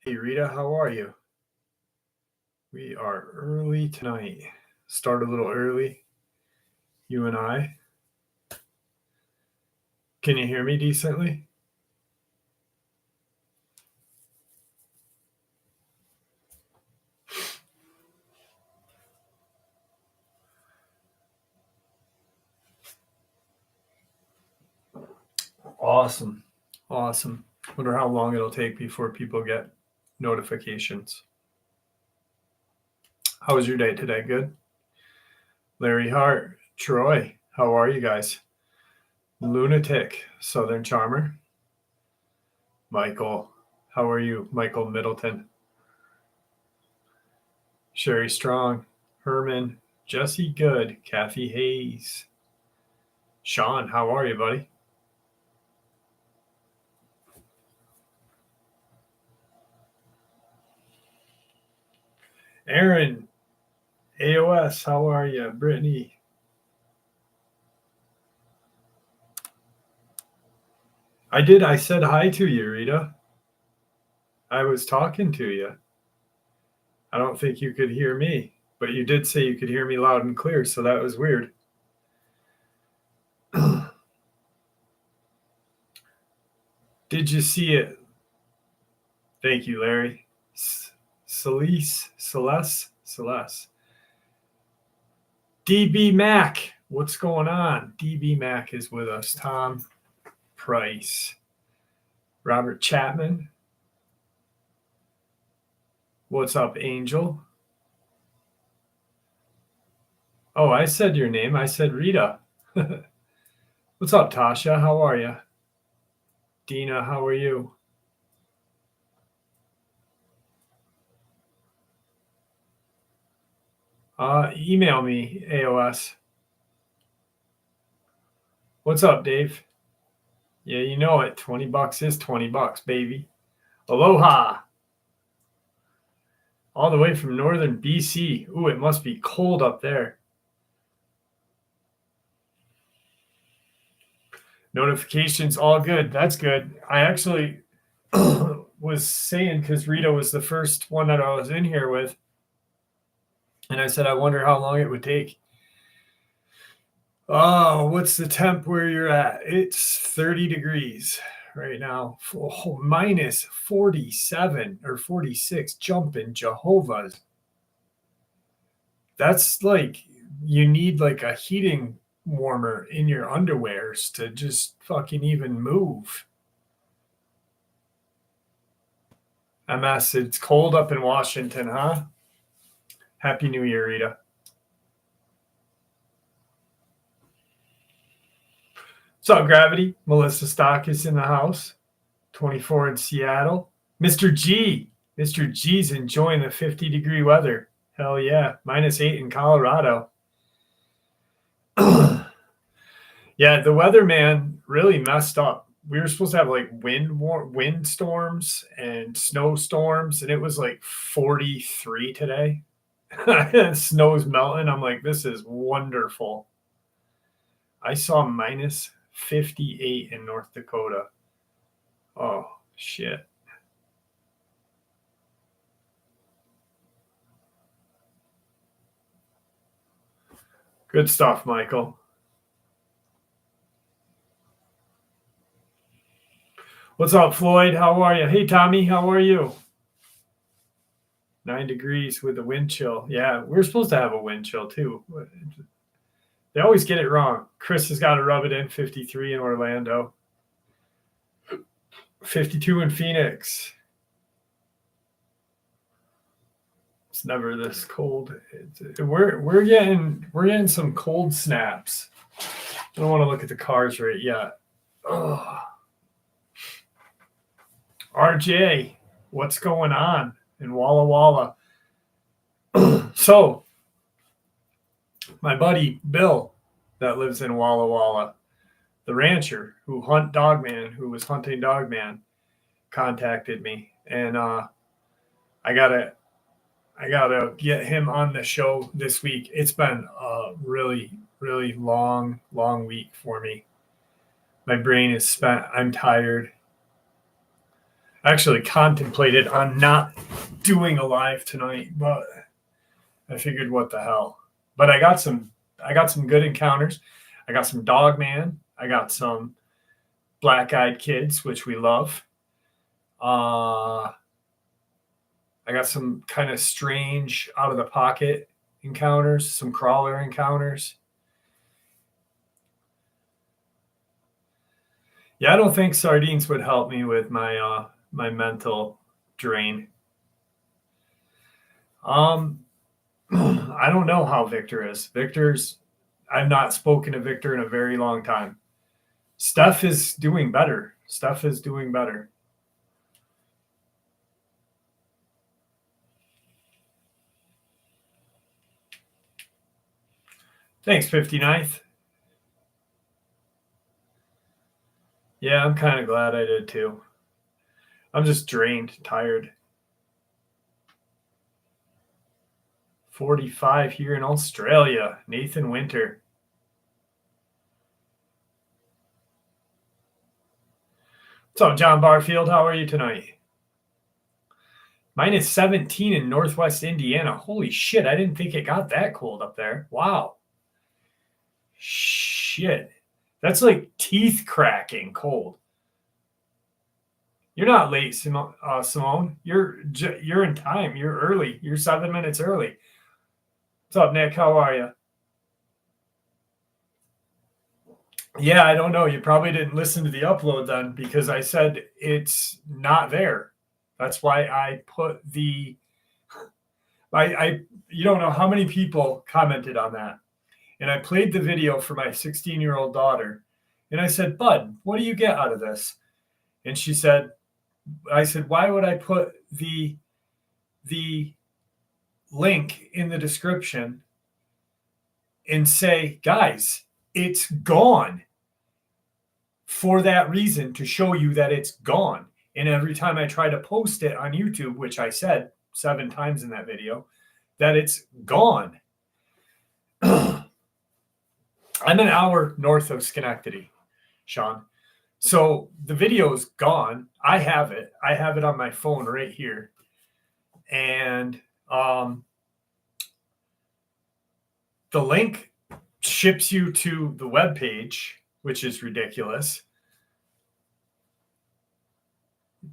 Hey Rita, how are you? We are early tonight. Start a little early, you and I. Can you hear me decently? Awesome. Awesome. Wonder how long it'll take before people get notifications. How was your day today? Good? Larry Hart, Troy, how are you guys? Lunatic, Southern Charmer. Michael, how are you? Michael Middleton. Sherry Strong, Herman, Jesse Good, Kathy Hayes. Sean, how are you, buddy? Aaron, AOS, how are you? Brittany. I said hi to you, Rita. I was talking to you. I don't think you could hear me, but you did say you could hear me loud and clear, so that was weird. Did you see it? Thank you, Larry. Celeste. DB Mac, what's going on? DB Mac is with us. Tom Price. Robert Chapman. What's up, Angel? Oh, I said your name. I said Rita. What's up, Tasha? How are you? Dina, how are you? Email me, AOS. What's up, Dave? Yeah, you know it. $20 is $20, baby. Aloha. All the way from northern BC. Ooh, it must be cold up there. Notifications, all good. That's good. I actually was saying, because Rita was the first one that I was in here with, and I said, I wonder how long it would take. Oh, what's the temp where you're at? It's 30 degrees right now. Oh, minus 47 or 46. Jumping Jehovah's. That's like, you need like a heating warmer in your underwears to just fucking even move. MS, it's cold up in Washington, huh? Happy New Year, Rita. What's up, Gravity? Melissa Stock is in the house. 24 in Seattle. Mr. G. Mr. G's enjoying the 50-degree weather. Hell yeah. -8 in Colorado. Yeah, the weatherman really messed up. We were supposed to have like wind storms and snowstorms, and it was like 43 today. Snow's melting. I'm like, this is wonderful. I saw -58 in North Dakota. Oh, shit. Good stuff, Michael. What's up, Floyd? How are you? Hey, Tommy, how are you? 9 degrees with a wind chill. Yeah, we're supposed to have a wind chill too. They always get it wrong. Chris has got to rub it in. 53 in Orlando. 52 in Phoenix. It's never this cold. We're getting some cold snaps. I don't want to look at the cars right yet. Ugh. RJ, what's going on in Walla Walla? So, my buddy Bill, that lives in Walla Walla, the rancher who was hunting Dogman, contacted me, and I gotta get him on the show this week. It's been a really, really long week for me. My brain is spent. I'm tired. actually contemplated on not doing a live tonight, but I figured what the hell. But I got some good encounters. I got some Dogman. I got some black-eyed kids, which we love. I got some kind of strange out of the pocket encounters, some crawler encounters. Yeah, I don't think sardines would help me with my my mental drain. I don't know how Victor is. I've not spoken to Victor in a very long time. Steph is doing better. Thanks, 59th. Yeah, I'm kind of glad I did too. I'm just drained, tired. 45 here in Australia. Nathan Winter. What's up, John Barfield? How are you tonight? Minus 17 in Northwest Indiana. Holy shit, I didn't think it got that cold up there. Wow. Shit. That's like teeth cracking cold. You're not late, Simone. You're in time. You're early. You're 7 minutes early. What's up, Nick? How are you? Yeah, I don't know. You probably didn't listen to the upload then because I said it's not there. That's why I put the you don't know how many people commented on that. And I played the video for my 16-year-old daughter. And I said, Bud, what do you get out of this? And I said, why would I put the link in the description and say, guys, it's gone for that reason, to show you that it's gone. And every time I try to post it on YouTube, which I said 7 times in that video, that it's gone. I'm an hour north of Schenectady, Sean. So the video is gone. I have it. I have it on my phone right here. And the link ships you to the webpage, which is ridiculous.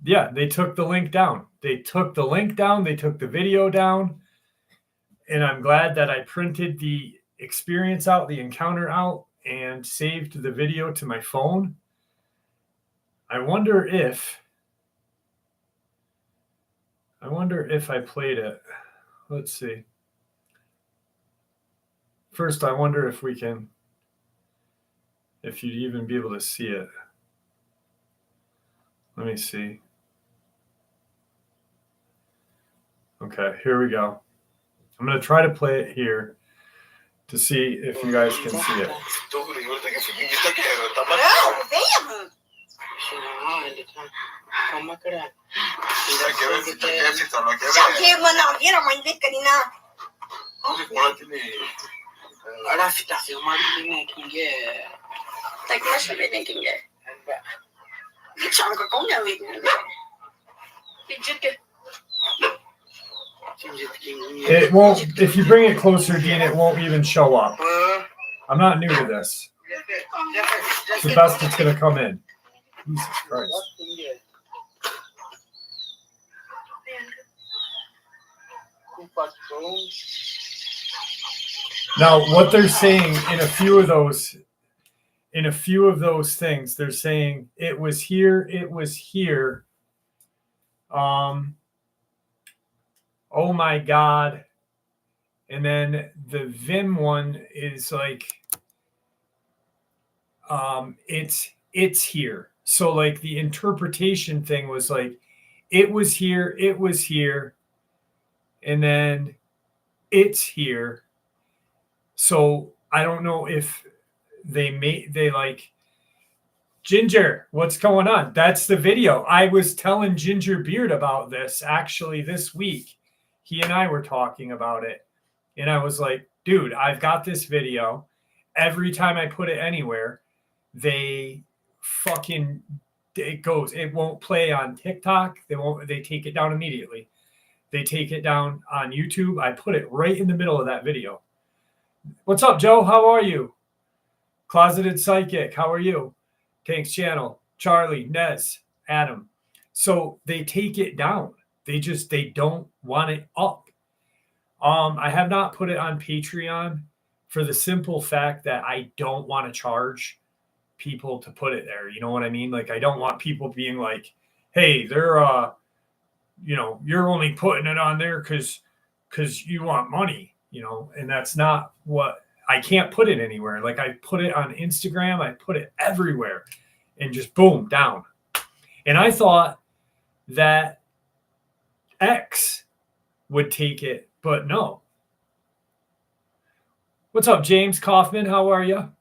Yeah, they took the link down. They took the video down. And I'm glad that I printed the experience out, the encounter out, and saved the video to my phone. I wonder if I played it. Let's see. First, I wonder if you'd even be able to see it. Let me see. Okay, here we go. I'm going to try to play it here to see if you guys can see it. It won't, if you bring it closer, Dean, it won't even show up. I'm not new to this. It's the best it's going to come in. Jesus Christ. Now, what they're saying in a few of those things, they're saying it was here. Oh my God. And then the Vim one is like, it's here. So like the interpretation thing was like, it was here, and then it's here. So I don't know if they like, Ginger, what's going on? That's the video. I was telling Ginger Beard about this actually this week. He and I were talking about it. And I was like, dude, I've got this video. Every time I put it anywhere, they fucking it won't play on TikTok. They take it down immediately. They take it down on YouTube. I put it right in the middle of that video. What's up, Joe? How are you? Closeted Psychic, how are you? Tanks Channel, Charlie, Nez, Adam. So they take it down. They don't want it up. I have not put it on Patreon for the simple fact that I don't want to charge people to put it there. You know what I mean? Like, I don't want people being like, hey, they're you're only putting it on there because you want money, and that's not what. I can't put it anywhere. Like, I put it on Instagram, I put it everywhere, and just boom, down. And I thought that X would take it, but no. What's up, James Kaufman? How are you?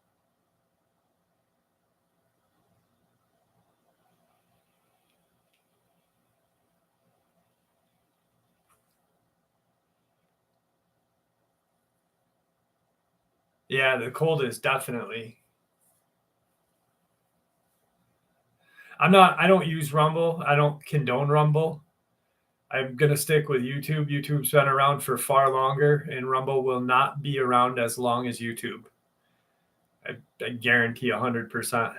Yeah, the cold is definitely. I don't use Rumble. I don't condone Rumble. I'm going to stick with YouTube. YouTube's been around for far longer, and Rumble will not be around as long as YouTube. I guarantee 100%.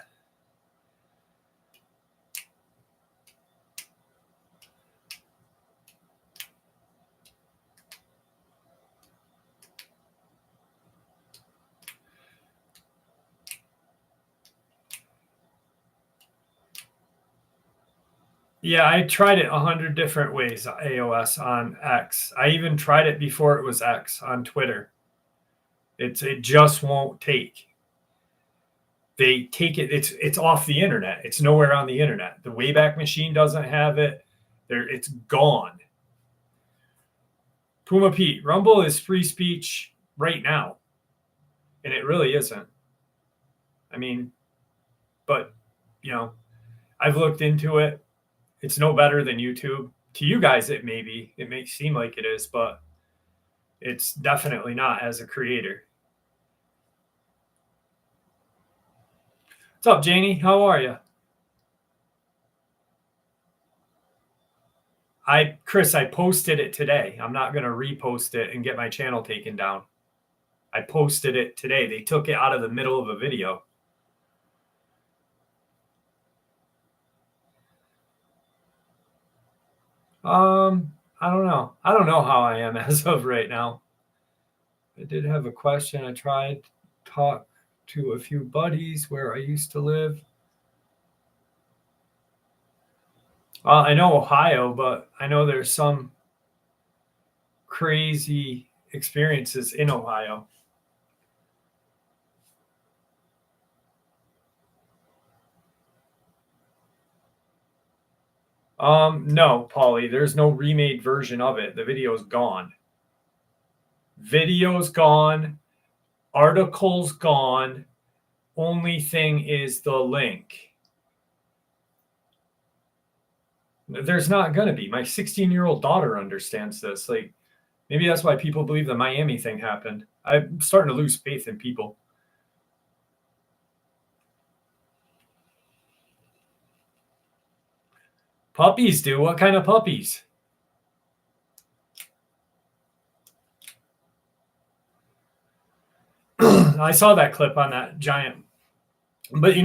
Yeah, I tried it 100 different ways, AOS on X. I even tried it before it was X on Twitter. It just won't take. They take it. It's off the internet. It's nowhere on the internet. The Wayback Machine doesn't have it. It's gone. Puma Pete, Rumble is free speech right now, and it really isn't. I mean, but I've looked into it. It's no better than YouTube. To you guys, it may be. It may seem like it is, but it's definitely not as a creator. What's up, Janie? How are you? Chris, I posted it today. I'm not going to repost it and get my channel taken down. I posted it today. They took it out of the middle of a video. I don't know. I don't know how I am as of right now. I did have a question. I tried to talk to a few buddies where I used to live. I know Ohio, but I know there's some crazy experiences in Ohio. No, Paulie, there's no remade version of it. The video's gone. Video's gone. Article's gone. Only thing is the link. There's not going to be. My 16-year-old daughter understands this. Like, maybe that's why people believe the Miami thing happened. I'm starting to lose faith in people. Puppies do. What kind of puppies? I saw that clip on that giant. But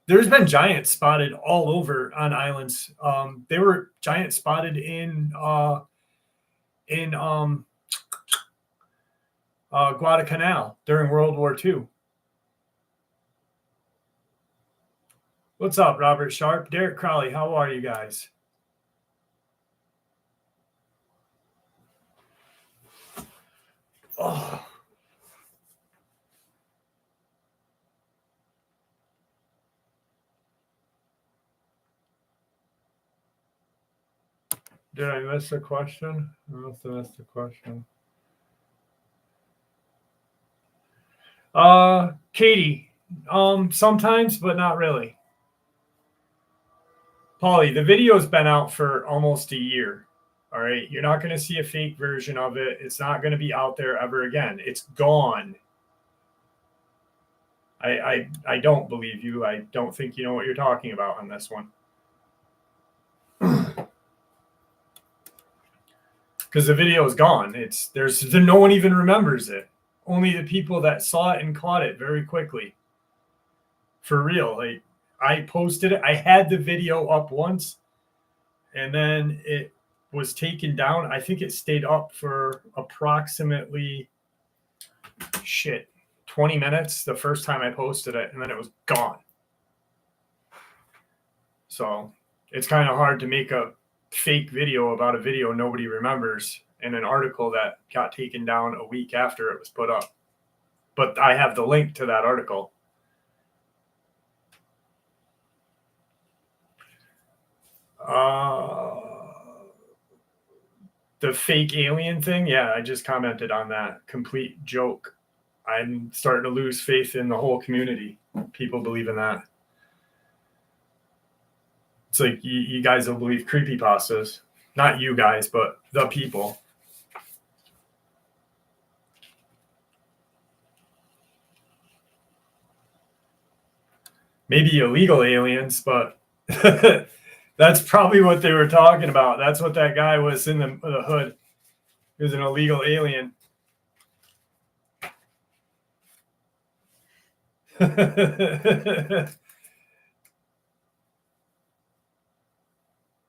there's been giants spotted all over on islands. They were giants spotted in Guadalcanal during World War II. What's up, Robert Sharp? Derek Crowley, how are you guys? Oh. Did I miss a question? I must have missed a question. Katie, sometimes, but not really. Paulie, the video's been out for almost a year. All right. You're not going to see a fake version of it. It's not going to be out there ever again. It's gone. I don't believe you. I don't think you know what you're talking about on this one. Because the video is gone. No one even remembers it. Only the people that saw it and caught it very quickly. For real. Like, I posted it. I had the video up once, and then it was taken down. I think it stayed up for approximately 20 minutes the first time I posted it, and then it was gone. So it's kind of hard to make a fake video about a video nobody remembers in an article that got taken down a week after it was put up. But I have the link to that article. The fake alien thing, yeah, I just commented on that. Complete joke. I'm starting to lose faith in the whole community. People believe in that. It's like you guys will believe creepypastas. Not you guys, but the people. Maybe illegal aliens, but that's probably what they were talking about. That's what that guy was in the hood. He was an illegal alien.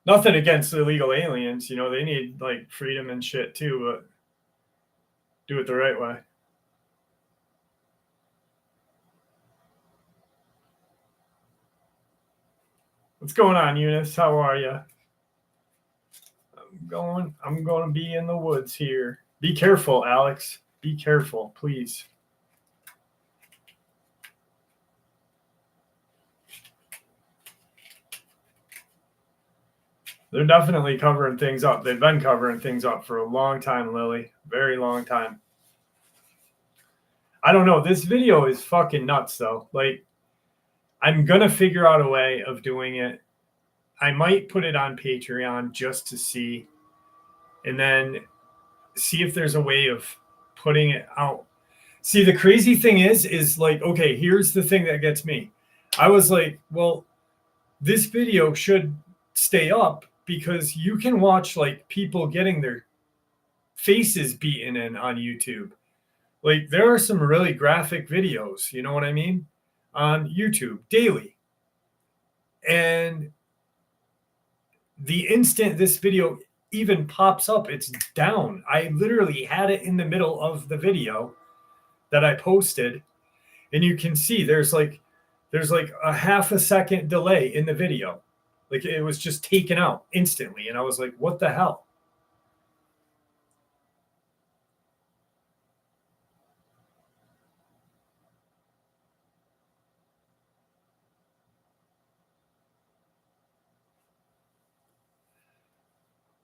Nothing against illegal aliens. You know, they need like freedom and shit too, but do it the right way. What's going on, Eunice? How are you? I'm going to be in the woods here. Be careful, Alex. Be careful, please. They're definitely covering things up. They've been covering things up for a long time, Lily. Very long time. I don't know. This video is fucking nuts, though. Like, I'm going to figure out a way of doing it. I might put it on Patreon just to see. And then see if there's a way of putting it out. See, the crazy thing is like, okay, here's the thing that gets me. I was like, well, this video should stay up because you can watch like people getting their faces beaten in on YouTube. Like, there are some really graphic videos, you know what I mean, on YouTube daily. And the instant this video even pops up, it's down. I literally had it in the middle of the video that I posted, and you can see there's like a half a second delay in the video. Like, it was just taken out instantly, and I was like, what the hell?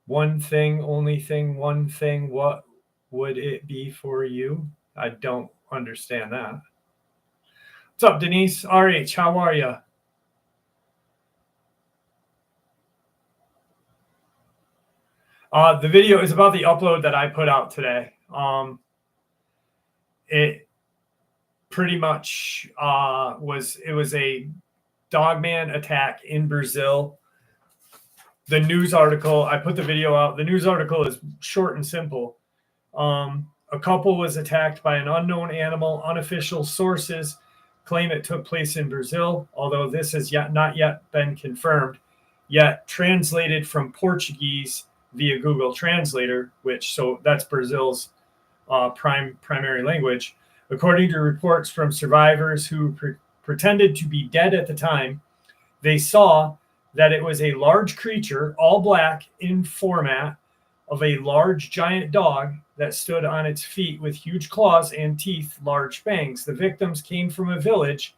One thing, only thing, one thing, what would it be for you? I don't understand that. What's up, Denise? RH, how are you? The video is about the upload that I put out today. It pretty much was a Dogman attack in Brazil. The news article, I put the video out. The news article is short and simple. A couple was attacked by an unknown animal. Unofficial sources claim it took place in Brazil, although this has not yet been confirmed. Yet translated from Portuguese via Google Translator, so that's Brazil's primary language. According to reports from survivors who pretended to be dead at the time, they saw that it was a large creature, all black, in format of a large giant dog that stood on its feet with huge claws and teeth, large fangs. The victims came from a village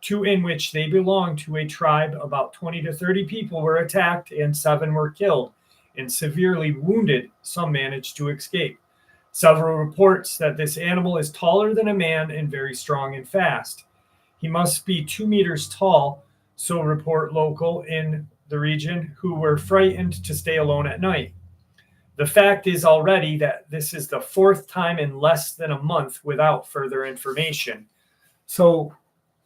in which they belonged to a tribe. About 20 to 30 people were attacked and 7 were killed and severely wounded. Some managed to escape. Several reports that this animal is taller than a man and very strong and fast. He must be 2 meters tall, so report local in the region who were frightened to stay alone at night. The fact is already that this is the 4th time in less than a month without further information. So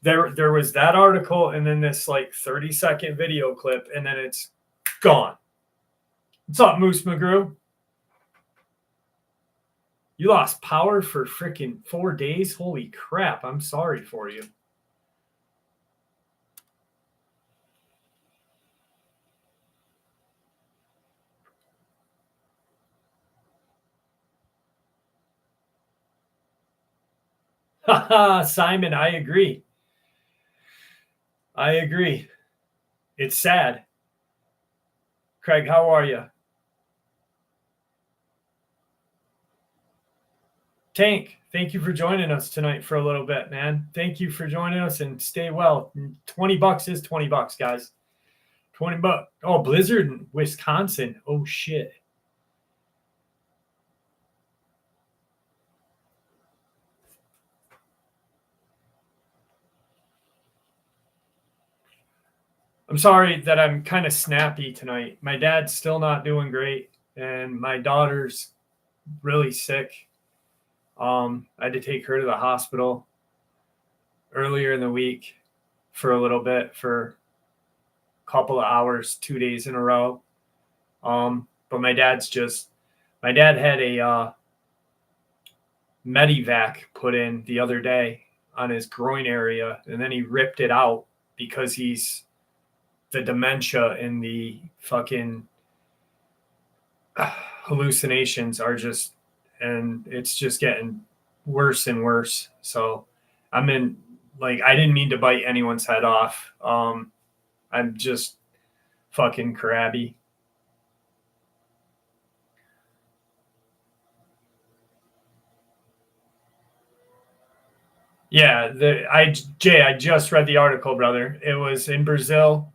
There was that article and then this like 30-second video clip, and then it's gone. What's up, Moose McGrew? You lost power for freaking 4 days? Holy crap, I'm sorry for you. Haha, Simon, I agree. I agree. It's sad. Craig, how are you? Tank, thank you for joining us tonight for a little bit, man. Thank you for joining us, and stay well. $20 is $20, guys. $20. Oh, blizzard in Wisconsin. Oh, shit. I'm sorry that I'm kind of snappy tonight. My dad's still not doing great, and my daughter's really sick. I had to take her to the hospital earlier in the week for a little bit, for a couple of hours, 2 days in a row. But my dad had a Medivac put in the other day on his groin area, and then he ripped it out because the dementia and the fucking hallucinations are just, and it's just getting worse and worse. So I'm in, like, I didn't mean to bite anyone's head off. I'm just fucking crabby. Yeah, Jay, I just read the article, brother. It was in Brazil.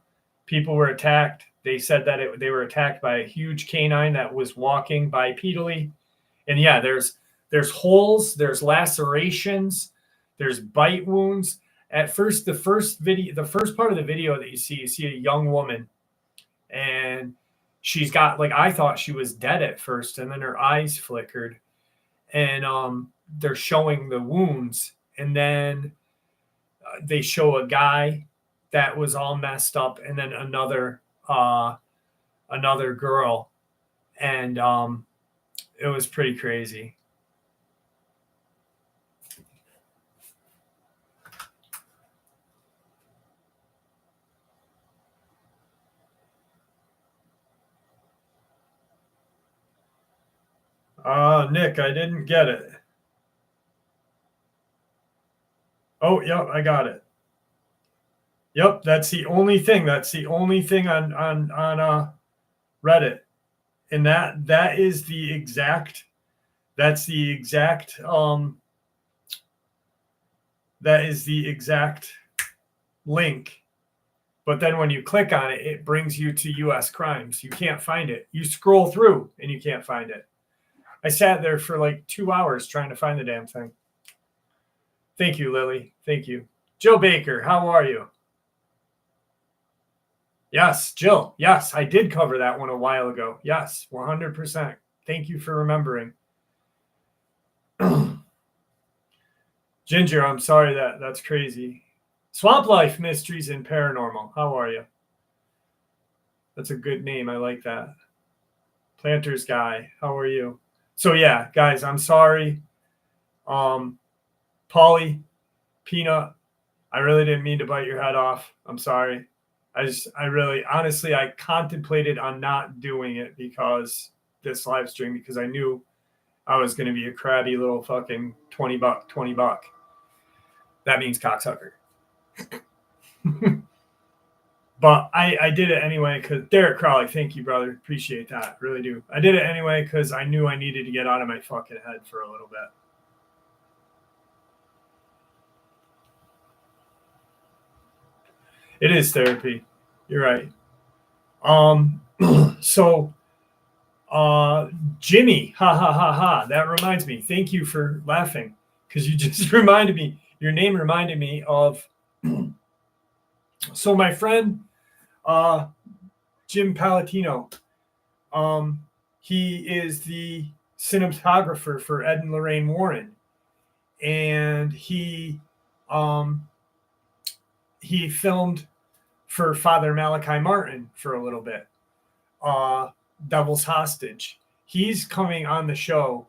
People were attacked. They said that they were attacked by a huge canine that was walking bipedally. And yeah, there's holes, there's lacerations, there's bite wounds. At first, the first part of the video that you see a young woman, and she's got, like, I thought she was dead at first, and then her eyes flickered, and they're showing the wounds, and then they show a guy that was all messed up, and then another girl, and it was pretty crazy. Nick, I didn't get it. Oh, yep, I got it. Yep, that's the only thing. That's the only thing on Reddit, and that is the exact. That's the exact. That is the exact link. But then when you click on it, it brings you to U.S. crimes. You can't find it. You scroll through and you can't find it. I sat there for like 2 hours trying to find the damn thing. Thank you, Lily. Thank you. Jill Baker, how are you? Yes, Jill. Yes, I did cover that one a while ago. Yes, 100%. Thank you for remembering. Ginger, I'm sorry that's crazy. Swamp Life Mysteries and Paranormal. How are you? That's a good name. I like that. Planters Guy. How are you? So yeah, guys, I'm sorry. Polly, Peanut, I really didn't mean to bite your head off. I'm sorry. Honestly, I contemplated on not doing it because this live stream, because I knew I was going to be a crabby little fucking $20. That means cocksucker. But I did it anyway because Derek Crowley, thank you, brother. Appreciate that. Really do. I did it anyway because I knew I needed to get out of my fucking head for a little bit. It is therapy. You're right. So Jimmy, ha ha ha ha. That reminds me. Thank you for laughing, because you just reminded me. Your name reminded me of. So my friend, Jim Palatino, he is the cinematographer for Ed and Lorraine Warren, and he he filmed for Father Malachi Martin for a little bit. Devil's Hostage. He's coming on the show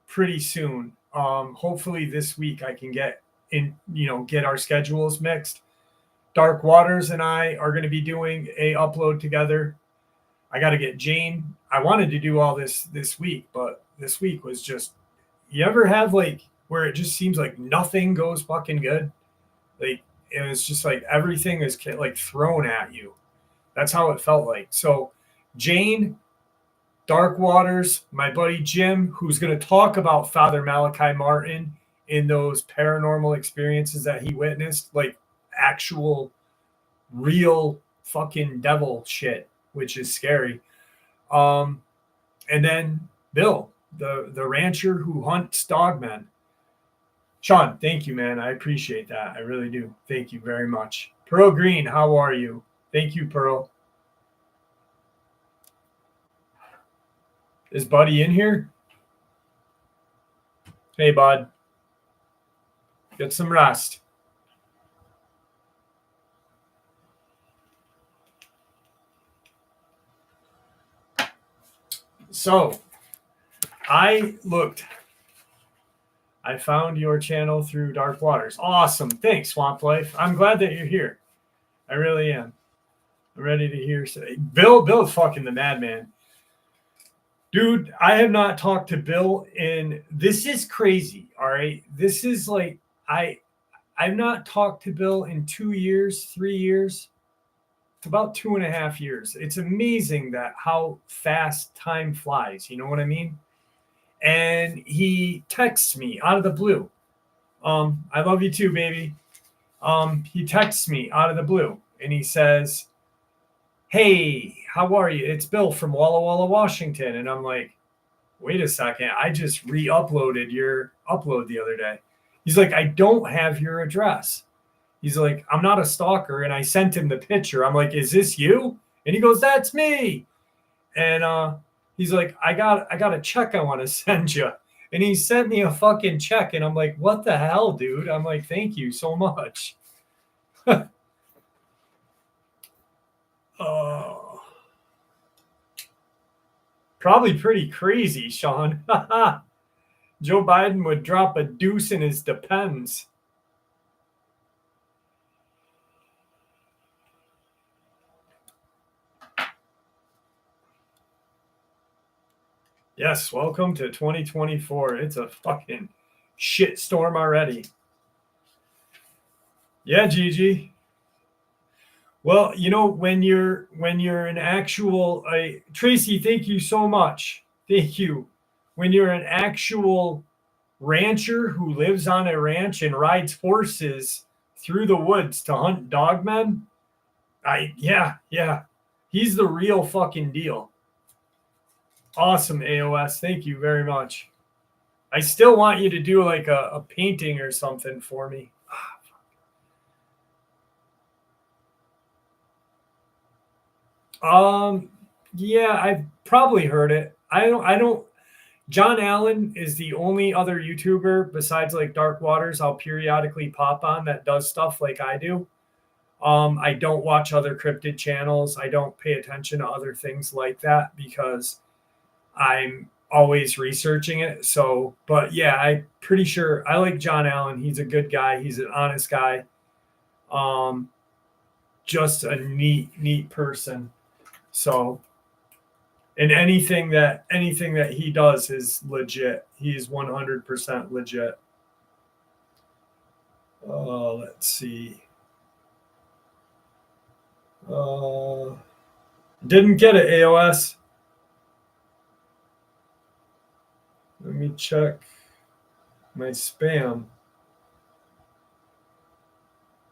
pretty soon. Hopefully this week I can get our schedules mixed. Dark Waters and I are going to be doing a upload together. I got to get Jane. I wanted to do all this week, but this week was just, you ever have like where it just seems like nothing goes fucking good? Like it was just like everything is like thrown at you. That's how it felt like. So Jane, Dark Waters, my buddy Jim, who's going to talk about Father Malachi Martin in those paranormal experiences that he witnessed, like actual real fucking devil shit, which is scary. And then Bill, the rancher who hunts dogmen. Sean, thank you, man. I appreciate that. I really do. Thank you very much. Pearl Green, how are you? Thank you, Pearl. Is Buddy in here? Hey, bud. Get some rest. So, I found your channel through Dark Waters. Awesome. Thanks, Swamp Life. I'm glad that you're here. I really am. I'm ready to hear. Bill's fucking the madman. Dude, I have not talked to Bill this is crazy, all right? This is like, I've not talked to Bill in 2 years, 3 years, about 2.5 years. It's amazing that how fast time flies, you know what I mean? And he texts me out of the blue. I love you too, baby. He texts me out of the blue and he says, hey, how are you? It's Bill from Walla Walla, Washington. And I'm like, wait a second. I just re-uploaded your upload the other day. He's like, I don't have your address. He's like, I'm not a stalker. And I sent him the picture. I'm like, is this you? And he goes, that's me. And he's like, I got a check I want to send you. And he sent me a fucking check. And I'm like, what the hell, dude? I'm like, thank you so much. Probably pretty crazy, Sean. Joe Biden would drop a deuce in his Depends. Yes, welcome to 2024. It's a fucking shit storm already. Yeah, Gigi. Well, you know, when you're an actual Tracy, thank you so much. Thank you. When you're an actual rancher who lives on a ranch and rides horses through the woods to hunt dogmen, yeah. He's the real fucking deal. Awesome, AOS. Thank you very much. I still want you to do like a painting or something for me. Yeah, I've probably heard it. I don't. John Allen is the only other YouTuber besides like Dark Waters I'll periodically pop on that does stuff like I do. I don't watch other cryptid channels. I don't pay attention to other things like that because I'm always researching it. So, but yeah, I'm pretty sure I like John Allen. He's a good guy. He's an honest guy. Just a neat person. So, and anything that he does is legit. He's 100% legit. Let's see. Didn't get it, AOS. Let me check my spam.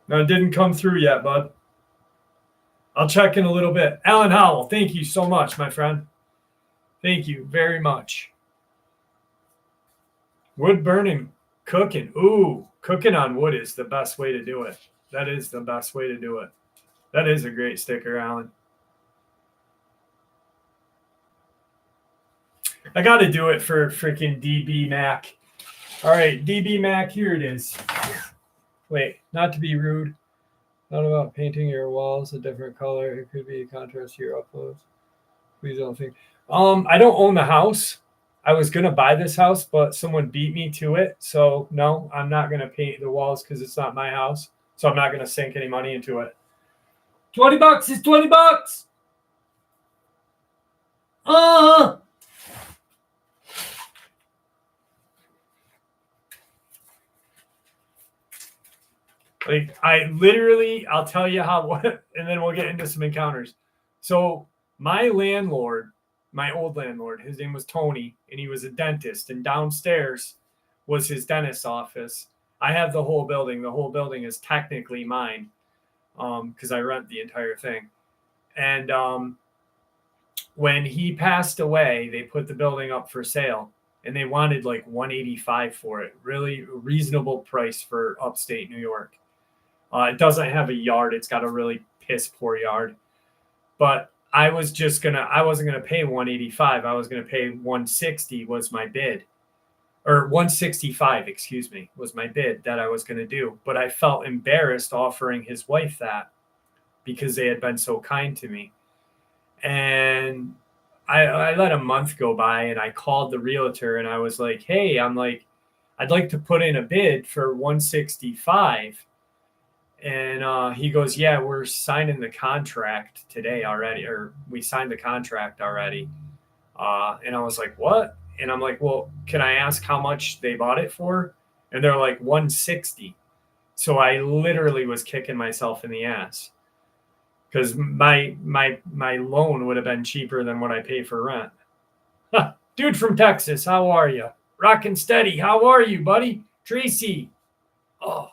No, it didn't come through yet, bud. I'll check in a little bit. Alan Howell, thank you so much, my friend. Thank you very much. Wood burning, cooking. Ooh, cooking on wood is the best way to do it. That is the best way to do it. That is a great sticker, Alan. I got to do it for freaking DB Mac. All right, DB Mac, here it is. Wait, not to be rude. Not about painting your walls a different color. It could be a contrast to your uploads. Please don't think. I don't own the house. I was gonna buy this house, but someone beat me to it. So no, I'm not gonna paint the walls because it's not my house. So I'm not gonna sink any money into it. $20 is $20. Like I'll tell you how, and then we'll get into some encounters. So my landlord, my old landlord, his name was Tony, and he was a dentist, and downstairs was his dentist's office. I have the whole building. The whole building is technically mine, because I rent the entire thing. And when he passed away, they put the building up for sale, and they wanted like $185 for it. Really reasonable price for upstate New York. It doesn't have a yard. It's got a really piss poor yard. But I wasn't gonna pay $185. I was gonna pay $160 was my bid. Or $165, excuse me, was my bid that I was gonna do. But I felt embarrassed offering his wife that because they had been so kind to me. And I let a month go by, and I called the realtor, and I was like, hey, I'd like to put in a bid for $165. And he goes, yeah, we're signing the contract today already, or we signed the contract already. And I was like, what? And I'm like, well, can I ask how much they bought it for? And they're like, $160. So I literally was kicking myself in the ass because my loan would have been cheaper than what I pay for rent. Dude from Texas, how are you? Rockin' steady. How are you, buddy? Tracy. Oh.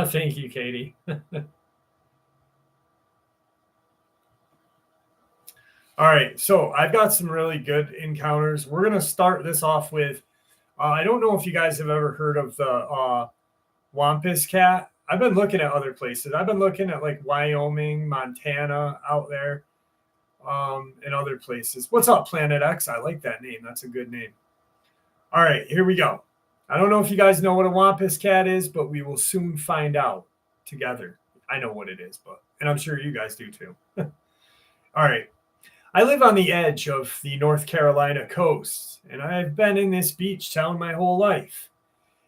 Thank you, Katie. All right, so I've got some really good encounters. We're going to start this off with, I don't know if you guys have ever heard of the Wampus cat. I've been looking at other places. I've been looking at like Wyoming, Montana, out there, and other places. What's up, Planet X? I like that name. That's a good name. All right, here we go. I don't know if you guys know what a Wampus cat is, but we will soon find out together. I know what it is, and I'm sure you guys do too. All right. I live on the edge of the North Carolina coast, and I've been in this beach town my whole life.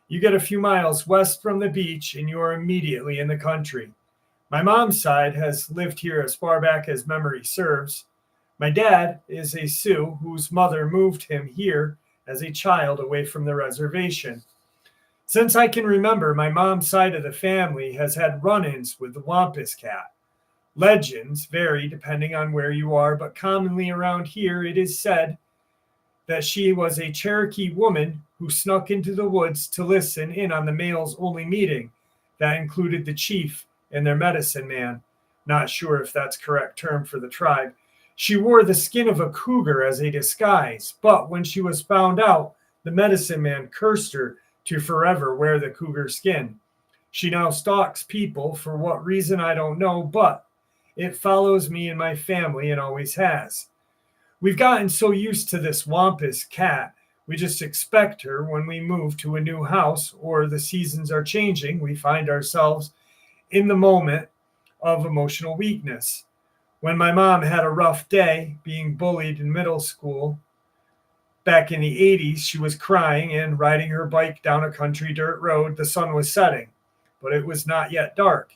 You get a few miles west from the beach, and you are immediately in the country. My mom's side has lived here as far back as memory serves. My dad is a Sioux whose mother moved him here as a child away from the reservation. Since I can remember, my mom's side of the family has had run-ins with the Wampus cat. Legends vary depending on where you are, but commonly around here it is said that she was a Cherokee woman who snuck into the woods to listen in on the males only meeting that included the chief and their medicine man. Not sure if that's correct term for the tribe. She wore the skin of a cougar as a disguise, but when she was found out, the medicine man cursed her to forever wear the cougar skin. She now stalks people for what reason I don't know, but it follows me and my family and always has. We've gotten so used to this Wampus cat, we just expect her when we move to a new house or the seasons are changing. We find ourselves in the moment of emotional weakness. When my mom had a rough day being bullied in middle school back in the 80s, she was crying and riding her bike down a country dirt road. The sun was setting, but it was not yet dark.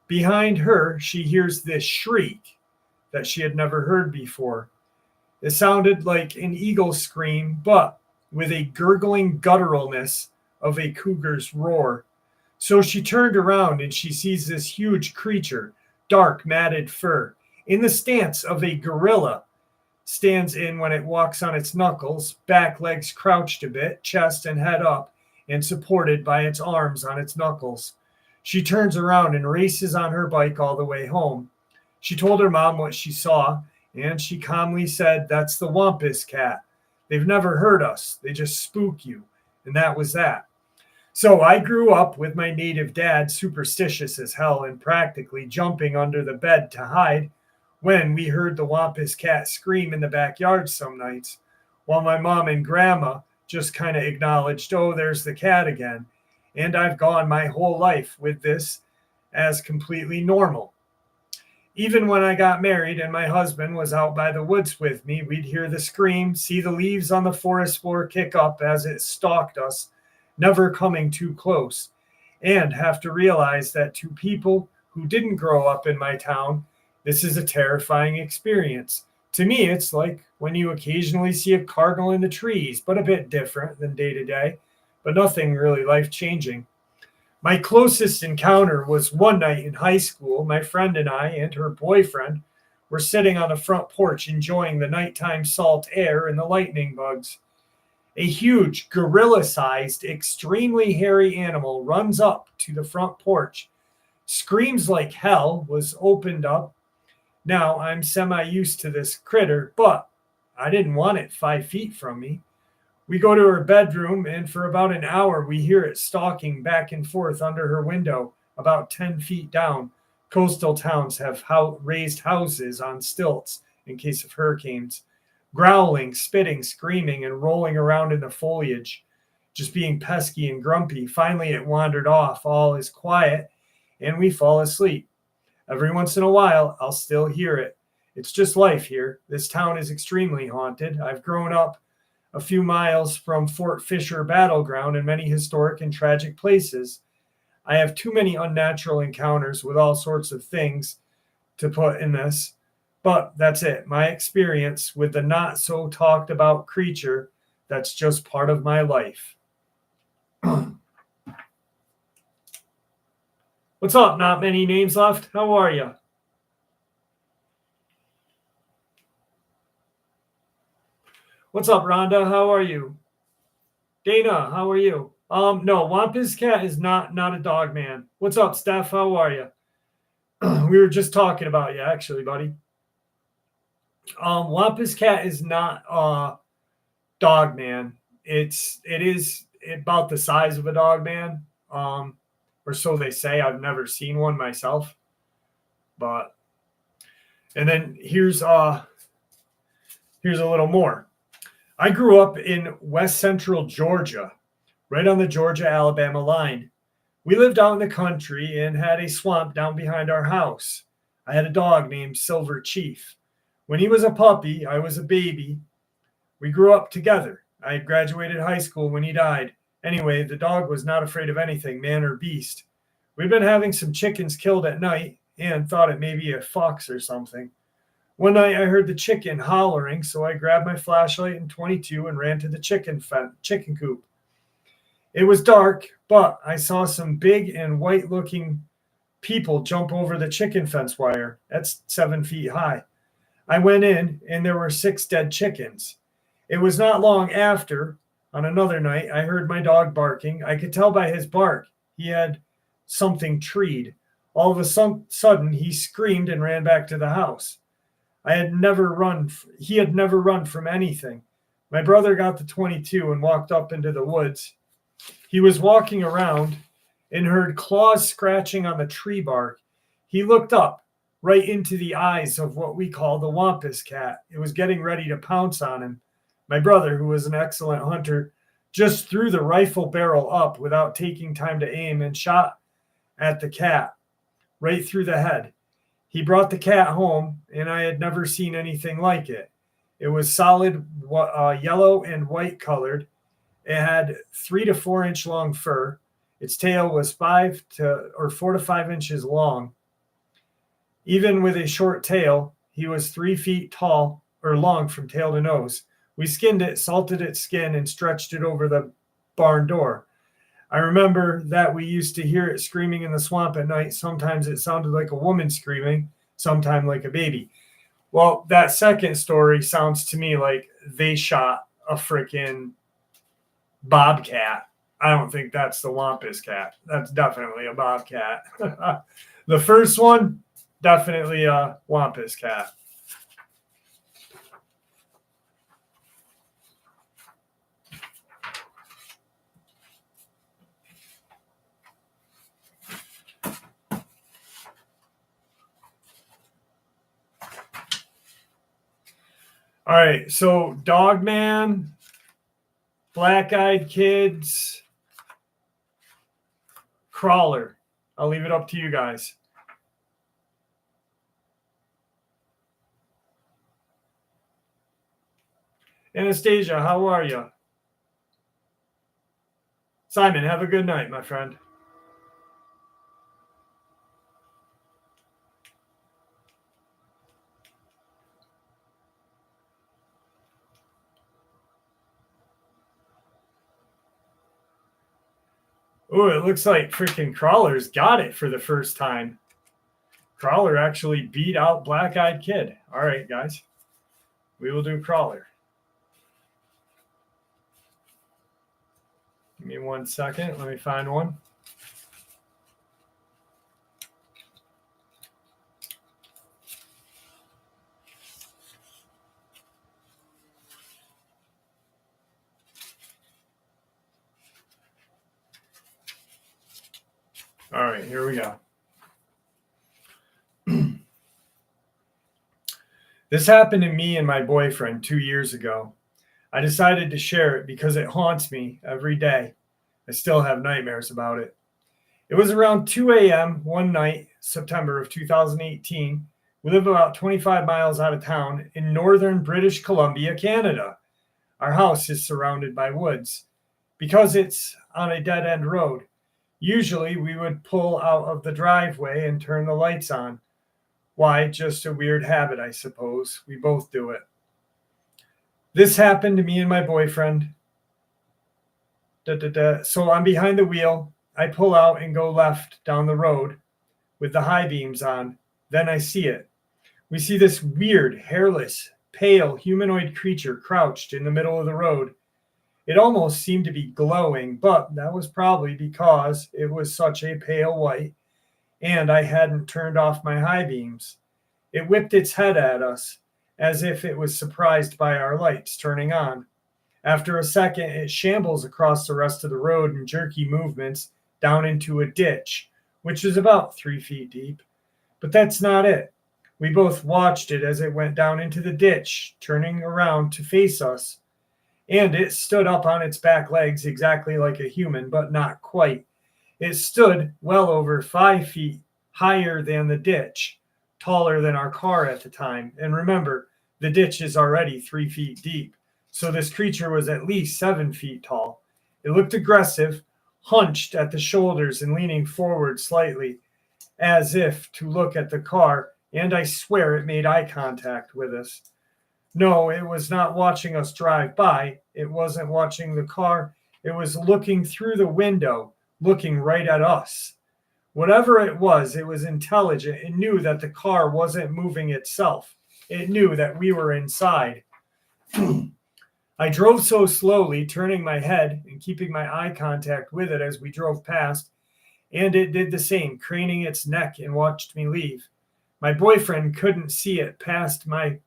Behind her, she hears this shriek that she had never heard before. It sounded like an eagle scream, but with a gurgling gutturalness of a cougar's roar. So she turned around and she sees this huge creature, dark matted fur, in the stance of a gorilla, stands in when it walks on its knuckles, back legs crouched a bit, chest and head up, and supported by its arms on its knuckles. She turns around and races on her bike all the way home. She told her mom what she saw, and she calmly said, "That's the Wampus cat. They've never hurt us. They just spook you." And that was that. So I grew up with my native dad superstitious as hell and practically jumping under the bed to hide when we heard the Wampus cat scream in the backyard some nights, while my mom and grandma just kind of acknowledged, oh, there's the cat again. And I've gone my whole life with this as completely normal. Even when I got married and my husband was out by the woods with me, we'd hear the scream, see the leaves on the forest floor kick up as it stalked us, never coming too close, and have to realize that to people who didn't grow up in my town, this is a terrifying experience. To me, it's like when you occasionally see a cardinal in the trees, but a bit different than day to day, but nothing really life changing. My closest encounter was one night in high school. My friend and I and her boyfriend were sitting on the front porch enjoying the nighttime salt air and the lightning bugs. A huge, gorilla sized, extremely hairy animal runs up to the front porch, screams like hell, was opened up. Now, I'm semi used to this critter, but I didn't want it 5 feet from me. We go to her bedroom, and for about an hour, we hear it stalking back and forth under her window, about 10 feet down. Coastal towns have raised houses on stilts in case of hurricanes. Growling, spitting, screaming, and rolling around in the foliage, just being pesky and grumpy. Finally, it wandered off. All is quiet, and we fall asleep. Every once in a while, I'll still hear it. It's just life here. This town is extremely haunted. I've grown up a few miles from Fort Fisher battleground and many historic and tragic places. I have too many unnatural encounters with all sorts of things to put in this, but that's it. My experience with the not so talked about creature that's just part of my life. What's up? Not many names left. How are you? What's up, Rhonda? How are you? Dana, how are you? No, Wampus cat is not a dog man. What's up, Steph? How are you? We were just talking about you, actually, buddy. Wampus cat is not dog man. It is about the size of a dog man. Or so they say. I've never seen one myself. But and then here's a little more. I grew up in west central Georgia, right on the Georgia-Alabama line. We lived out in the country and had a swamp down behind our house. I had a dog named Silver Chief. When he was a puppy, I was a baby. We grew up together. I had graduated high school when he died. Anyway, the dog was not afraid of anything, man or beast. We'd been having some chickens killed at night and thought it may be a fox or something. One night I heard the chicken hollering, so I grabbed my flashlight and .22 and ran to the chicken coop. It was dark, but I saw some big and white-looking people jump over the chicken fence wire. That's 7 feet high. I went in, and there were 6 dead chickens. It was not long after, on another night, I heard my dog barking. I could tell by his bark he had something treed. All of a sudden, he screamed and ran back to the house. He had never run from anything. My brother got the .22 and walked up into the woods. He was walking around and heard claws scratching on the tree bark. He looked up right into the eyes of what we call the Wampus cat. It was getting ready to pounce on him. My brother, who was an excellent hunter, just threw the rifle barrel up without taking time to aim and shot at the cat right through the head. He brought the cat home, and I had never seen anything like it. It was solid yellow and white colored. It had 3 to 4 inch long fur. Its tail was 4 to 5 inches long. Even with a short tail, he was 3 feet tall or long from tail to nose. We skinned it, salted its skin, and stretched it over the barn door. I remember that we used to hear it screaming in the swamp at night. Sometimes it sounded like a woman screaming, sometimes like a baby. Well, that second story sounds to me like they shot a freaking bobcat. I don't think that's the Wampus cat. That's definitely a bobcat. The first one, definitely a Wampus cat. All right, so Dogman, Black-eyed kids, crawler. I'll leave it up to you guys. Anastasia, how are you? Simon, have a good night, my friend. Oh, it looks like freaking Crawler's got it for the first time. Crawler actually beat out Black-eyed Kid. All right, guys. We will do Crawler. Give me 1 second. Let me find one. All right, here we go. This happened to me and my boyfriend 2 years ago. I decided to share it because it haunts me every day. I still have nightmares about it. It was around 2 a.m. one night, September of 2018. We live about 25 miles out of town in northern British Columbia, Canada. Our house is surrounded by woods. Because it's on a dead-end road, usually we would pull out of the driveway and turn the lights on. Why? Just a weird habit, I suppose. We both do it. This happened to me and my boyfriend. So I'm behind the wheel. I pull out and go left down the road with the high beams on. Then I see it. We see this weird, hairless, pale humanoid creature crouched in the middle of the road. It almost seemed to be glowing, but that was probably because it was such a pale white and I hadn't turned off my high beams. It whipped its head at us as if it was surprised by our lights turning on. After a second, it shambles across the rest of the road in jerky movements down into a ditch, which is about 3 feet deep. But that's not it. We both watched it as it went down into the ditch, turning around to face us. And it stood up on its back legs exactly like a human, but not quite. It stood well over 5 feet higher than the ditch, taller than our car at the time. And remember, the ditch is already 3 feet deep. So this creature was at least 7 feet tall. It looked aggressive, hunched at the shoulders and leaning forward slightly, as if to look at the car, and I swear it made eye contact with us. No, it was not watching us drive by. It wasn't watching the car. It was looking through the window, looking right at us. Whatever it was intelligent. It knew that the car wasn't moving itself. It knew that we were inside. I drove so slowly, turning my head and keeping my eye contact with it as we drove past, and it did the same, craning its neck and watched me leave. My boyfriend couldn't see it past me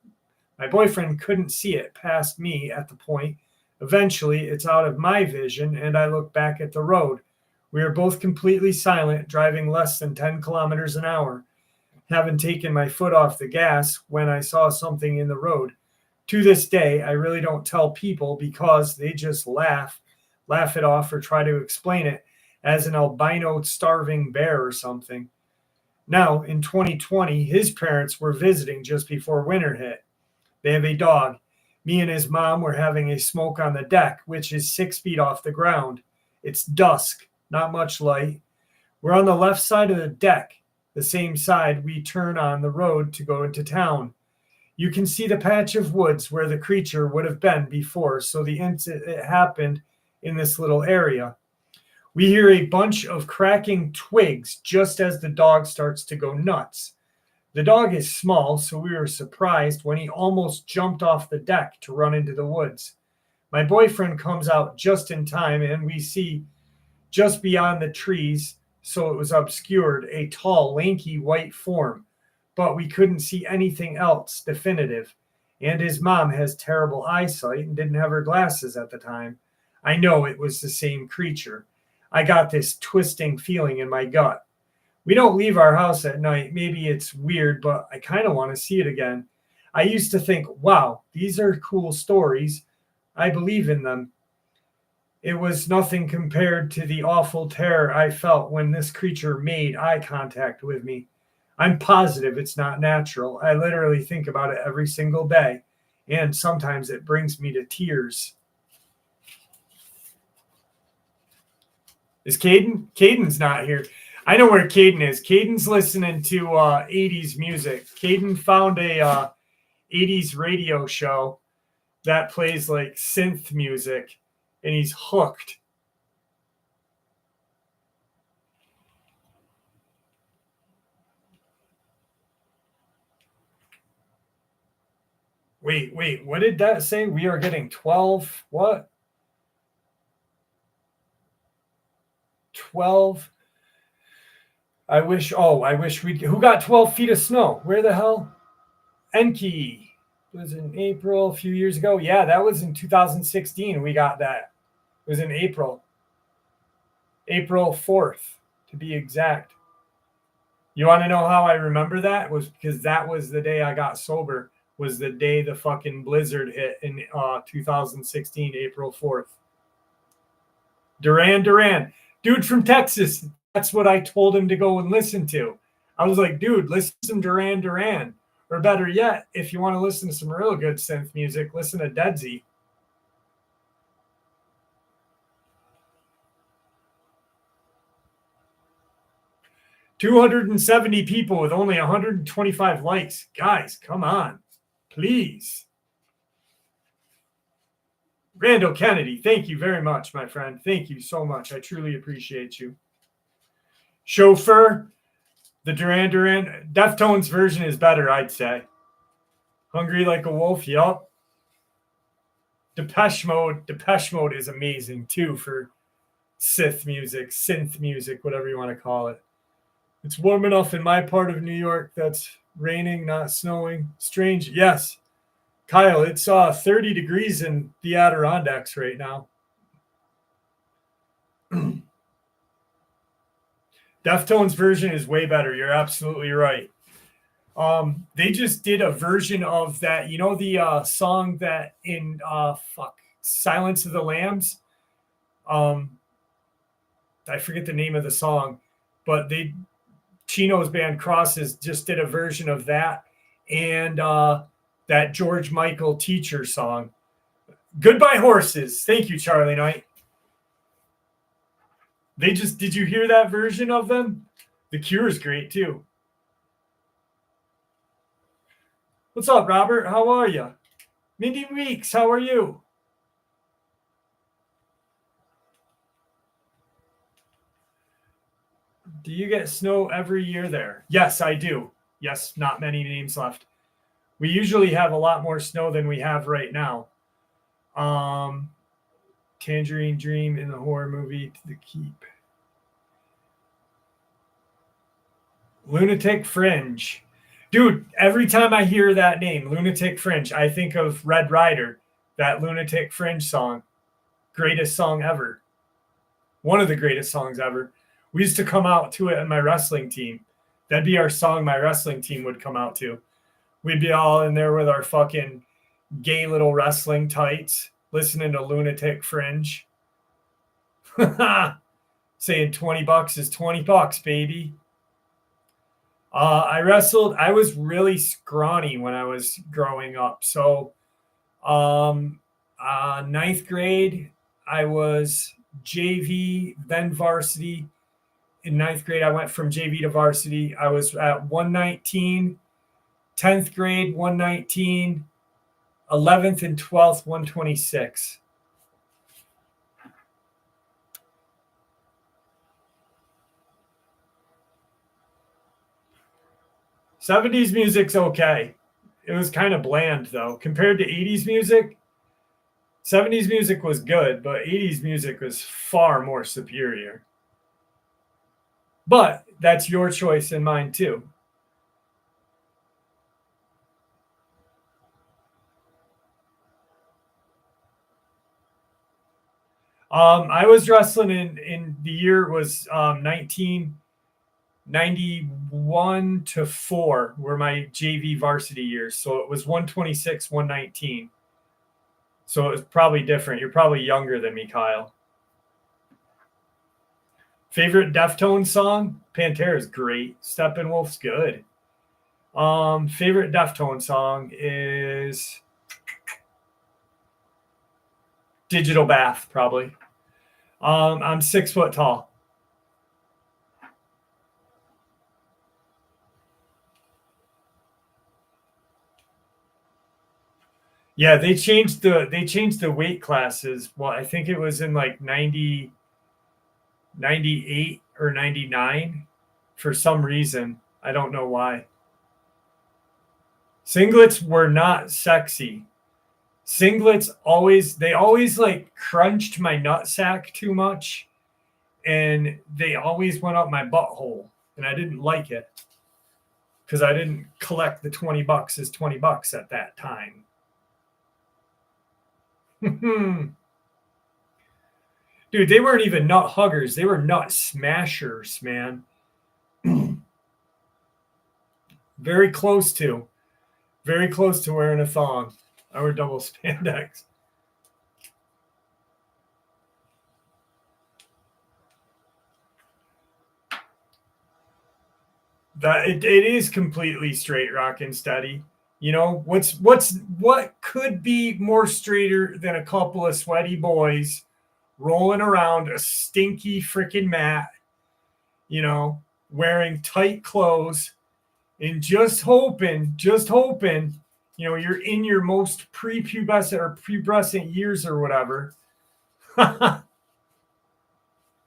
at the point. Eventually, it's out of my vision, and I look back at the road. We are both completely silent, driving less than 10 kilometers an hour. Haven't taken my foot off the gas when I saw something in the road. To this day, I really don't tell people because they just laugh it off or try to explain it as an albino starving bear or something. Now, in 2020, his parents were visiting just before winter hit. They have a dog. Me and his mom were having a smoke on the deck, which is 6 feet off the ground. It's dusk, not much light. We're on the left side of the deck, the same side we turn on the road to go into town. You can see the patch of woods where the creature would have been before, so the incident happened in this little area. We hear a bunch of cracking twigs just as the dog starts to go nuts. The dog is small, so we were surprised when he almost jumped off the deck to run into the woods. My boyfriend comes out just in time, and we see just beyond the trees, so it was obscured, a tall, lanky white form. But we couldn't see anything else definitive. And his mom has terrible eyesight and didn't have her glasses at the time. I know it was the same creature. I got this twisting feeling in my gut. We don't leave our house at night. Maybe it's weird, but I kind of want to see it again. I used to think, wow, these are cool stories. I believe in them. It was nothing compared to the awful terror I felt when this creature made eye contact with me. I'm positive it's not natural. I literally think about it every single day, and sometimes it brings me to tears. Is Caden? Caden's not here. I know where Caden is. Caden's listening to 80s music. Caden found a 80s radio show that plays like synth music, and he's hooked. Wait, what did that say? We are getting 12, what? 12. I wish we'd, who got 12 feet of snow? Where the hell? Enki. It was in April a few years ago. Yeah, that was in 2016. We got that. It was in April. April 4th, to be exact. You want to know how I remember that? It was because that was the day I got sober. Was the day the fucking blizzard hit in 2016, April 4th. Duran. Dude from Texas. That's what I told him to go and listen to. I was like, dude, listen to Duran. Or better yet, if you want to listen to some real good synth music, listen to Deadsy. $270 people with only 125 likes. Guys, come on. Please. Randall Kennedy, thank you very much, my friend. Thank you so much. I truly appreciate you. Chauffeur, the Duran Deftones version is better, I'd say. Hungry Like a Wolf, yup. Depeche Mode is amazing too for synth music, whatever you want to call it. It's warm enough in my part of New York that's raining, not snowing. Strange, yes. Kyle, it's 30 degrees in the Adirondacks right now. Deftones version is way better. You're absolutely right. They just did a version of that. You know the song that in Silence of the Lambs? I forget the name of the song, but Chino's band Crosses just did a version of that and that George Michael Teacher song. Goodbye Horses. Thank you, Charlie Knight. Did you hear that version of them? The Cure is great too. What's up, Robert? How are you? Mindy Weeks, how are you? Do you get snow every year there? Yes, I do. Yes, not many names left. We usually have a lot more snow than we have right now. Tangerine Dream in the horror movie To the Keep. Lunatic Fringe. Dude, every time I hear that name, Lunatic Fringe, I think of Red Rider, that Lunatic Fringe song. Greatest song ever. One of the greatest songs ever. We used to come out to it in my wrestling team. That'd be our song my wrestling team would come out to. We'd be all in there with our fucking gay little wrestling tights, listening to Lunatic Fringe. Saying $20 is $20, baby. I wrestled. I was really scrawny when I was growing up. So, ninth grade, I was JV, then varsity. In ninth grade, I went from JV to varsity. I was at 119. 10th grade, 119. 11th and 12th, 126. '70s music's okay. It was kind of bland, though. Compared to 80s music, '70s music was good, but 80s music was far more superior. But that's your choice and mine, too. I was wrestling in the year was 1991 to 4 were my JV varsity years. So it was 126, 119. So it was probably different. You're probably younger than me, Kyle. Favorite Deftones song? Pantera's great. Steppenwolf's good. Favorite Deftones song is Digital Bath, probably. I'm 6 foot tall. Yeah, they changed the weight classes. Well, I think it was in like 90, 98 or 99 for some reason. I don't know why. Singlets were not sexy. Singlets always like crunched my nutsack too much, and they always went up my butthole, and I didn't like it because I didn't collect the $20 as $20 at that time. Dude, they weren't even nut huggers. They were nut smashers, man. Very close to wearing a thong. I wear double spandex. That it is completely straight, rock and steady. You know, what could be more straighter than a couple of sweaty boys rolling around a stinky freaking mat, you know, wearing tight clothes and just hoping, you know, you're in your most pubescent years or whatever.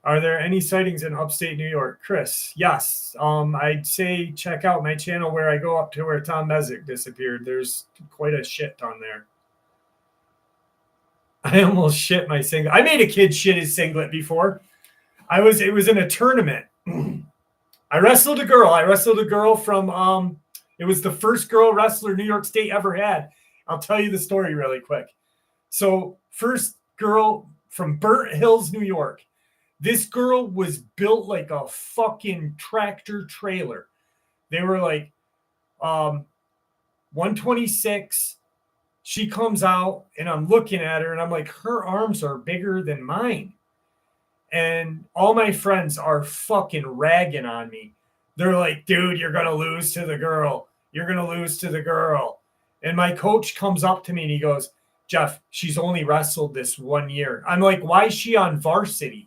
Are there any sightings in upstate New York? Chris, yes. I'd say check out my channel where I go up to where Tom Mzik disappeared. There's quite a shit ton there. I almost shit my singlet. I made a kid shit his singlet before. It was in a tournament. I wrestled a girl from it was the first girl wrestler New York State ever had. I'll tell you the story really quick. So, first girl from Burnt Hills, New York. This girl was built like a fucking tractor trailer. They were like 126. She comes out and I'm looking at her and I'm like, her arms are bigger than mine. And all my friends are fucking ragging on me. They're like, dude, you're going to lose to the girl. You're going to lose to the girl. And my coach comes up to me and he goes, Jeff, she's only wrestled this 1 year. I'm like, why is she on varsity?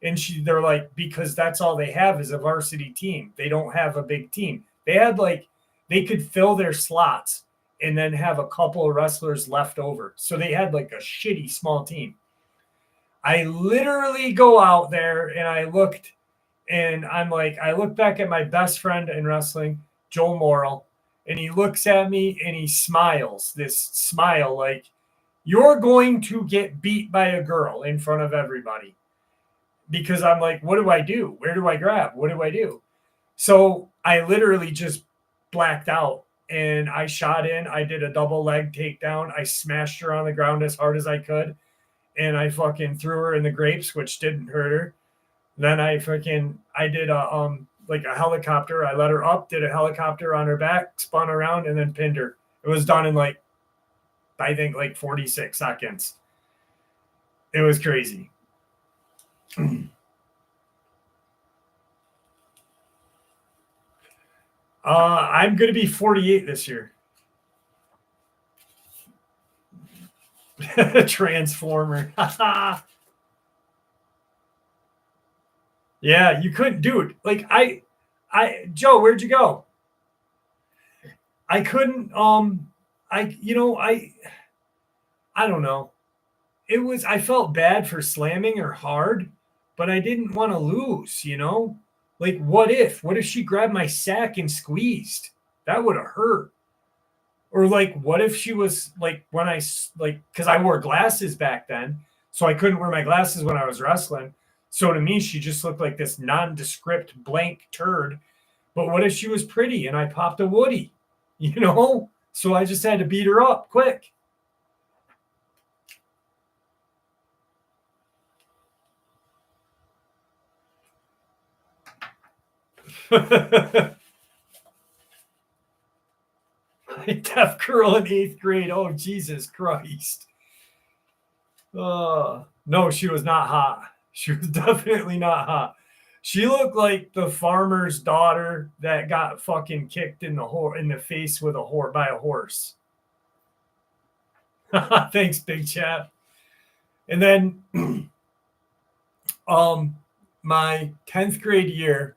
And they're like, because that's all they have is a varsity team. They don't have a big team. They could fill their slots and then have a couple of wrestlers left over. So they had like a shitty small team. I literally go out there and I looked and I'm like, I look back at my best friend in wrestling, Joel Morrill, and he looks at me and he smiles, this smile like, you're going to get beat by a girl in front of everybody. Because I'm like, what do I do? Where do I grab? What do I do? So I literally just blacked out and I shot in. I did a double leg takedown. I smashed her on the ground as hard as I could. And I fucking threw her in the grapes, which didn't hurt her. Then I did a helicopter. I let her up, did a helicopter on her back, spun around, and then pinned her. It was done in I think 46 seconds. It was crazy. I'm going to be 48 this year. Transformer. Yeah, you couldn't, dude. Like Joe, where'd you go? I couldn't, I don't know. I felt bad for slamming her hard, but I didn't want to lose, you know? Like, what if she grabbed my sack and squeezed? That would have hurt. Or like, what if she was like, because I wore glasses back then, so I couldn't wear my glasses when I was wrestling. So to me, she just looked like this nondescript blank turd. But what if she was pretty and I popped a Woody, you know? So I just had to beat her up quick. Deaf girl in 8th grade. Oh, Jesus Christ. No, she was not hot. She was definitely not hot. She looked like the farmer's daughter that got fucking kicked in the face with by a horse. Thanks, big chap. And then my 10th grade year,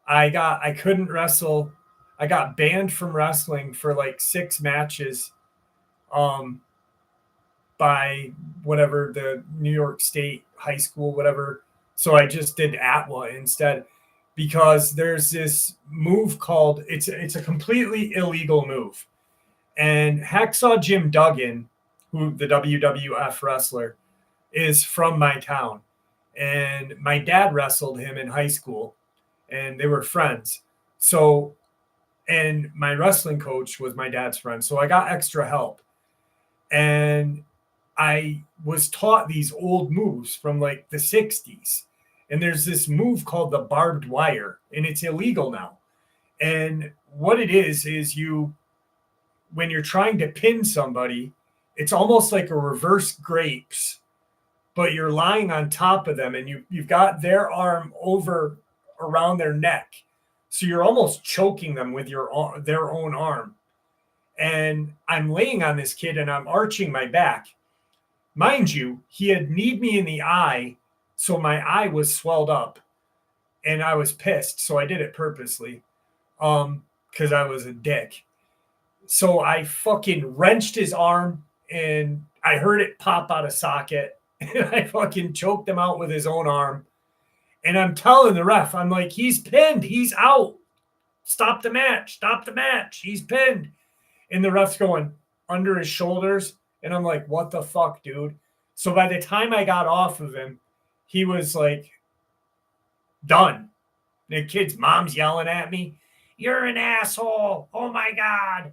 I couldn't wrestle. I got banned from wrestling for like 6 matches by whatever the New York State high school, whatever. So I just did ATWA instead because there's this move called it's a completely illegal move. And Hacksaw Jim Duggan, who the WWF wrestler, is from my town. And my dad wrestled him in high school and they were friends. So, and my wrestling coach was my dad's friend. So I got extra help. And I was taught these old moves from like the 60s. And there's this move called the barbed wire, and it's illegal now. And what it is when you're trying to pin somebody, it's almost like a reverse grapes, but you're lying on top of them and you've got their arm over around their neck. So you're almost choking them with their own arm. And I'm laying on this kid and I'm arching my back. Mind you, he had kneed me in the eye, so my eye was swelled up and I was pissed. So I did it purposely because I was a dick. So I fucking wrenched his arm and I heard it pop out of socket and I fucking choked him out with his own arm. And I'm telling the ref, I'm like, he's pinned. He's out. Stop the match. Stop the match. He's pinned. And the ref's going under his shoulders. And I'm like, what the fuck, dude? So by the time I got off of him, he was like, done. The kid's mom's yelling at me. You're an asshole. Oh, my God.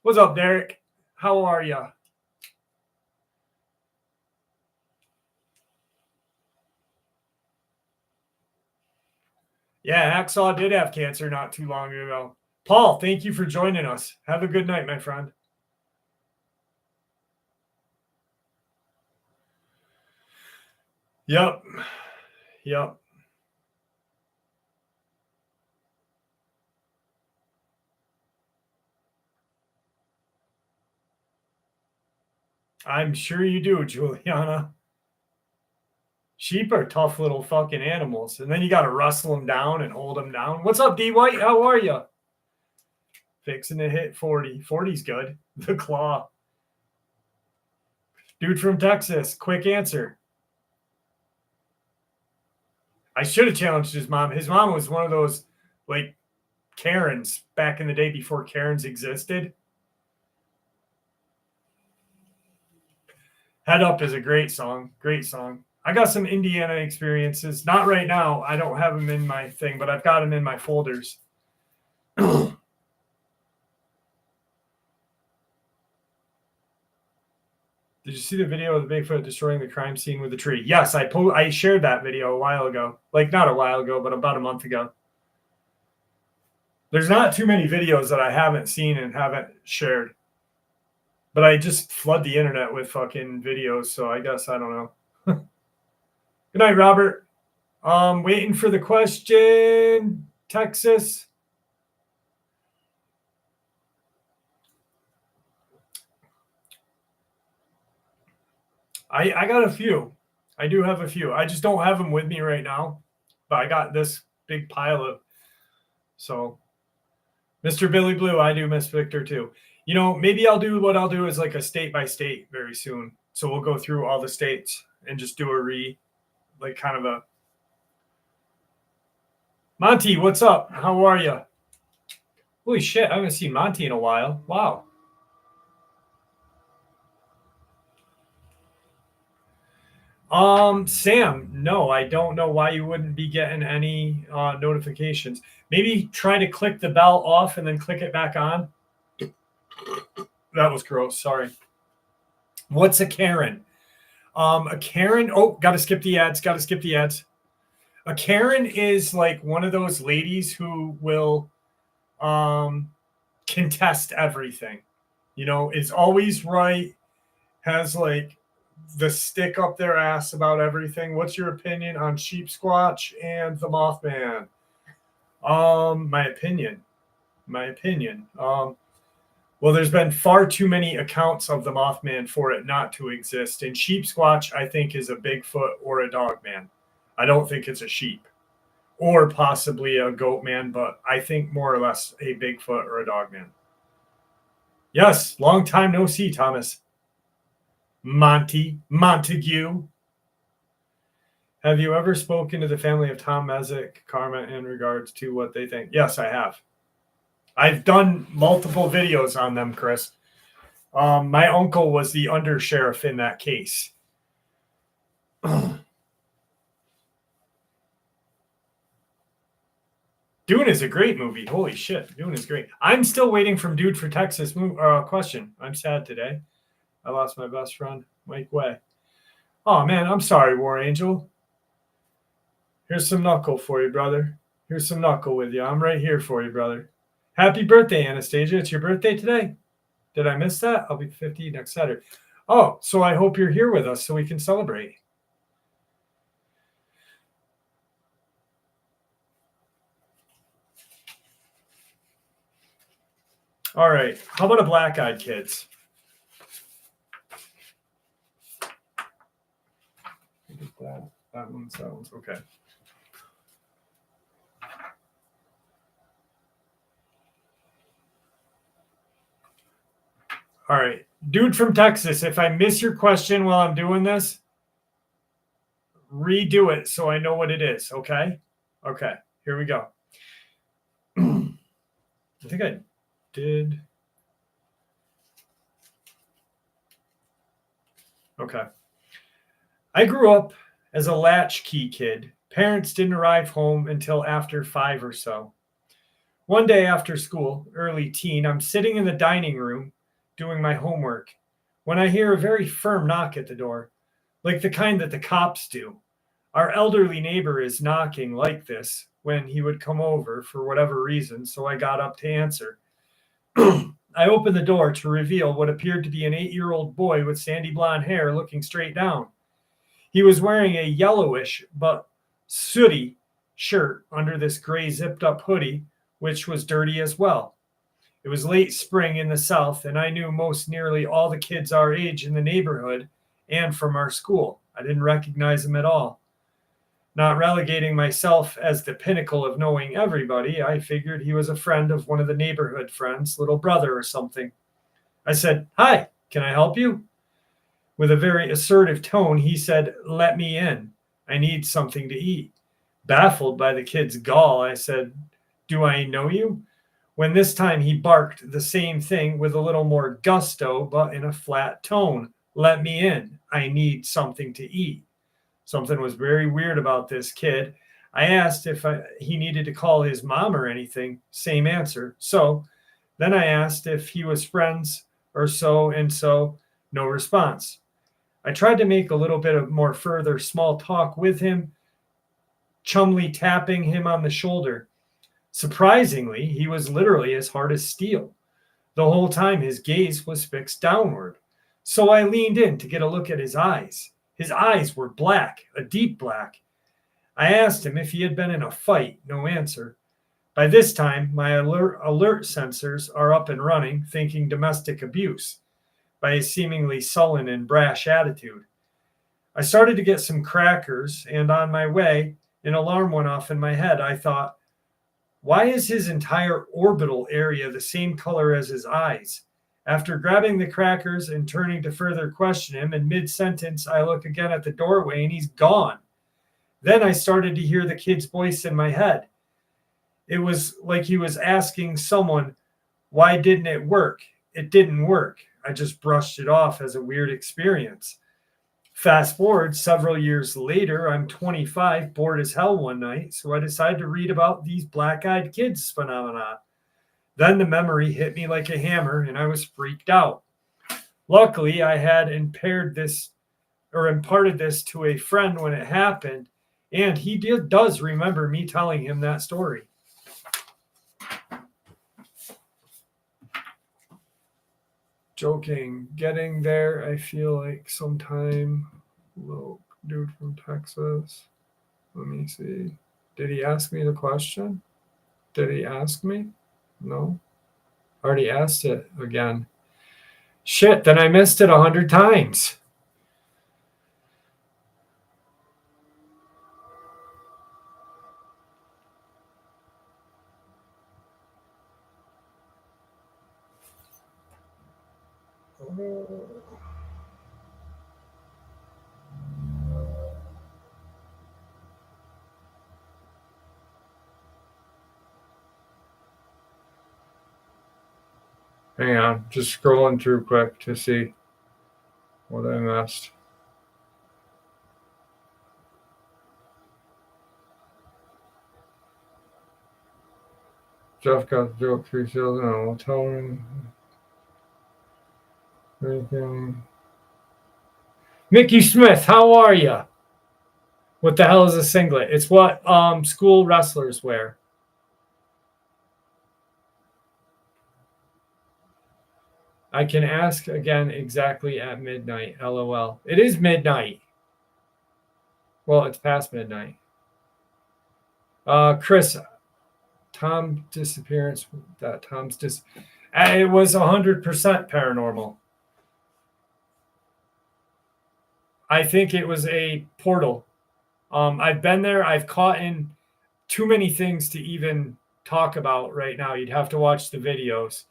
What's up, Derek? How are you? Yeah, Hacksaw did have cancer not too long ago. Paul, thank you for joining us. Have a good night, my friend. Yep. I'm sure you do, Juliana. Sheep are tough little fucking animals. And then you got to wrestle them down and hold them down. What's up, D White? How are you? Fixing to hit 40. 40's good. The claw. Dude from Texas. Quick answer. I should have challenged his mom. His mom was one of those, like, Karens back in the day before Karens existed. Head Up is a great song. Great song. I got some Indiana experiences. Not right now. I don't have them in my thing, but I've got them in my folders. Did you see the video of the Bigfoot destroying the crime scene with a tree? Yes, I shared that video a while ago. Like, not a while ago, but about a month ago. There's not too many videos that I haven't seen and haven't shared. But I just flood the internet with fucking videos, so I guess I don't know. Good night, Robert. Waiting for the question, Texas. I got a few. I do have a few. I just don't have them with me right now. But I got this big pile of. So, Mr. Billy Blue, I do miss Victor too. You know, maybe I'll do is like a state by state very soon. So we'll go through all the states and just do a kind of a. Monty, what's up? How are you? Holy shit, I haven't seen Monty in a while. Wow. Sam, no, I don't know why you wouldn't be getting any notifications. Maybe try to click the bell off and then click it back on. That was gross. Sorry. What's a Karen? A Karen. Oh, got to skip the ads. A Karen is like one of those ladies who will contest everything. You know, is always right, has like the stick up their ass about everything. What's your opinion on Sheep Squatch and the Mothman? My opinion. Well, there's been far too many accounts of the Mothman for it not to exist. And Sheep Squatch, I think, is a Bigfoot or a Dogman. I don't think it's a sheep or possibly a goat man, but I think more or less a Bigfoot or a Dogman. Yes, long time no see, Thomas. Montague. Have you ever spoken to the family of Tom Mzik, Karma, in regards to what they think? Yes, I have. I've done multiple videos on them, Chris. My uncle was the undersheriff in that case. Dune is a great movie. Holy shit, Dune is great. I'm still waiting from Dude for Texas question. I'm sad today. I lost my best friend, Mike Way. Oh, man, I'm sorry, War Angel. Here's some knuckle for you, brother. Here's some knuckle with you. I'm right here for you, brother. Happy birthday, Anastasia. It's your birthday today. Did I miss that? I'll be 50 next Saturday. Oh, so I hope you're here with us so we can celebrate. All right. How about a black-eyed kids? That one's okay. All right. Dude from Texas, if I miss your question while I'm doing this, redo it so I know what it is, okay? Okay, here we go. I think I did. Okay. I grew up as a latchkey kid. Parents didn't arrive home until after 5 or so. One day after school, early teen, I'm sitting in the dining room doing my homework when I hear a very firm knock at the door, like the kind that the cops do. Our elderly neighbor is knocking like this when he would come over for whatever reason, so I got up to answer. I opened the door to reveal what appeared to be an 8-year-old boy with sandy blonde hair looking straight down. He was wearing a yellowish but sooty shirt under this gray zipped up hoodie, which was dirty as well. It was late spring in the South, and I knew most nearly all the kids our age in the neighborhood and from our school. I didn't recognize them at all. Not relegating myself as the pinnacle of knowing everybody, I figured he was a friend of one of the neighborhood friends' little brother or something. I said, "Hi, can I help you?" With a very assertive tone, he said, "Let me in. I need something to eat." Baffled by the kid's gall, I said, "Do I know you?" When this time he barked the same thing with a little more gusto, but in a flat tone. "Let me in. I need something to eat." Something was very weird about this kid. I asked if he needed to call his mom or anything. Same answer. So then I asked if he was friends or so and so. No response. I tried to make a little bit of more further small talk with him, chumly tapping him on the shoulder. Surprisingly, he was literally as hard as steel. The whole time his gaze was fixed downward. So I leaned in to get a look at his eyes. His eyes were black, a deep black. I asked him if he had been in a fight. No answer. By this time, my alert sensors are up and running, thinking domestic abuse, by his seemingly sullen and brash attitude. I started to get some crackers, and on my way, an alarm went off in my head. I thought, why is his entire orbital area the same color as his eyes? After grabbing the crackers and turning to further question him, in mid-sentence, I look again at the doorway and he's gone. Then I started to hear the kid's voice in my head. It was like he was asking someone, why didn't it work? It didn't work. I just brushed it off as a weird experience. Fast forward several years later, I'm 25, bored as hell one night, so I decided to read about these black-eyed kids phenomena. Then the memory hit me like a hammer, and I was freaked out. Luckily, I had imparted this to a friend when it happened, and he does remember me telling him that story. Joking. Getting there, I feel like sometime. Little dude from Texas. Let me see. Did he ask me the question? Did he ask me? No. Already asked it again. Shit, then I missed it 100 times. Hang on, just scrolling through quick to see what I missed. Jeff got the joke 3 sales and I'll tell him. Mickey Smith, how are you? What the hell is a singlet? It's what school wrestlers wear. I can ask again exactly at midnight. LOL. It is midnight. Well, it's past midnight. Chris, Tom disappearance. That Tom's it was 100% paranormal. I think it was a portal. I've been there. I've caught in too many things to even talk about right now. You'd have to watch the videos.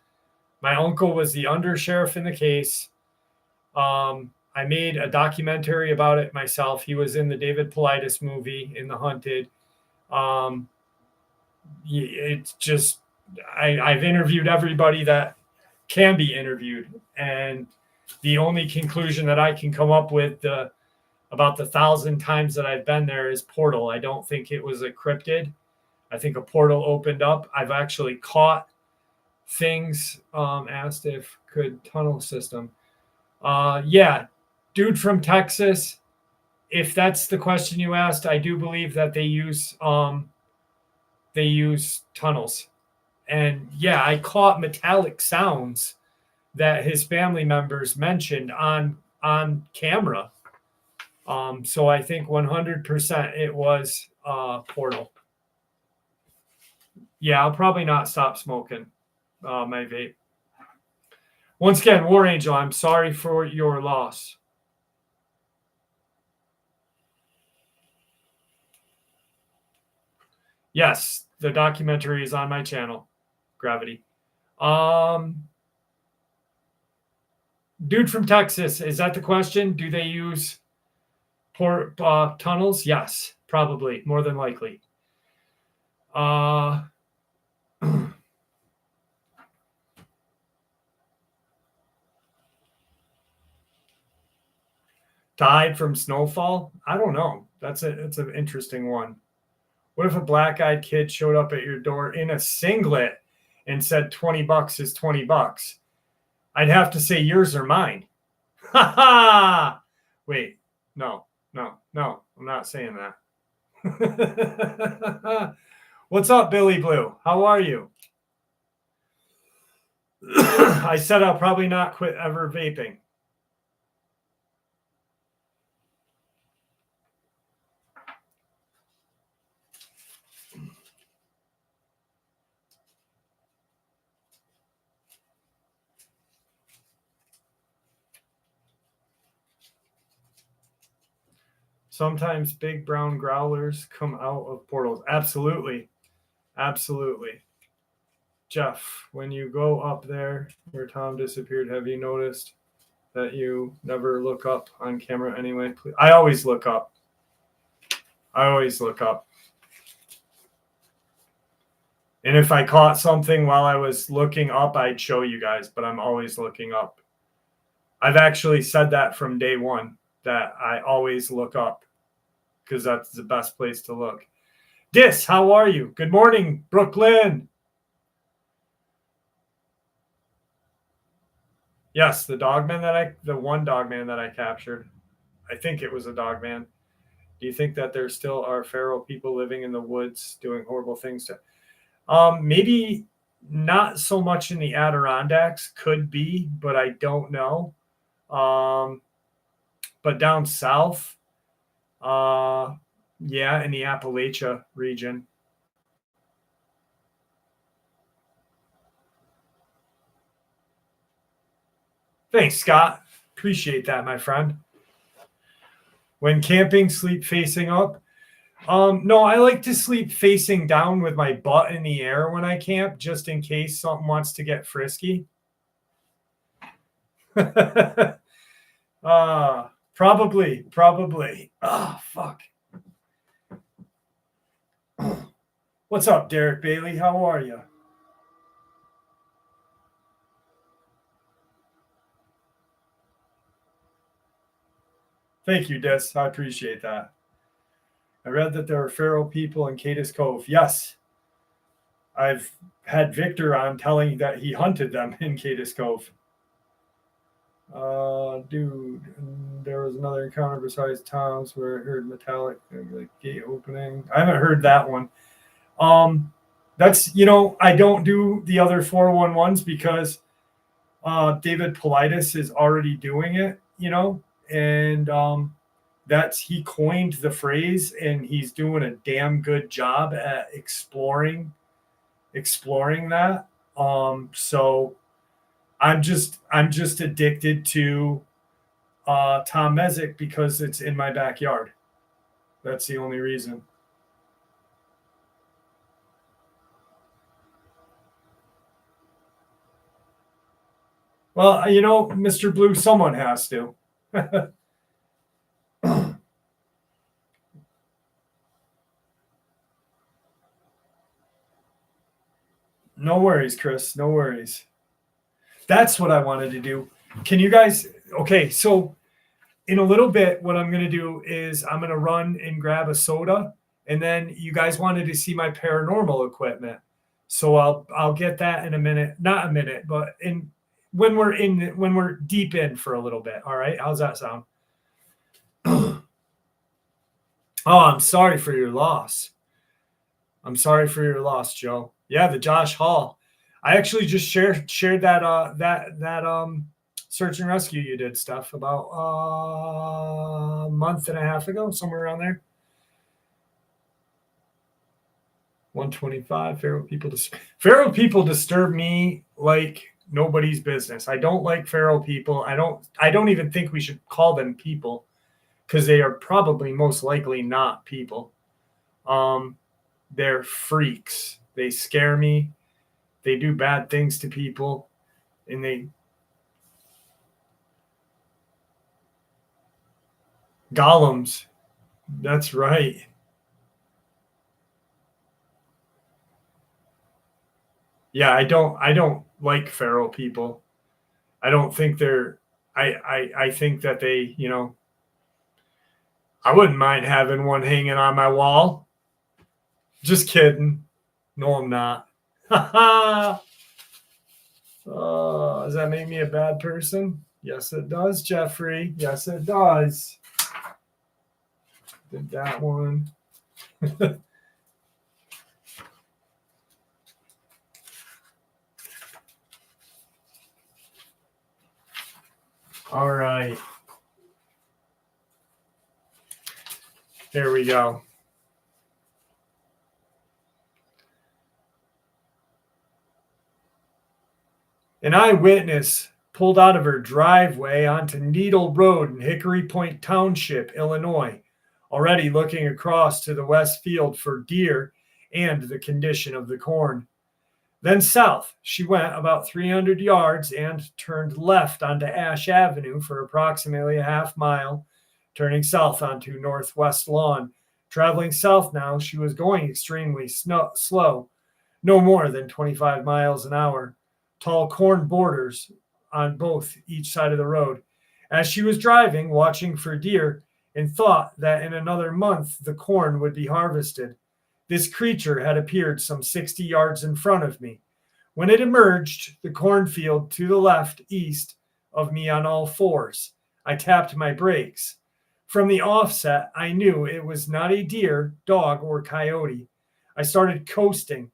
My uncle was the undersheriff in the case. I made a documentary about it myself. He was in the David Paulides movie in The Hunted. It's just I've interviewed everybody that can be interviewed, and the only conclusion that I can come up with about the 1,000 times that I've been there is portal. I don't think it was a cryptid. I think a portal opened up. I've actually caught things. Asked if could tunnel system. Yeah, dude from Texas. If that's the question you asked, I do believe that they use tunnels. And yeah, I caught metallic sounds that his family members mentioned on camera. So I think 100% it was portal. Yeah, I'll probably not stop smoking my vape. Once again, War Angel, I'm sorry for your loss. Yes, the documentary is on my channel, Gravity. Dude from Texas, is that the question? Do they use tunnels? Yes, probably, more than likely. Died from snowfall? I don't know. That's an interesting one. What if a black-eyed kid showed up at your door in a singlet and said $20 is $20? I'd have to say yours or mine. Ha ha! Wait, no, I'm not saying that. What's up, Billy Blue? How are you? I said I'll probably not quit ever vaping. Sometimes big brown growlers come out of portals. Absolutely. Jeff, when you go up there where Tom disappeared, have you noticed that you never look up on camera anyway? I always look up. And if I caught something while I was looking up, I'd show you guys, but I'm always looking up. I've actually said that from day one, that I always look up because that's the best place to look. Dis, how are you? Good morning, Brooklyn. Yes, the one dogman that I captured. I think it was a dogman. Do you think that there still are feral people living in the woods doing horrible things to? Maybe Not so much in the Adirondacks, could be, but I don't know. But down south, yeah, in the Appalachia region. Thanks, Scott. Appreciate that, my friend. When camping, sleep facing up. No, I like to sleep facing down with my butt in the air when I camp, just in case something wants to get frisky. Probably. Oh, fuck. What's up, Derek Bailey? How are you? Thank you, Des. I appreciate that. I read that there are feral people in Cadiz Cove. Yes. I've had Victor on telling that he hunted them in Cadiz Cove. Dude, there was another encounter besides Tom's where I heard metallic like gate opening. I haven't heard that one. That's, I don't do the other 411s because David Politis is already doing it, and he coined the phrase, and he's doing a damn good job at exploring that. So I'm just addicted to Tom Mzik because it's in my backyard. That's the only reason. Well, Mr. Blue, someone has to. No worries, Chris. No worries. That's what I wanted to do. Can you guys? Okay, so in a little bit, what I'm going to do is I'm going to run and grab a soda, and then you guys wanted to see my paranormal equipment, so I'll get that in a minute. Not a minute, but when we're deep in for a little bit. All right, how's that sound? Oh, I'm sorry for your loss. I'm sorry for your loss, Joe. Yeah, the Josh Hall. I actually just shared that search and rescue you did stuff about a month and a half ago, somewhere around there. 125 feral people disturb me like nobody's business. I don't like feral people. I don't even think we should call them people because they are probably most likely not people. They're freaks. They scare me. They do bad things to people, and they golems. That's right. Yeah, I don't like feral people. I don't think they're I think that they, I wouldn't mind having one hanging on my wall. Just kidding. No, I'm not. Does that make me a bad person? Yes, it does, Jeffrey. Yes, it does. Did that one. All right. There we go. An eyewitness pulled out of her driveway onto Needle Road in Hickory Point Township, Illinois, already looking across to the west field for deer and the condition of the corn. Then south, she went about 300 yards and turned left onto Ash Avenue for approximately a half mile, turning south onto Northwest Lawn. Traveling south now, she was going extremely slow, no more than 25 miles an hour. Tall corn borders on each side of the road. As she was driving, watching for deer, and thought that in another month the corn would be harvested, this creature had appeared some 60 yards in front of me. When it emerged, the cornfield to the left, east of me on all fours, I tapped my brakes. From the offset, I knew it was not a deer, dog, or coyote. I started coasting.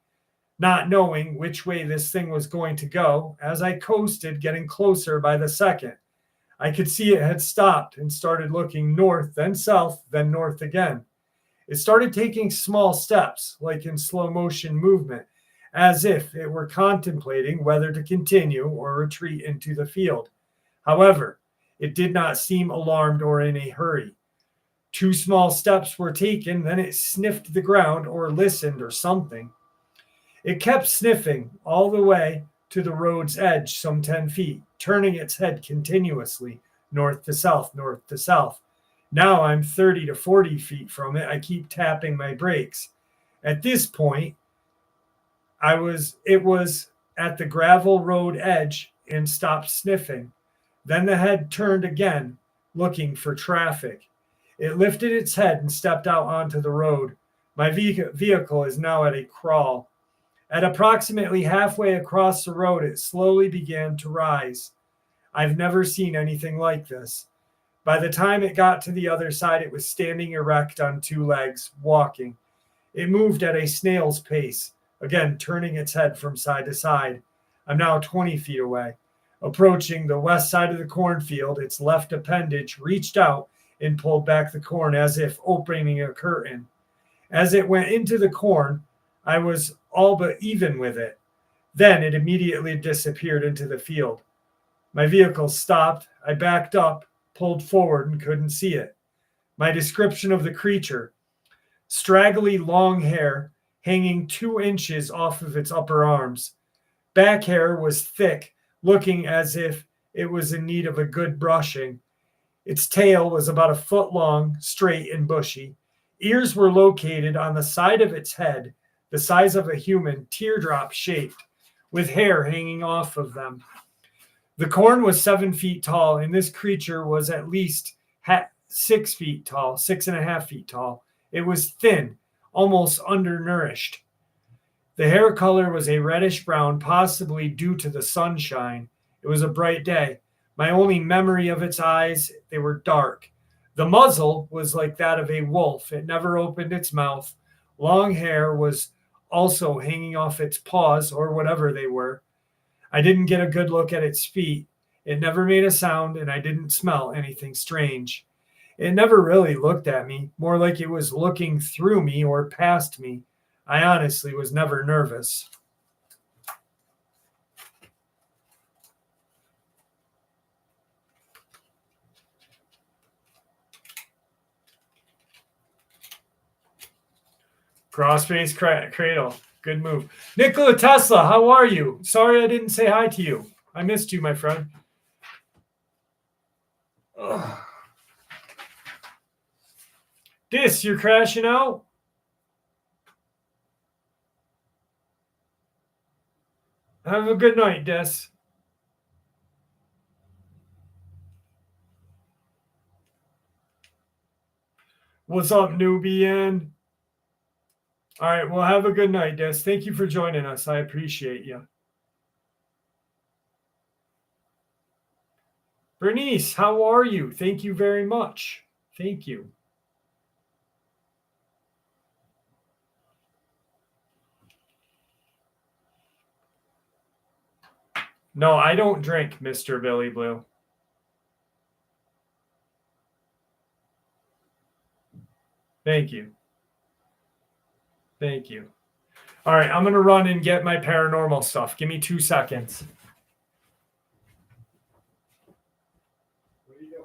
not knowing which way this thing was going to go. As I coasted, getting closer by the second, I could see it had stopped and started looking north, then south, then north again. It started taking small steps, like in slow motion movement, as if it were contemplating whether to continue or retreat into the field. However, it did not seem alarmed or in a hurry. Two small steps were taken, then it sniffed the ground or listened or something. It kept sniffing all the way to the road's edge, some 10 feet, turning its head continuously, north to south, north to south. Now I'm 30 to 40 feet from it. I keep tapping my brakes. At this point, it was at the gravel road edge and stopped sniffing. Then the head turned again, looking for traffic. It lifted its head and stepped out onto the road. My vehicle is now at a crawl. At approximately halfway across the road, it slowly began to rise. I've never seen anything like this. By the time it got to the other side, it was standing erect on two legs, walking. It moved at a snail's pace, again turning its head from side to side. I'm now 20 feet away. Approaching the west side of the cornfield, its left appendage reached out and pulled back the corn as if opening a curtain. As it went into the corn, I was all but even with it. Then it immediately disappeared into the field. My vehicle stopped. I backed up, pulled forward, and couldn't see it. My description of the creature: straggly long hair hanging 2 inches off of its upper arms. Back hair was thick, looking as if it was in need of a good brushing. Its tail was about a foot long, straight and bushy. Ears were located on the side of its head, the size of a human, teardrop shaped, with hair hanging off of them. The corn was 7 feet tall, and this creature was at least 6 feet tall, 6.5 feet tall. It was thin, almost undernourished. The hair color was a reddish brown, possibly due to the sunshine. It was a bright day. My only memory of its eyes, they were dark. The muzzle was like that of a wolf. It never opened its mouth. Long hair was also hanging off its paws, or whatever they were. I didn't get a good look at its feet. It never made a sound, and I didn't smell anything strange. It never really looked at me, more like it was looking through me or past me. I honestly was never nervous. Crossface Cradle. Good move. Nikola Tesla, how are you? Sorry I didn't say hi to you. I missed you, my friend. Ugh. Dis, you're crashing out? Have a good night, Dis. What's up, Nubian? All right, well, have a good night, Des. Thank you for joining us. I appreciate you. Bernice, how are you? Thank you very much. Thank you. No, I don't drink, Mr. Billy Blue. Thank you. Thank you. All right, I'm going to run and get my paranormal stuff. Give me 2 seconds. What are you doing?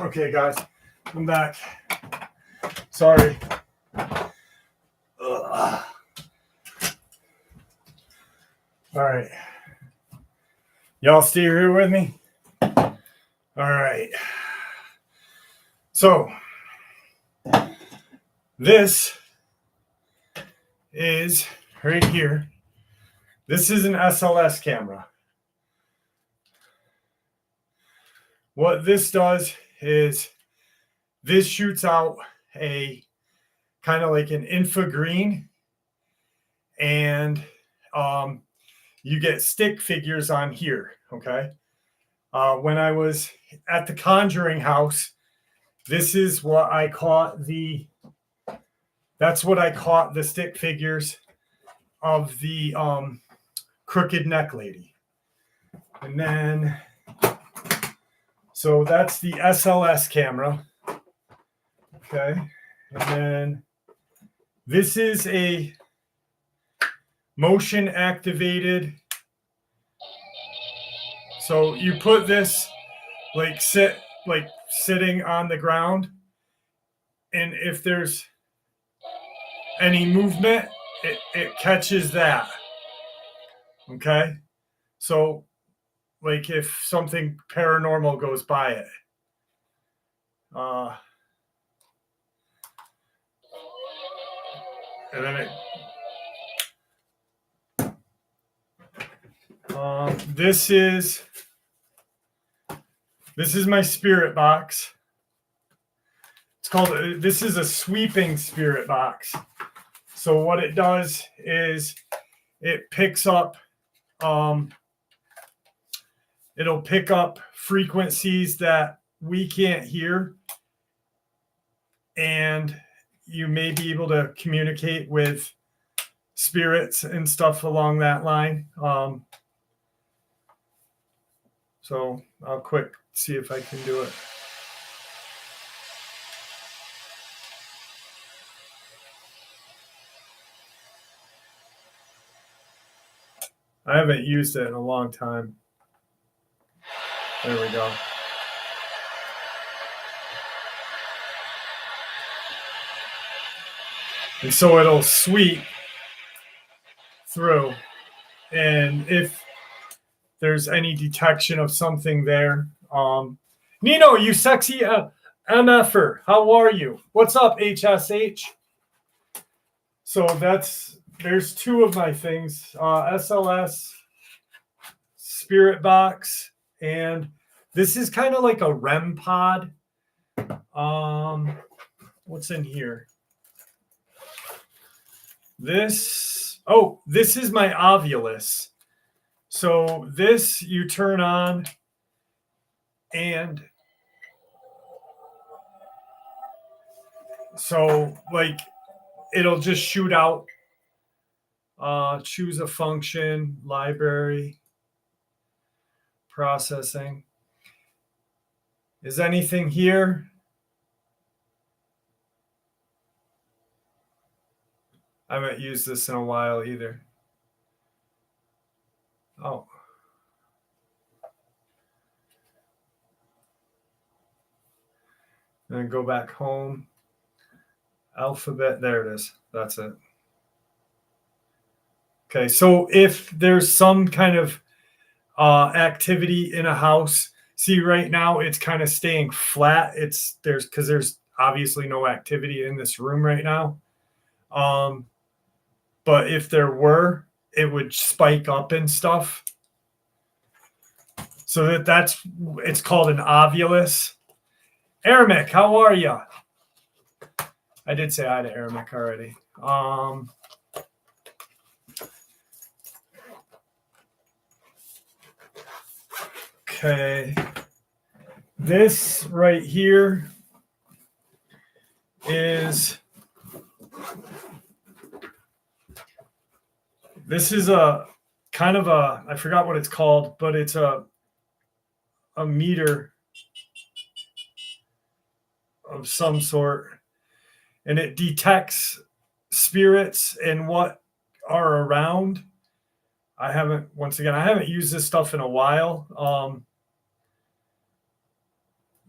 Okay, guys, I'm back. Sorry. Ugh. All right. Y'all stay here with me? All right. So, this is right here. This is an SLS camera. What this does is this shoots out a kind of like an infragreen, and you get stick figures on here. Okay. When I was at the Conjuring house, this is what I caught that's what I caught the stick figures of the crooked neck lady. And then, so that's the SLS camera. Okay. And then this is a motion activated. So you put this sitting on the ground, and if there's any movement, it catches that. Okay. So like if something paranormal goes by it. And then this is my spirit box. It's called, this is a sweeping spirit box. So what it does is it picks up, it'll pick up frequencies that we can't hear, and you may be able to communicate with spirits and stuff along that line. So I'll quick see if I can do it. I haven't used it in a long time. There we go. And so it'll sweep through. And if there's any detection of something there, Nino, you sexy MFer, how are you? What's up, HSH? So there's two of my things, SLS, Spirit Box, and this is kind of like a REM pod. What's in here? This is my Ovulus. So this you turn on, and so like it'll just shoot out. Choose a function, library, processing. Is anything here? I haven't used this in a while either. Oh. And then go back home. Alphabet, there it is. That's it. Okay, so if there's some kind of activity in a house, see right now it's kind of staying flat. There's obviously no activity in this room right now. But if there were, it would spike up and stuff. So it's called an Ovulus. Aramic, how are you? I did say hi to Aramic already. Okay. This right here is a kind of a, I forgot what it's called, but it's a meter of some sort, and it detects spirits and what are around. I haven't used this stuff in a while.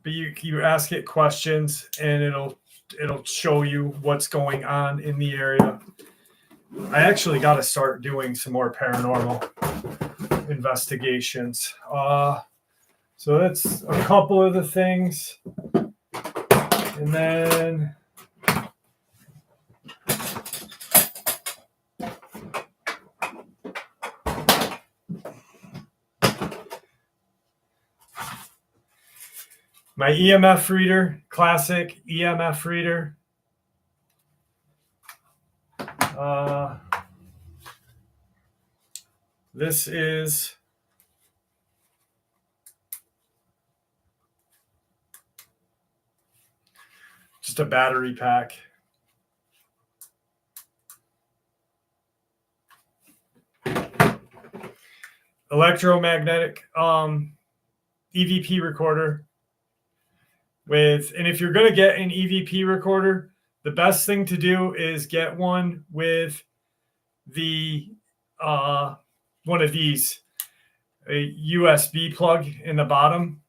but you ask it questions and it'll show you what's going on in the area. I actually got to start doing some more paranormal investigations. So that's a couple of the things. And then my EMF reader, classic EMF reader. This is just a battery pack. Electromagnetic EVP recorder and if you're going to get an EVP recorder, the best thing to do is get one with the one of these, a USB plug in the bottom.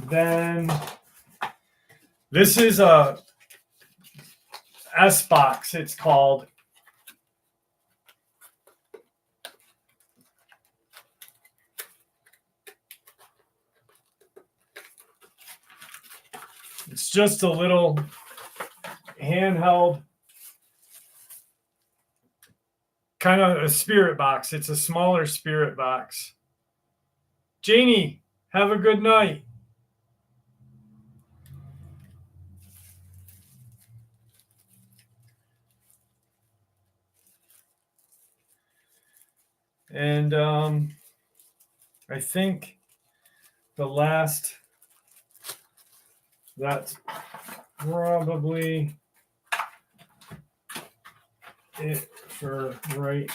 Then this is a S box, it's called. It's just a little handheld, kind of a spirit box. It's a smaller spirit box. Janie, have a good night. And I think that's probably it for right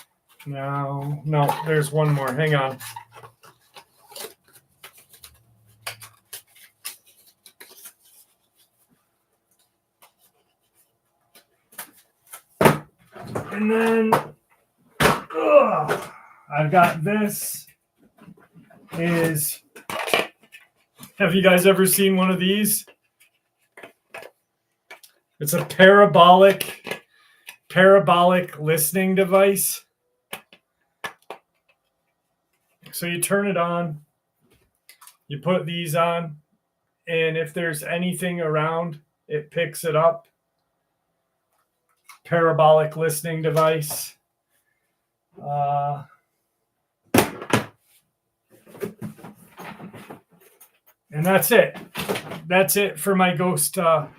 now. No, there's one more. Hang on. And then I've got this. Have you guys ever seen one of these? It's a parabolic listening device. So you turn it on, you put these on, and if there's anything around, it picks it up. Parabolic listening device. And that's it. That's it for my ghost stuff.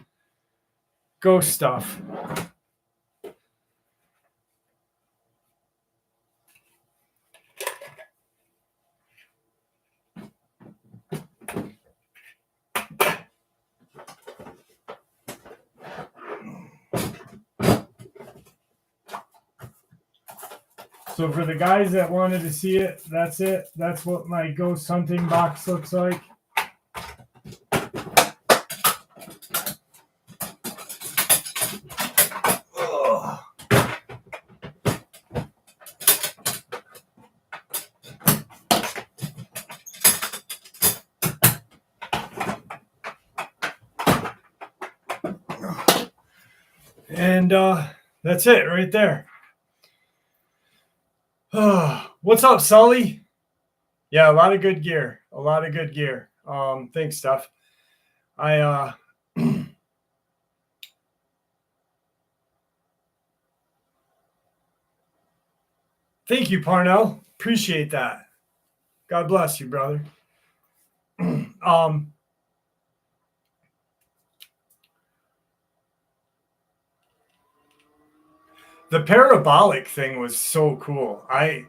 So for the guys that wanted to see it, that's it. That's what my ghost hunting box looks like. And that's it right there. What's up, Sully? Yeah, a lot of good gear. Thanks, Steph. I thank you, Parnell. Appreciate that. God bless you, brother. The parabolic thing was so cool. I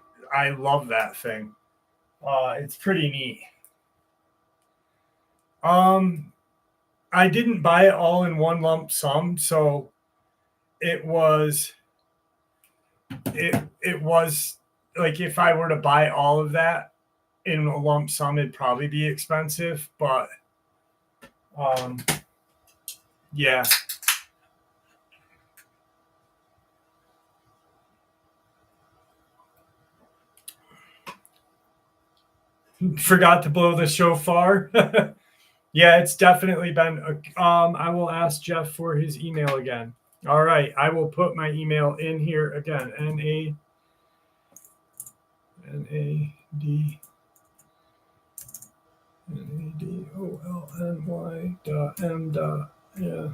love that thing. It's pretty neat. I didn't buy it all in one lump sum, so it was like if I were to buy all of that in a lump sum, it'd probably be expensive, but yeah. Forgot to blow the shofar. Yeah, it's definitely been. I will ask Jeff for his email again. All right, I will put my email in here again. NADOLNY.M. Yeah.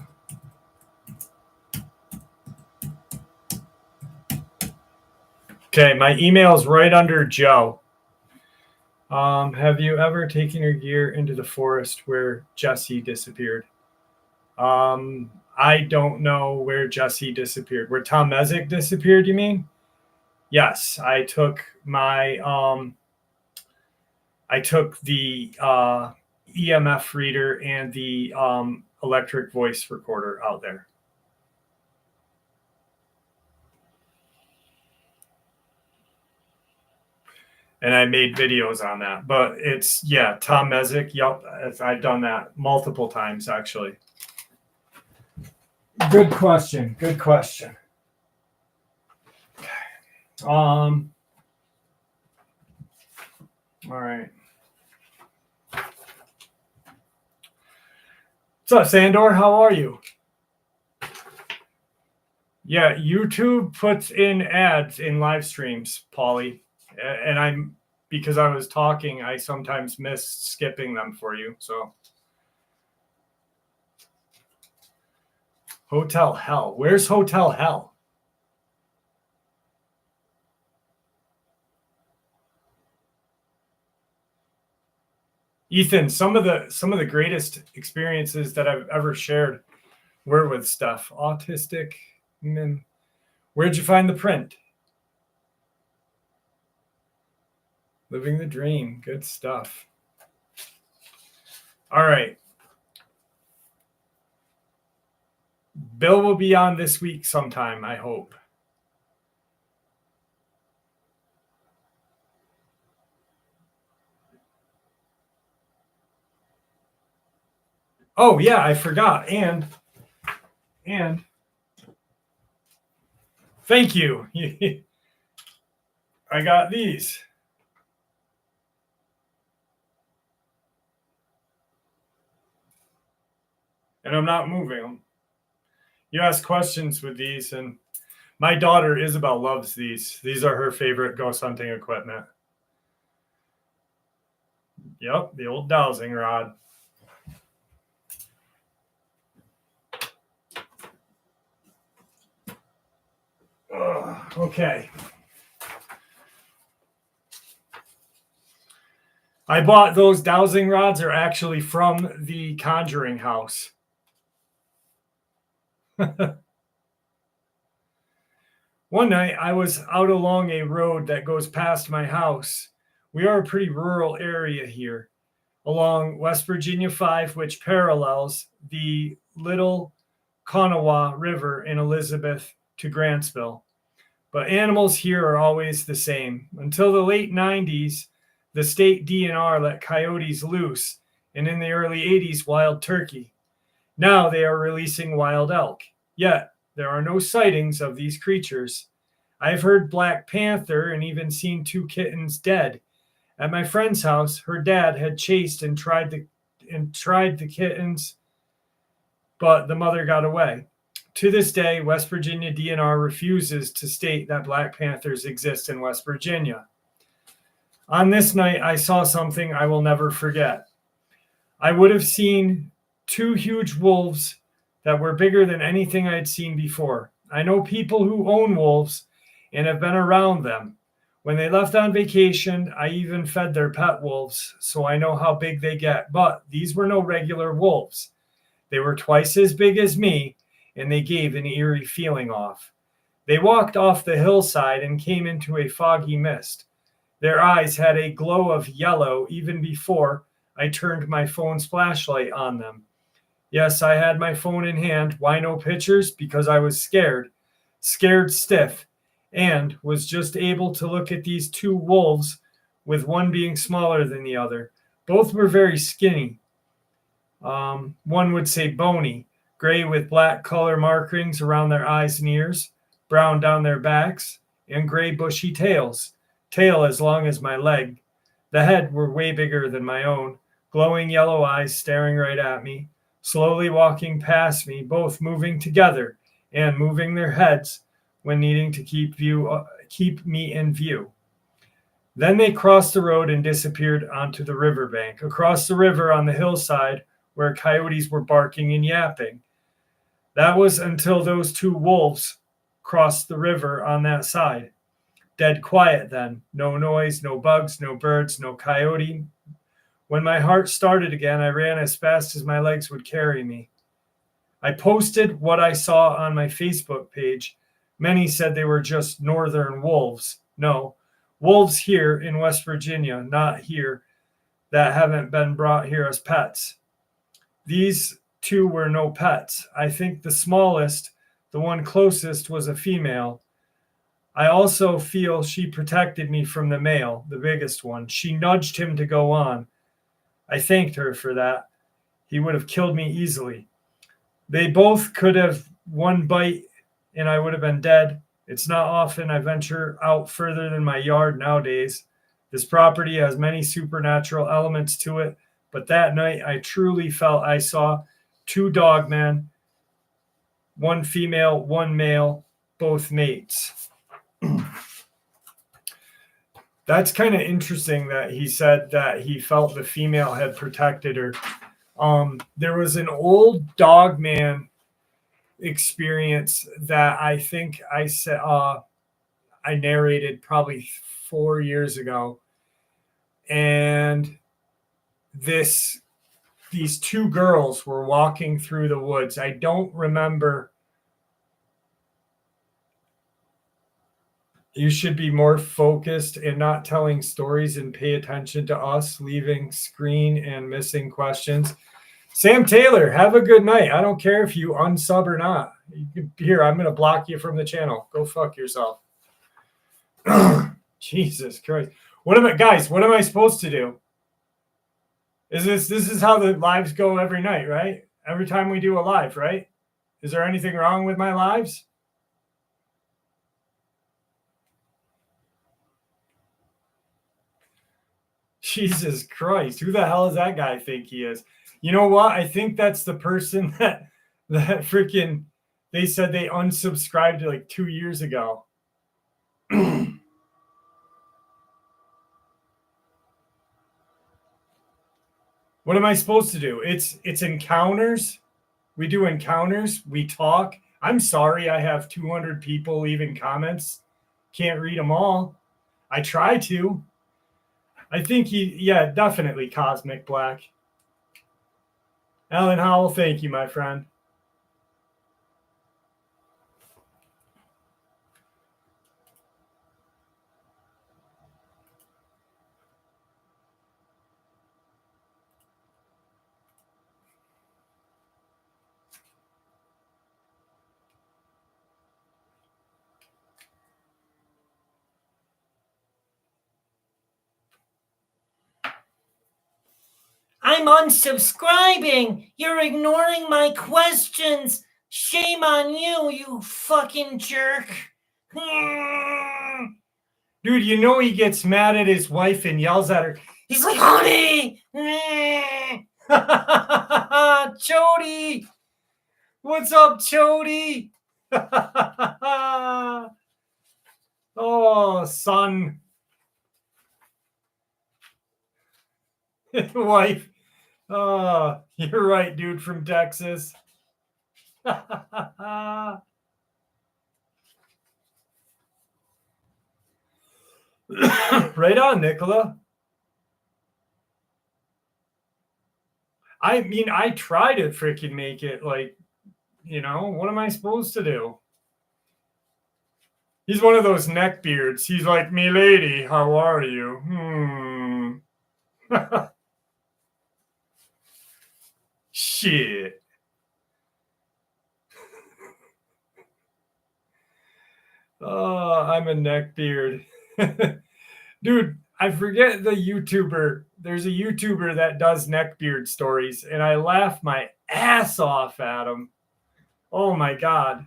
Okay, my email is right under Joe. Have you ever taken your gear into the forest where Jesse disappeared? I don't know where Jesse disappeared. Where Tom Mzik disappeared, you mean? Yes, I took the EMF reader and the electric voice recorder out there. And I made videos on that. But it's, yeah, Tom Mzik. Yep, I've done that multiple times, actually. Good question. Good question. All right. What's up, Sandor? How are you? Yeah, YouTube puts in ads in live streams, Paulie. And because I was talking, I sometimes miss skipping them for you. So, Hotel Hell. Where's Hotel Hell? Ethan, some of the greatest experiences that I've ever shared were with Steph. Autistic. Where'd you find the print? Living the dream. Good stuff. All right. Bill will be on this week sometime, I hope. Oh, yeah, I forgot. And thank you. I got these. And I'm not moving them. You ask questions with these, and my daughter Isabel loves these. These are her favorite ghost hunting equipment. Yep, the old dowsing rod. Okay. I bought those dowsing rods are actually from the Conjuring house. One night I was out along a road that goes past my house. We are a pretty rural area here, along West Virginia 5, which parallels the Little Kanawha River in Elizabeth to Grantsville. But animals here are always the same. Until the late 90s, the state DNR let coyotes loose, and in the early 80s, wild turkey. Now they are releasing wild elk. Yet, there are no sightings of these creatures. I've heard Black Panther and even seen 2 kittens dead. At my friend's house, her dad had chased and tried the kittens, but the mother got away. To this day, West Virginia DNR refuses to state that Black Panthers exist in West Virginia. On this night, I saw something I will never forget. I would have seen 2 huge wolves that were bigger than anything I had seen before. I know people who own wolves and have been around them. When they left on vacation, I even fed their pet wolves, so I know how big they get. But these were no regular wolves. They were twice as big as me, and they gave an eerie feeling off. They walked off the hillside and came into a foggy mist. Their eyes had a glow of yellow even before I turned my phone's flashlight on them. Yes, I had my phone in hand. Why no pictures? Because I was scared stiff, and was just able to look at these 2 wolves, with one being smaller than the other. Both were very skinny. One would say bony, gray with black color markings around their eyes and ears, brown down their backs, and gray bushy tails. Tail as long as my leg. The head were way bigger than my own, glowing yellow eyes staring right at me, slowly walking past me, both moving together and moving their heads when needing to keep me in view. Then they crossed the road and disappeared onto the riverbank, across the river on the hillside where coyotes were barking and yapping. That was until those two wolves crossed the river on that side. Dead quiet then. No noise, no bugs, no birds, no coyote. When my heart started again, I ran as fast as my legs would carry me. I posted what I saw on my Facebook page. Many said they were just northern wolves. No, wolves here in West Virginia, not here, that haven't been brought here as pets. These two were no pets. I think the smallest, the one closest, was a female. I also feel she protected me from the male, the biggest one. She nudged him to go on. I thanked her for that. He would have killed me easily. They both could have one bite and I would have been dead. It's not often I venture out further than my yard nowadays. This property has many supernatural elements to it, but that night I truly felt I saw two dogmen, one female, one male, both mates. That's kind of interesting that he said that he felt the female had protected her. There was an old Dogman experience that I think I said I narrated probably 4 years ago, and these two girls were walking through the woods. I don't remember. You should be more focused and not telling stories and pay attention to us leaving screen and missing questions. Sam Taylor, have a good night. I don't care if you unsub or not. Here, I'm going to block you from the channel. Go fuck yourself. Jesus Christ. What am I supposed to do? This is how the lives go every night, right? Every time we do a live, right? Is there anything wrong with my lives? Jesus Christ. Who the hell does that guy think he is? You know what? I think that's the person that freaking they said they unsubscribed like 2 years ago. What am I supposed to do? It's encounters. We do encounters. We talk. I'm sorry I have 200 people leaving comments. Can't read them all. I try to. I think definitely Cosmic Black. Alan Howell, thank you, my friend. I'm unsubscribing. You're ignoring my questions. Shame on you, you fucking jerk. Dude, you know he gets mad at his wife and yells at her. He's like, honey. Chody. What's up, Chody? Oh, son. Wife. Oh, you're right, dude from Texas. Right on, Nicola. I mean, I try to freaking make it like, what am I supposed to do? He's one of those neckbeards. He's like, me lady, how are you? Shit. Oh, I'm a neckbeard. Dude, I forget the YouTuber. There's a YouTuber that does neckbeard stories, and I laugh my ass off at him. Oh my God.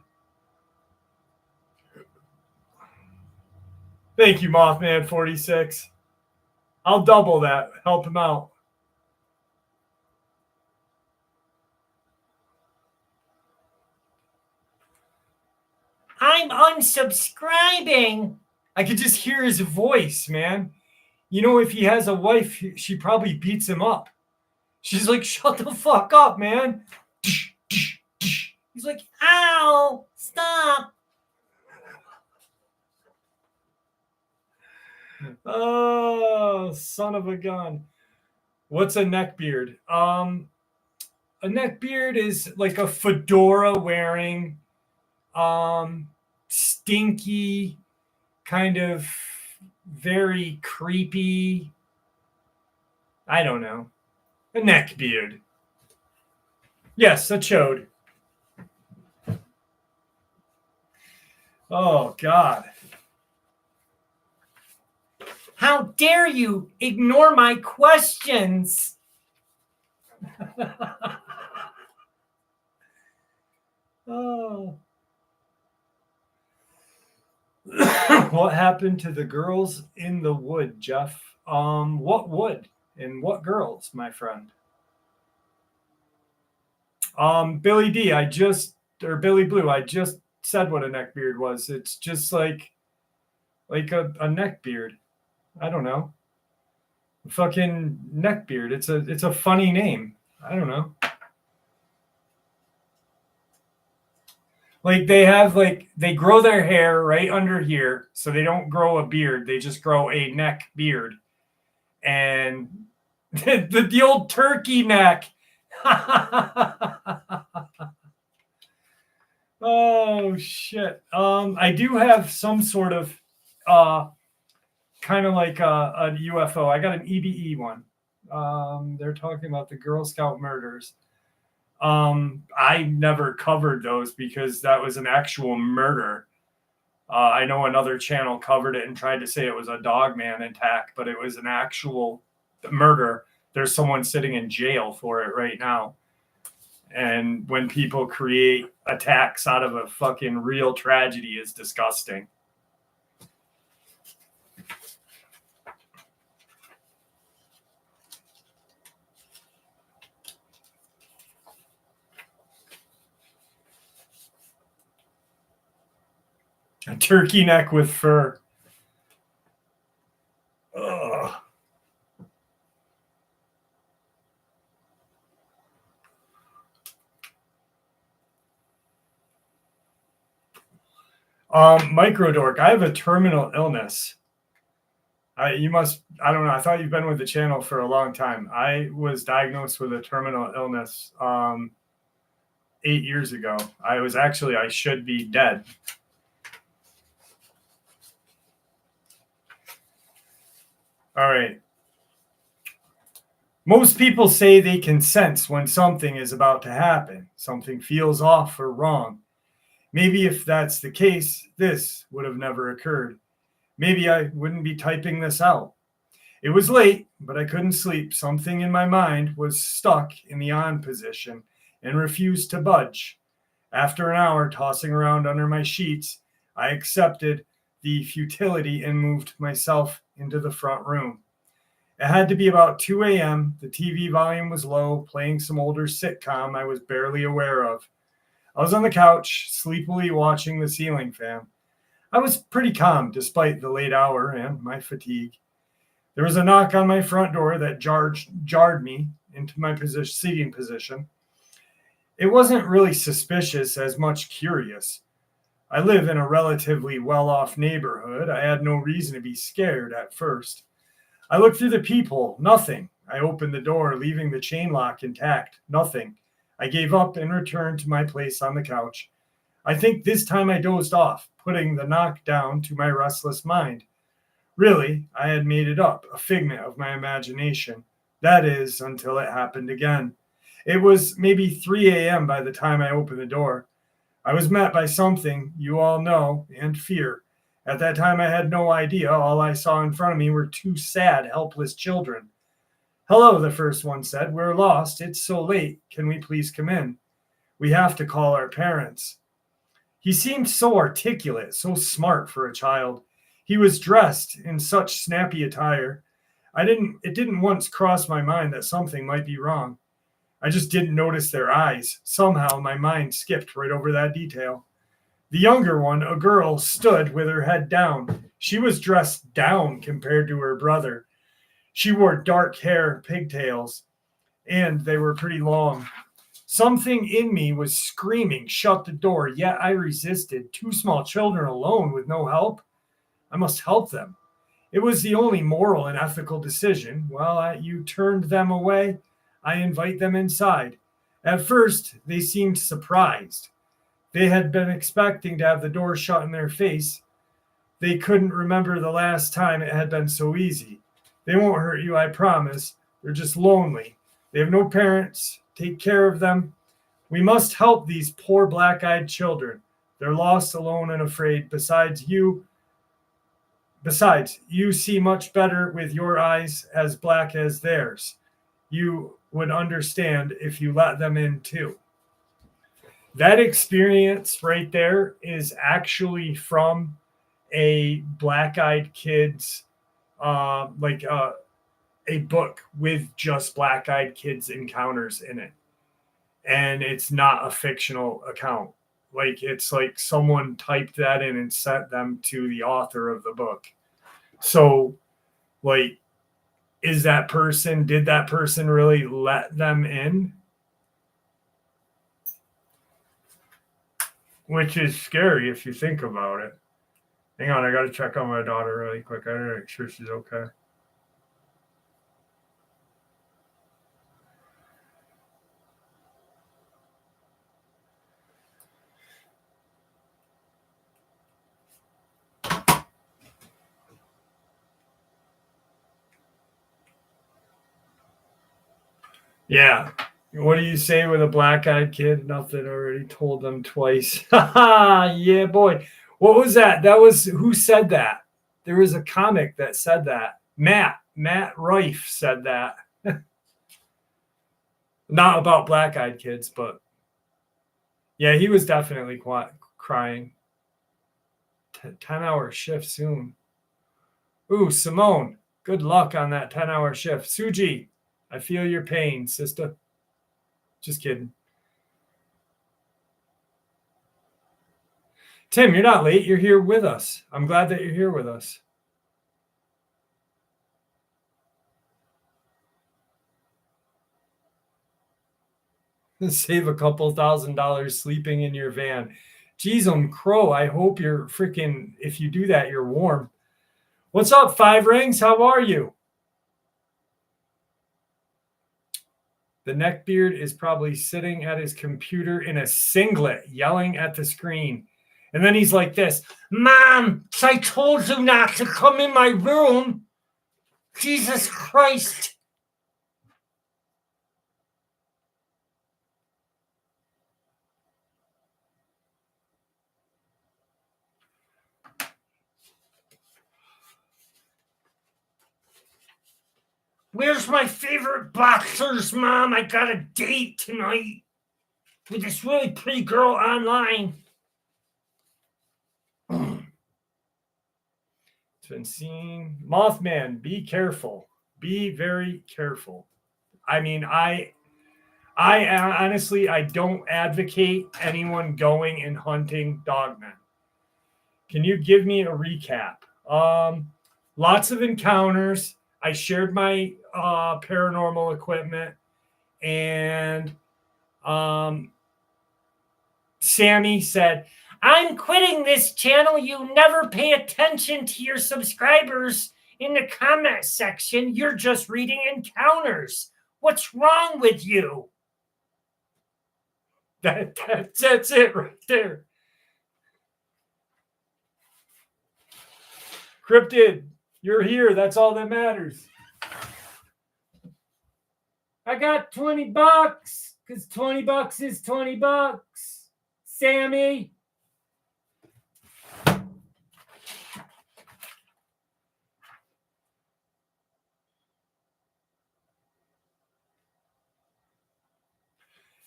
Thank you, Mothman46. I'll double that. Help him out. I'm unsubscribing. I could just hear his voice, man. You know, if he has a wife, she probably beats him up. She's like, shut the fuck up, man. He's like, ow, stop. Oh, son of a gun. What's a neckbeard? A neckbeard is like a fedora wearing, stinky, kind of very creepy. I don't know. A neckbeard. Yes, a chode. Oh, God. How dare you ignore my questions? Oh. What happened to the girls in the wood, Jeff? What wood and what girls, my friend? Billy D, Billy Blue, I just said what a neckbeard was. It's just like a neckbeard. I don't know. Fucking neckbeard. It's a funny name. I don't know. Like they grow their hair right under here, so they don't grow a beard. They just grow a neck beard. And the old turkey neck. Oh shit. I do have some sort of kind of like a UFO. I got an EBE one. They're talking about the Girl Scout murders. I never covered those because that was an actual murder. I know another channel covered it and tried to say it was a Dogman attack, but it was an actual murder. There's someone sitting in jail for it right now. And when people create attacks out of a fucking real tragedy is disgusting. A turkey neck with fur. Ugh. Microdork, I have a terminal illness. I don't know. I thought you've been with the channel for a long time. I was diagnosed with a terminal illness 8 years ago. I should be dead. All right. Most people say they can sense when something is about to happen. Something feels off or wrong. Maybe if that's the case, this would have never occurred. Maybe I wouldn't be typing this out. It was late, but I couldn't sleep. Something in my mind was stuck in the on position and refused to budge. After an hour tossing around under my sheets, I accepted the futility and moved myself into the front room. It had to be about 2 a.m. The TV volume was low, playing some older sitcom I was barely aware of. I was on the couch, sleepily watching the ceiling fan. I was pretty calm despite the late hour and my fatigue. There was a knock on my front door that jarred me into my seating position. It wasn't really suspicious as much curious. I live in a relatively well-off neighborhood. I had no reason to be scared at first. I looked through the peephole. Nothing. I opened the door, leaving the chain lock intact. Nothing. I gave up and returned to my place on the couch. I think this time I dozed off, putting the knock down to my restless mind. Really, I had made it up, a figment of my imagination. That is, until it happened again. It was maybe 3 a.m. by the time I opened the door. I was met by something you all know, and fear. At that time, I had no idea. All I saw in front of me were two sad, helpless children. Hello, the first one said. We're lost. It's so late. Can we please come in? We have to call our parents. He seemed so articulate, so smart for a child. He was dressed in such snappy attire. It didn't once cross my mind that something might be wrong. I just didn't notice their eyes. Somehow my mind skipped right over that detail. The younger one, a girl, stood with her head down. She was dressed down compared to her brother. She wore dark hair, pigtails, and they were pretty long. Something in me was screaming, shut the door, yet I resisted. Two small children alone with no help? I must help them. It was the only moral and ethical decision. Well, you turned them away. I invite them inside. At first, they seemed surprised. They had been expecting to have the door shut in their face. They couldn't remember the last time it had been so easy. They won't hurt you, I promise. They're just lonely. They have no parents. Take care of them. We must help these poor black-eyed children. They're lost, alone, and afraid. Besides, you see much better with your eyes as black as theirs. You would understand if you let them in too. That experience right there is actually from a black-eyed kid's, a book with just black-eyed kids encounters in it. And it's not a fictional account. Like, it's like someone typed that in and sent them to the author of the book. So, like, did that person really let them in? Which is scary if you think about it. Hang on, I got to check on my daughter really quick. I gotta make sure she's okay. Yeah. What do you say with a black-eyed kid? Nothing. Already told them twice. Yeah, boy. What was that? Who said that? There was a comic that said that. Matt Rife said that. Not about black-eyed kids, but yeah, he was definitely crying. 10-hour shift soon. Ooh, Simone, good luck on that 10-hour shift. Suji, I feel your pain, sister. Just kidding. Tim, you're not late. You're here with us. I'm glad that you're here with us. Save a couple $1,000 sleeping in your van. Geez, crow. I hope you're freaking, if you do that, you're warm. What's up, Five Rings? How are you? The neckbeard is probably sitting at his computer in a singlet, yelling at the screen. And then he's like this, Mom, I told you not to come in my room. Jesus Christ. Where's my favorite boxers, Mom? I got a date tonight with this really pretty girl online. It's been seen. Mothman, be careful. Be very careful. I mean, I honestly, I don't advocate anyone going and hunting dogmen. Can you give me a recap? Lots of encounters. I shared my paranormal equipment, and Sammy said, I'm quitting this channel. You never pay attention to your subscribers in the comment section. You're just reading encounters. What's wrong with you? That's it right there. Cryptid, you're here. That's all that matters. I got $20 because $20 is $20. Sammy.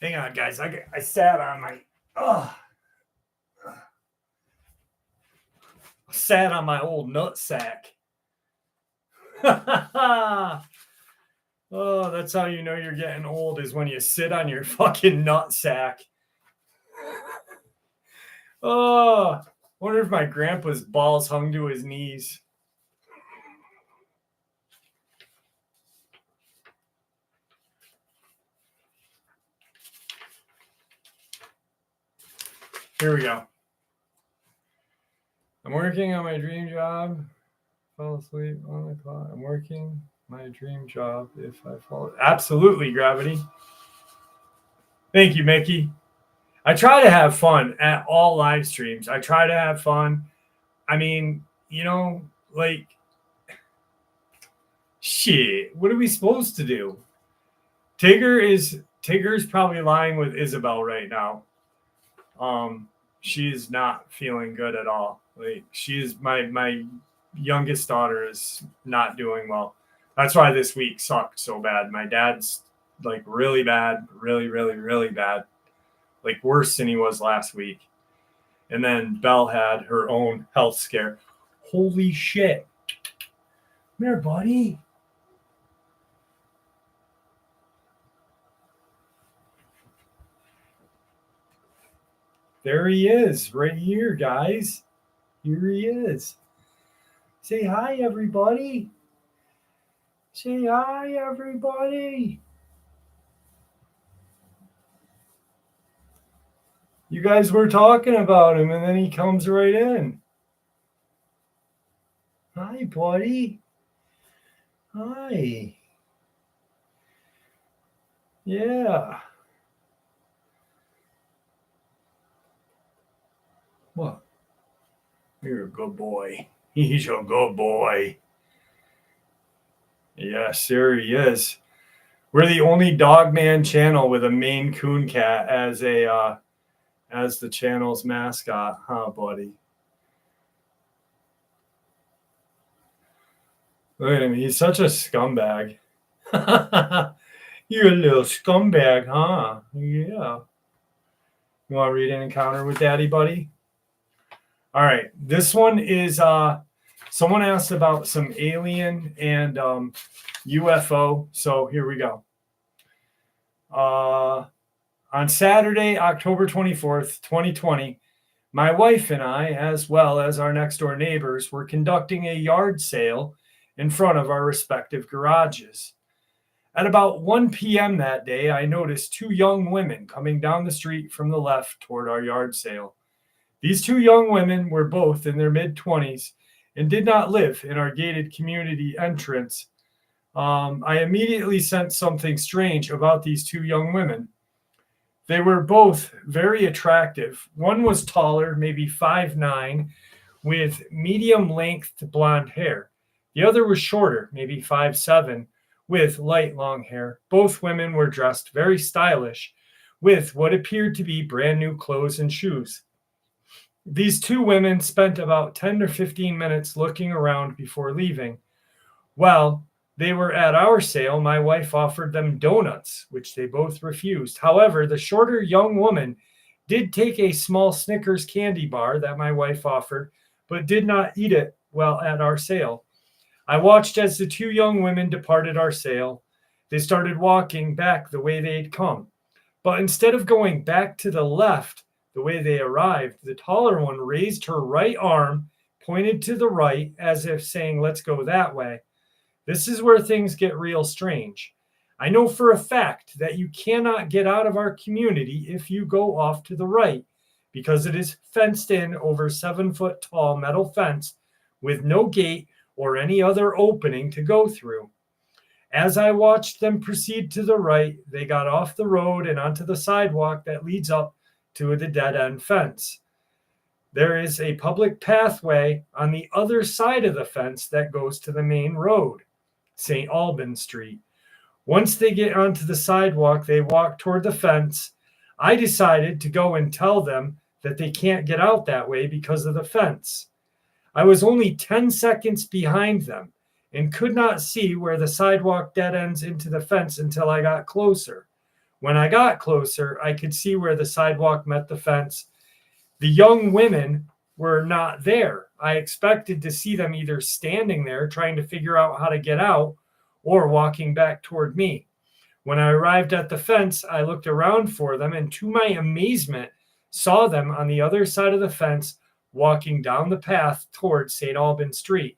Hang on, guys. I sat on my sat on my old nut sack. Oh, that's how you know you're getting old, is when you sit on your fucking nutsack. Oh, wonder if my grandpa's balls hung to his knees. Here we go. I'm working on my dream job. Fall asleep on the clock. I'm working my dream job if I fall. Absolutely, Gravity. Thank you, Mickey. I try to have fun at all live streams. I try to have fun. I mean, you know, like, shit, what are we supposed to do? Tigger's probably lying with Isabel right now. She's not feeling good at all. Like, she's my youngest daughter is not doing well. That's why this week sucked so bad. My dad's like really bad, really, really, really bad. Like worse than he was last week. And then Belle had her own health scare. Holy shit. Come here, buddy. There he is, right here, guys. Here he is. Say hi, everybody. Say hi, everybody. You guys were talking about him, and then he comes right in. Hi, buddy. Hi. Yeah. What? You're a good boy. He's a good boy. Yes, there he is. We're the only Dogman channel with a Maine Coon cat as the channel's mascot, huh, buddy? Look at him. He's such a scumbag. You're a little scumbag, huh? Yeah. You want to read an encounter with Daddy, buddy? All right. This one is someone asked about some alien and UFO. So here we go. On Saturday, October 24th, 2020, my wife and I, as well as our next door neighbors, were conducting a yard sale in front of our respective garages. At about 1 p.m. that day, I noticed two young women coming down the street from the left toward our yard sale. These two young women were both in their mid-20s and did not live in our gated community entrance. I immediately sensed something strange about these two young women. They were both very attractive. One was taller, maybe 5'9", with medium-length blonde hair. The other was shorter, maybe 5'7", with light long hair. Both women were dressed very stylish, with what appeared to be brand new clothes and shoes. These two women spent about 10 or 15 minutes looking around before leaving. While they were at our sale, my wife offered them donuts, which they both refused. However, the shorter young woman did take a small Snickers candy bar that my wife offered, but did not eat it while at our sale. I watched as the two young women departed our sale. They started walking back the way they'd come. But instead of going back to the left the way they arrived, the taller one raised her right arm, pointed to the right, as if saying, "Let's go that way." This is where things get real strange. I know for a fact that you cannot get out of our community if you go off to the right, because it is fenced in over 7-foot tall metal fence with no gate or any other opening to go through. As I watched them proceed to the right, they got off the road and onto the sidewalk that leads up to the dead-end fence. There is a public pathway on the other side of the fence that goes to the main road, St. Albans Street. Once they get onto the sidewalk, they walk toward the fence. I decided to go and tell them that they can't get out that way because of the fence. I was only 10 seconds behind them and could not see where the sidewalk dead ends into the fence until I got closer. When I got closer, I could see where the sidewalk met the fence. The young women were not there. I expected to see them either standing there trying to figure out how to get out or walking back toward me. When I arrived at the fence, I looked around for them and to my amazement, saw them on the other side of the fence walking down the path towards St. Albans Street.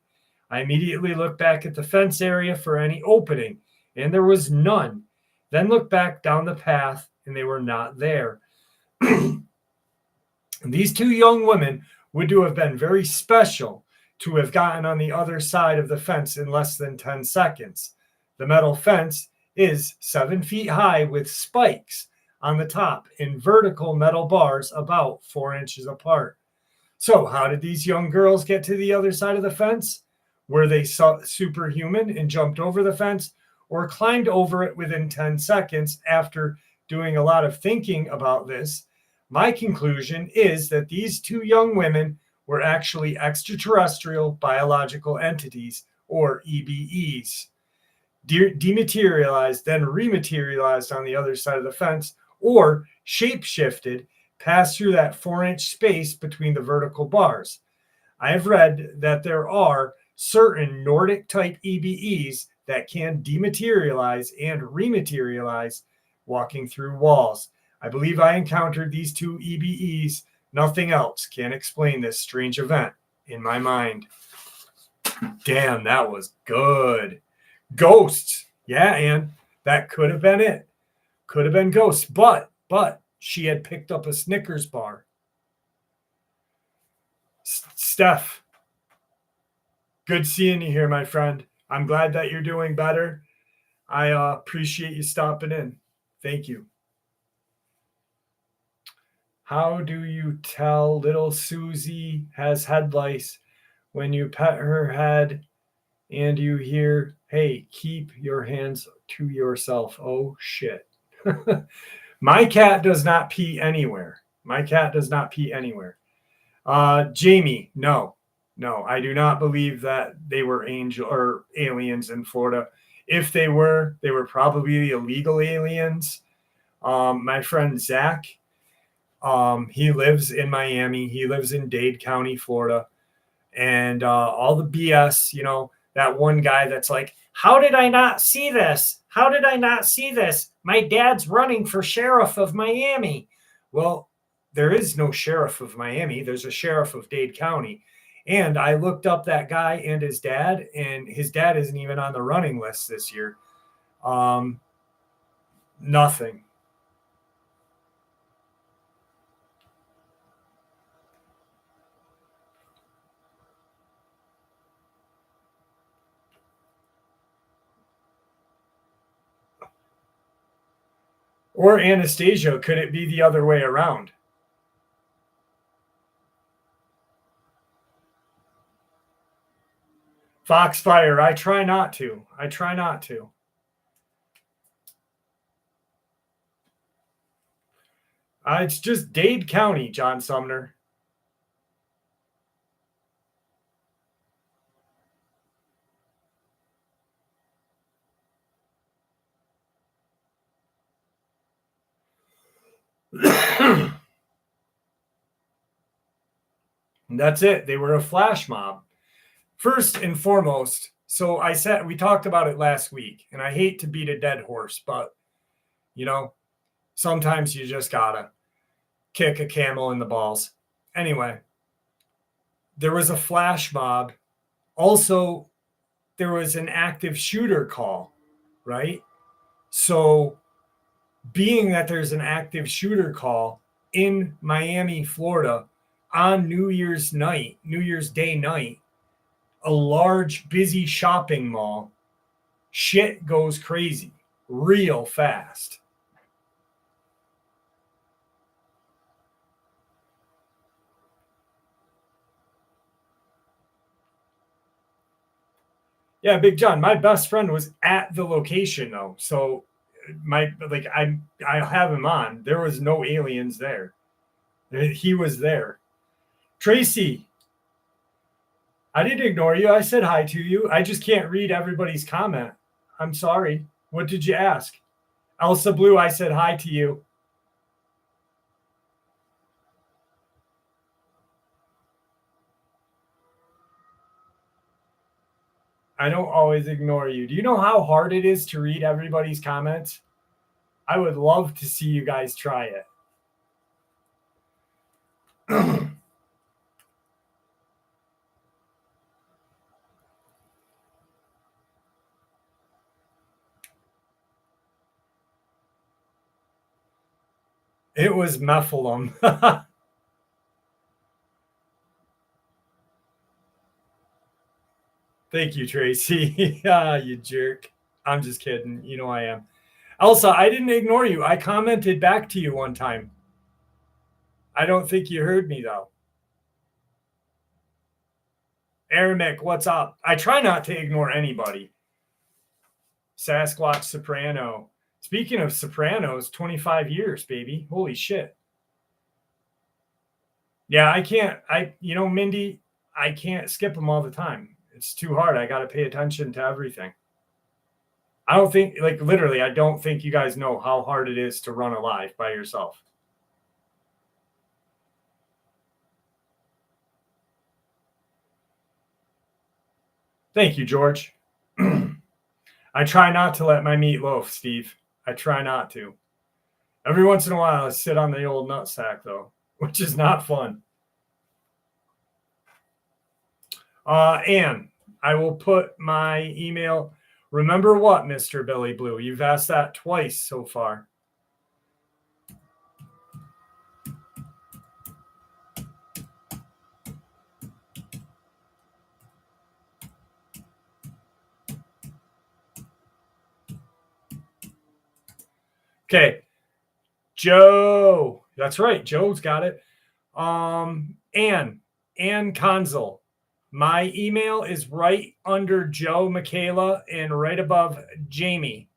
I immediately looked back at the fence area for any opening, and there was none. Then looked back down the path, and they were not there. These two young women would to have been very special to have gotten on the other side of the fence in less than 10 seconds. The metal fence is 7 feet high with spikes on the top and vertical metal bars about 4 inches apart. So how did these young girls get to the other side of the fence? Were they superhuman and jumped over the fence, or climbed over it within 10 seconds after doing a lot of thinking about this? My conclusion is that these two young women were actually extraterrestrial biological entities, or EBEs, dematerialized, then rematerialized on the other side of the fence, or shape-shifted, passed through that 4-inch space between the vertical bars. I have read that there are certain Nordic-type EBEs that can dematerialize and rematerialize walking through walls. I believe I encountered these two EBEs. Nothing else can explain this strange event in my mind. Damn, that was good. Ghosts. Yeah, Ann, that could have been it. Could have been ghosts, but she had picked up a Snickers bar. Steph, good seeing you here, my friend. I'm glad that you're doing better. I appreciate you stopping in. Thank you. How do you tell little Susie has head lice when you pet her head and you hear, hey, keep your hands to yourself? Oh, shit. My cat does not pee anywhere. Jamie, no, I do not believe that they were angel or aliens in Florida. If they were probably the illegal aliens. My friend Zach, he lives in Miami. He lives in Dade County, Florida. And all the BS, that one guy that's like, how did I not see this? My dad's running for sheriff of Miami. Well, there is no sheriff of Miami. There's a sheriff of Dade County. And I looked up that guy and his dad isn't even on the running list this year. Nothing. Or Anastasia, could it be the other way around? Foxfire, I try not to. It's just Dade County, John Sumner. And that's it. They were a flash mob. First and foremost, so we talked about it last week, and I hate to beat a dead horse, but, sometimes you just gotta kick a camel in the balls. Anyway, there was a flash mob. Also, there was an active shooter call, right? So, being that there's an active shooter call in Miami, Florida, on New Year's Day night, a large, busy shopping mall, shit goes crazy real fast. Yeah, Big John, my best friend was at the location though. So I have him on. There was no aliens there. He was there. Tracy, I didn't ignore you. I said hi to you. I just can't read everybody's comment. I'm sorry. What did you ask? Elsa Blue, I said hi to you. I don't always ignore you. Do you know how hard it is to read everybody's comments? I would love to see you guys try it. It was Mephilim. Thank you, Tracy. You jerk. I'm just kidding. You know I am. Elsa, I didn't ignore you. I commented back to you one time. I don't think you heard me, though. Aramic, what's up? I try not to ignore anybody. Sasquatch Soprano. Speaking of Sopranos, 25 years, baby. Holy shit. Yeah, I can't. Mindy, I can't skip them all the time. It's too hard. I got to pay attention to everything. I don't think, literally, I don't think you guys know how hard it is to run a live by yourself. Thank you, George. I try not to let my meat loaf, Steve. I try not to. Every once in a while, I sit on the old nutsack, though, which is not fun. Anne, I will put my email. Remember what, Mr. Billy Blue? You've asked that twice so far. Okay. Joe. That's right. Joe's got it. Anne Consul. My email is right under Joe, Michaela, and right above Jamie.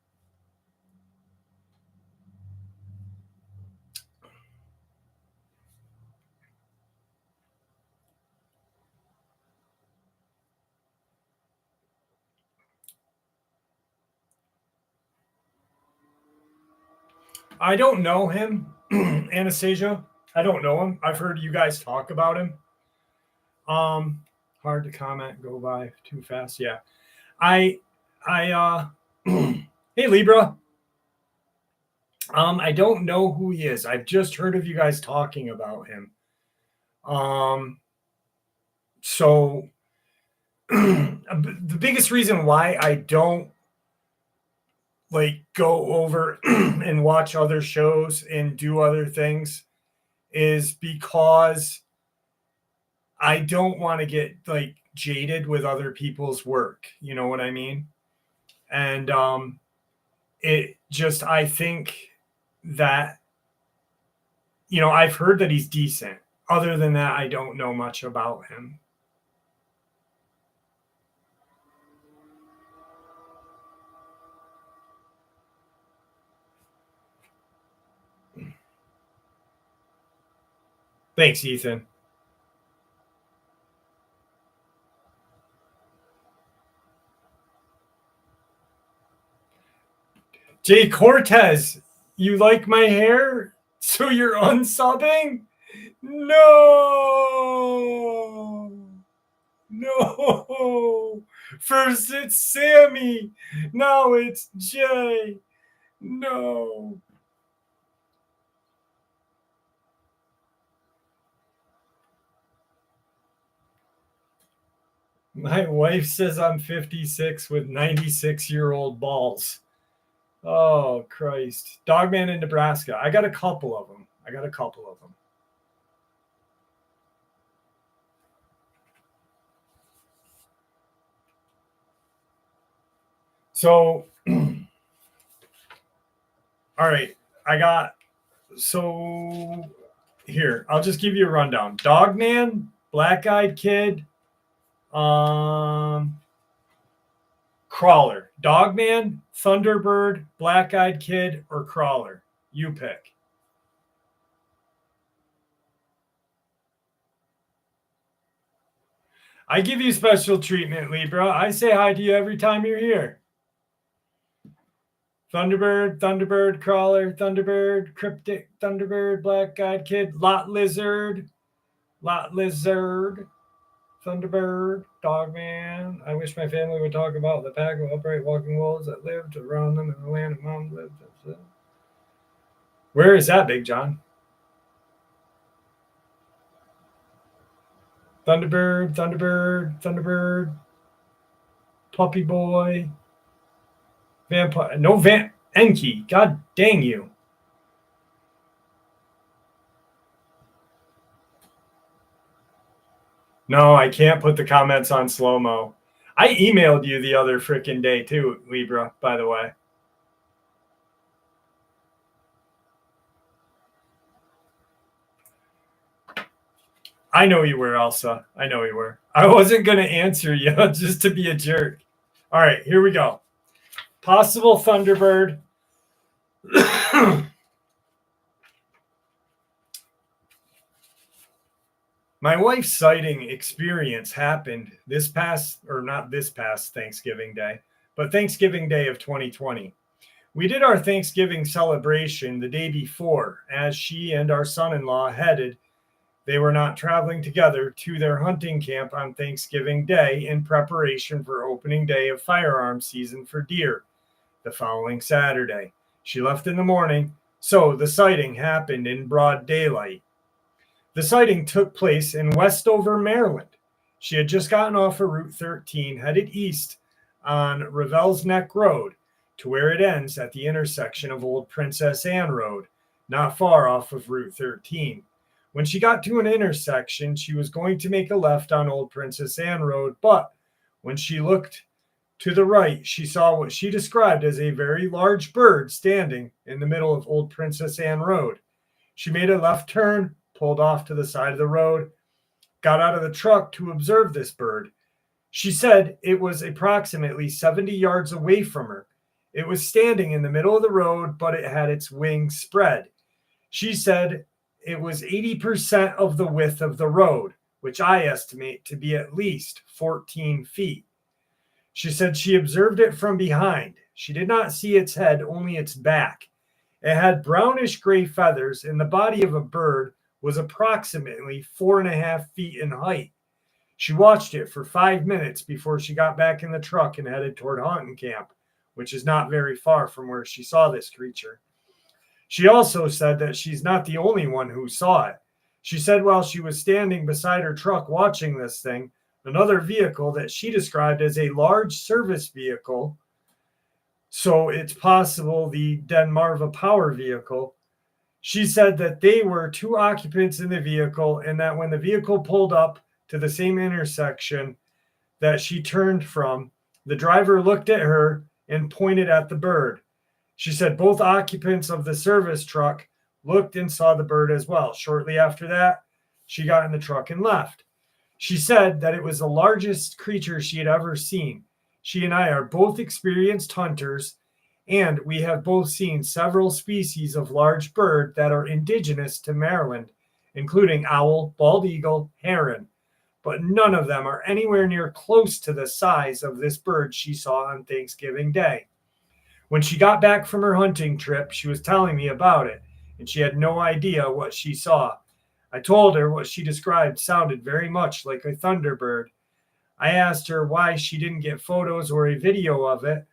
I don't know him, Anastasia. I don't know him. I've heard you guys talk about him. Hard to comment, go by too fast. Yeah. Hey Libra. I don't know who he is. I've just heard of you guys talking about him. So the biggest reason why I don't go over and watch other shows and do other things is because I don't want to get jaded with other people's work. You know what I mean? And I think that, I've heard that he's decent. Other than that, I don't know much about him. Thanks, Ethan. Jay Cortez, you like my hair? So you're unsubbing? No. First it's Sammy. Now it's Jay. No. My wife says I'm 56 with 96-year-old balls. Oh, Christ. Dogman in Nebraska. I got a couple of them. So, all right. Here, I'll just give you a rundown. Dogman, Black-Eyed Kid, Crawler. Dogman, Thunderbird, Black-Eyed Kid, or Crawler. You pick. I give you special treatment, Libra. I say hi to you every time you're here. Thunderbird, Crawler, Thunderbird, Cryptid, Thunderbird, Black-Eyed Kid, Lot Lizard, Thunderbird, Dogman. I wish my family would talk about the pack of upright walking wolves that lived around them in the land of Mom lived. Where is that, Big John? Thunderbird, Thunderbird, Thunderbird, Puppy Boy, Vampire. No Enki. God dang you. No, I can't put the comments on slow-mo. I emailed you the other freaking day too, Libra, by the way. I know you were, Elsa. I know you were. I wasn't going to answer you just to be a jerk. All right, here we go. Possible Thunderbird. My wife's sighting experience happened not this past Thanksgiving Day, but Thanksgiving Day of 2020. We did our Thanksgiving celebration the day before as she and our son-in-law headed. They were not traveling together to their hunting camp on Thanksgiving Day in preparation for opening day of firearms season for deer the following Saturday. She left in the morning, so the sighting happened in broad daylight. The sighting took place in Westover, Maryland. She had just gotten off of Route 13, headed east on Ravel's Neck Road to where it ends at the intersection of Old Princess Anne Road, not far off of Route 13. When she got to an intersection, she was going to make a left on Old Princess Anne Road, but when she looked to the right, she saw what she described as a very large bird standing in the middle of Old Princess Anne Road. She made a left turn, pulled off to the side of the road, got out of the truck to observe this bird. She said it was approximately 70 yards away from her. It was standing in the middle of the road, but it had its wings spread. She said it was 80% of the width of the road, which I estimate to be at least 14 feet. She said she observed it from behind. She did not see its head, only its back. It had brownish gray feathers, and the body of a bird was approximately 4.5 feet in height. She watched it for 5 minutes before she got back in the truck and headed toward hunting camp, which is not very far from where she saw this creature. She also said that she's not the only one who saw it. She said while she was standing beside her truck watching this thing, another vehicle that she described as a large service vehicle, so it's possible the Denmarva power vehicle. She said that they were 2 occupants in the vehicle and that when the vehicle pulled up to the same intersection that she turned from, the driver looked at her and pointed at the bird. She said both occupants of the service truck looked and saw the bird as well. Shortly after that, she got in the truck and left. She said that it was the largest creature she had ever seen. She and I are both experienced hunters, and we have both seen several species of large bird that are indigenous to Maryland, including owl, bald eagle, heron, but none of them are anywhere near close to the size of this bird she saw on Thanksgiving Day. When she got back from her hunting trip, she was telling me about it, and she had no idea what she saw. I told her what she described sounded very much like a Thunderbird. I asked her why she didn't get photos or a video of it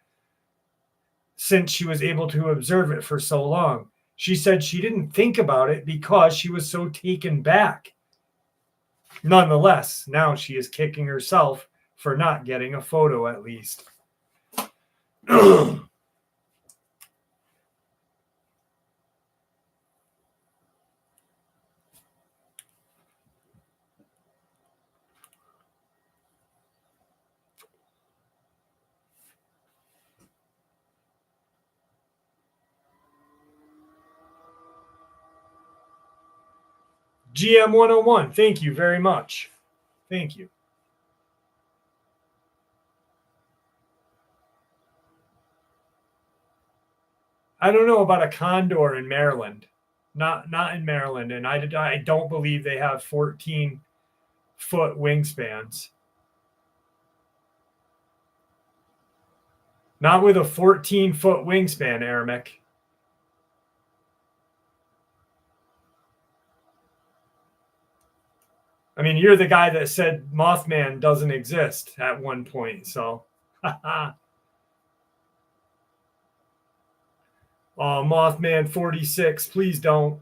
since she was able to observe it for so long. She said she didn't think about it because she was so taken back. Nonetheless, now she is kicking herself for not getting a photo at least. GM 101, thank you very much. Thank you. I don't know about a condor in Maryland. Not in Maryland, and I don't believe they have 14-foot wingspans. Not with a 14-foot wingspan, Aramic. I mean, you're the guy that said Mothman doesn't exist at one point. So, oh, Mothman 46, please don't.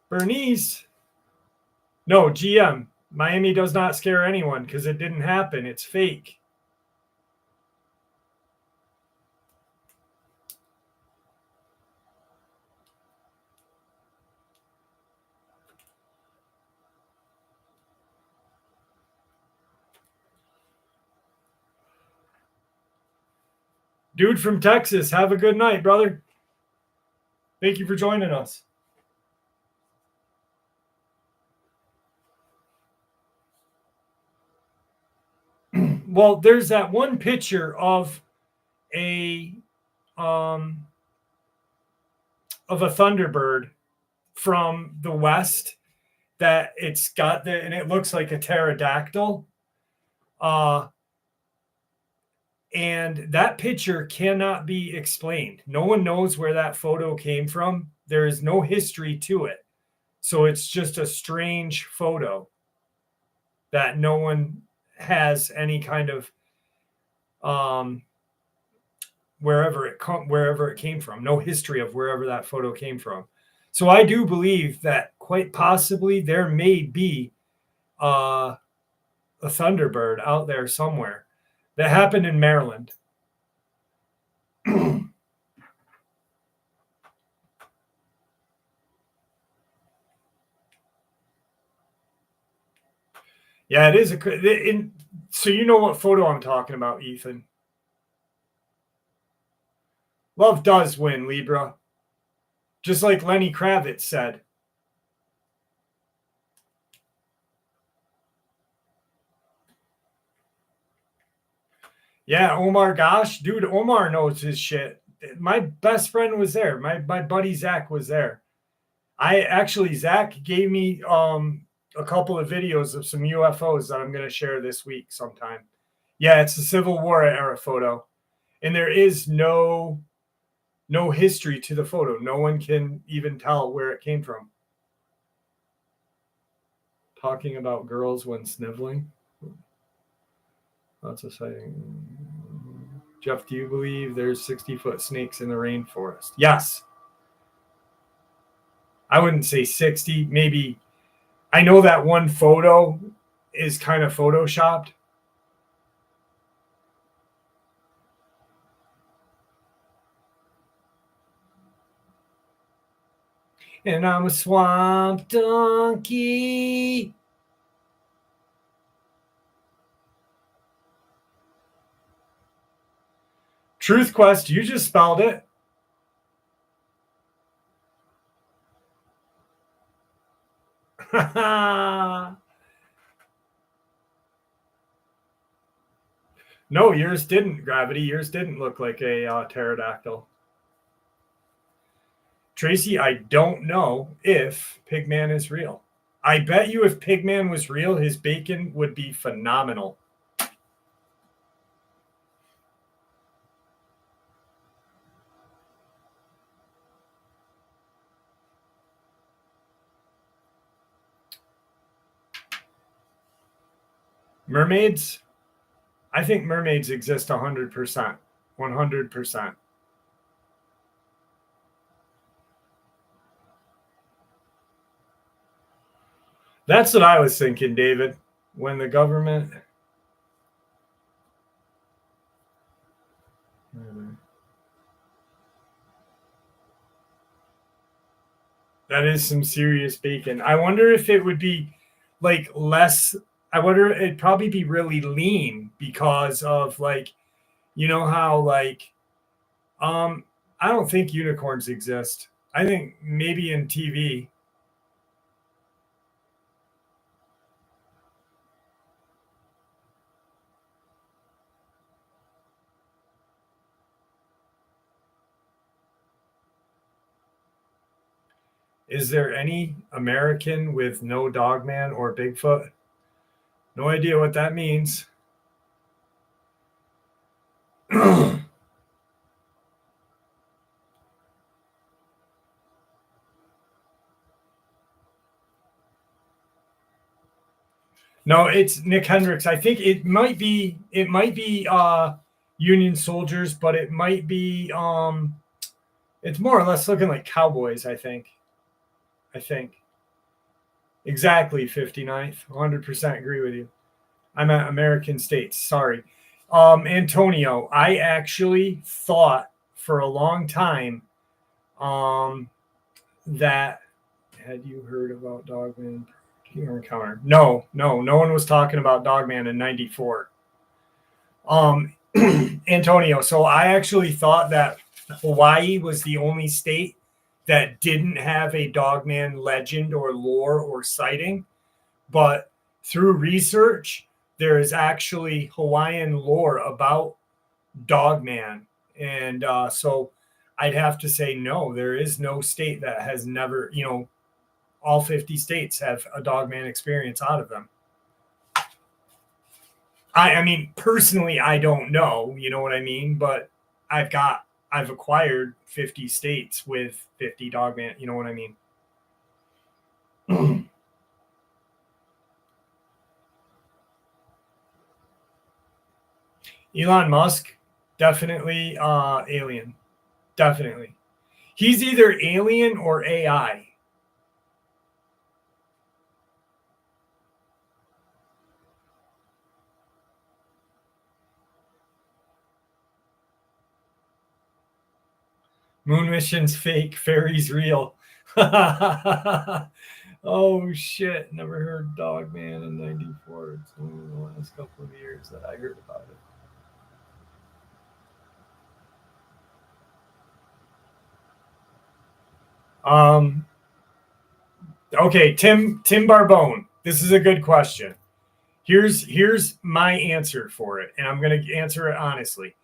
Bernice. No, GM. Miami does not scare anyone because it didn't happen. It's fake. Dude from Texas, have a good night, brother. Thank you for joining us. Well, there's that one picture of a Thunderbird from the west that it's got the, and it looks like a pterodactyl. And that picture cannot be explained. No one knows where that photo came from. There is no history to it. So it's just a strange photo that no one has any kind of wherever it came from. No history of wherever that photo came from. So I do believe that quite possibly there may be a Thunderbird out there somewhere. That happened in Maryland. Yeah, it is so you know what photo I'm talking about, Ethan. Love does win, Libra. Just like Lenny Kravitz said. Yeah, Omar Gosh. Dude, Omar knows his shit. My best friend was there. My buddy Zach was there. Zach gave me a couple of videos of some UFOs that I'm going to share this week sometime. Yeah, it's a Civil War era photo. And there is no history to the photo. No one can even tell where it came from. Talking about girls when sniveling. That's a sighting. Jeff, do you believe there's 60-foot snakes in the rainforest? Yes. I wouldn't say 60, maybe. I know that one photo is kind of photoshopped. And I'm a swamp donkey. Truth Quest, you just spelled it. No, yours didn't, Gravity. Yours didn't look like a pterodactyl. Tracy, I don't know if Pigman is real. I bet you if Pigman was real, his bacon would be phenomenal. Mermaids? I think mermaids exist 100%. 100%. That's what I was thinking, David. When the government... That is some serious bacon. I wonder if it would be like less... I wonder it'd probably be really lean because of like, you know how like... I don't think unicorns exist. I think maybe in TV. Is there any American with no Dogman or Bigfoot? No idea what that means. No, it's Nick Hendricks. I think it might be Union soldiers, but it might be it's more or less looking like cowboys, I think. Exactly 59th. 100% agree with you. I'm at American states. Sorry. Antonio, I actually thought for a long time that had you heard about Dogman encounter? No, no one was talking about Dogman in '94. Antonio, so I actually thought that Hawaii was the only state that didn't have a Dogman legend or lore or sighting, but through research, there is actually Hawaiian lore about Dogman, and so I'd have to say no. There is no state that has never, all 50 states have a Dogman experience out of them. I mean, personally, I don't know, you know what I mean? But I've acquired 50 states with 50 Dogman, you know what I mean? Elon Musk, definitely alien. Definitely. He's either alien or AI. Moon mission's fake, fairies real. Oh shit! Never heard Dogman in '94. It's only the last couple of years that I heard about it. Okay, Tim Barbone. This is a good question. Here's my answer for it, and I'm going to answer it honestly.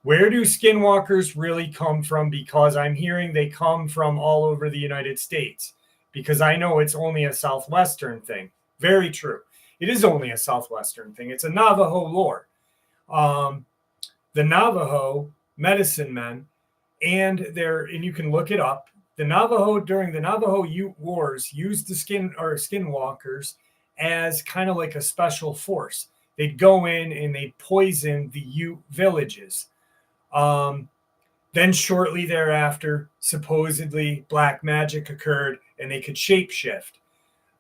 Where do skinwalkers really come from? Because I'm hearing they come from all over the United States. Because I know it's only a southwestern thing. Very true. It is only a southwestern thing. It's a Navajo lore. The Navajo medicine men, and you can look it up. The Navajo during the Navajo Ute Wars used the skinwalkers as kind of like a special force. They'd go in and they'd poison the Ute villages. Then shortly thereafter, supposedly black magic occurred and they could shapeshift.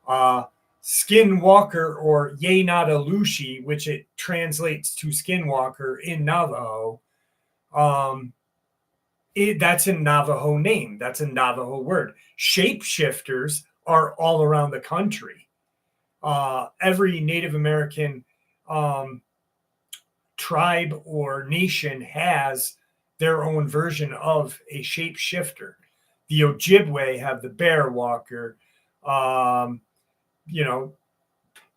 Skinwalker or Ye-Nada-Lushi, which it translates to skinwalker in Navajo, that's a Navajo name. That's a Navajo word. Shapeshifters are all around the country. Every Native American tribe or nation has their own version of a shapeshifter. The Ojibwe have the bear walker. I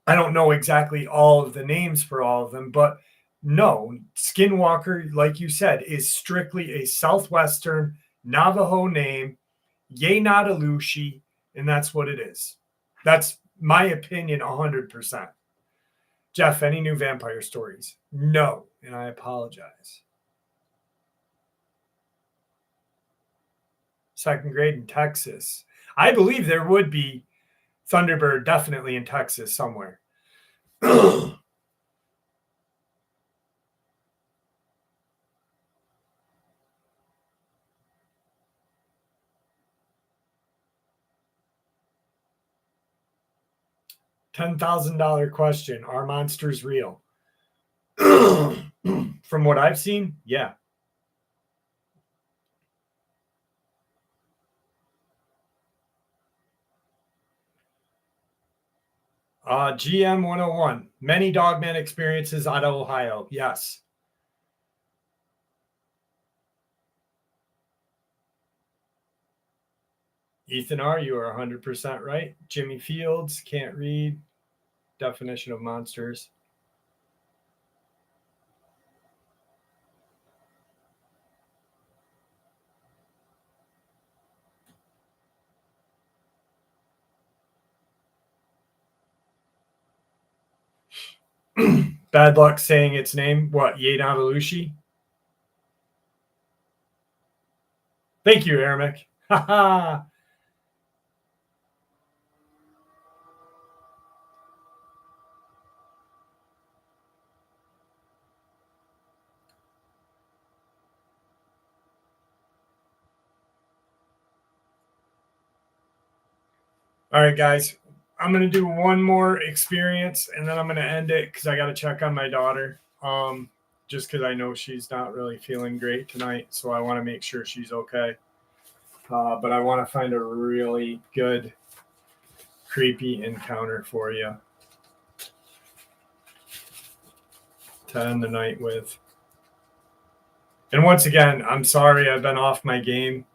don't know exactly all of the names for all of them, but no, skinwalker, like you said, is strictly a southwestern Navajo name, Ye-Nada-Lushi, and that's what it is. That's my opinion 100%. Jeff, any new vampire stories? No, and I apologize. Second grade in Texas. I believe there would be Thunderbird definitely in Texas somewhere. $10,000 question. Are monsters real? From what I've seen, yeah. GM 101. Many Dogman experiences out of Ohio. Yes. Ethan R., you are 100% right. Jimmy Fields, can't read. Definition of monsters. Bad luck saying its name. What? Ye-Nada-Lushi? Thank you, Ermic. Ha All right, guys. I'm going to do one more experience and then I'm going to end it because I got to check on my daughter. Just because I know she's not really feeling great tonight. So I want to make sure she's okay. But I want to find a really good, creepy encounter for you to end the night with. And once again, I'm sorry I've been off my game.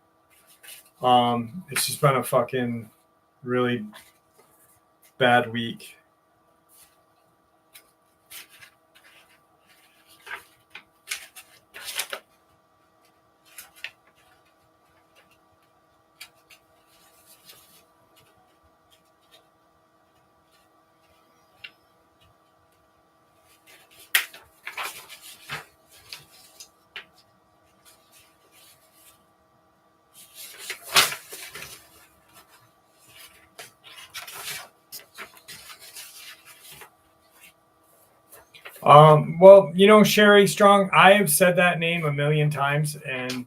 It's just been a fucking really bad week. Well, you know, Sherry Strong, I have said that name a million times, and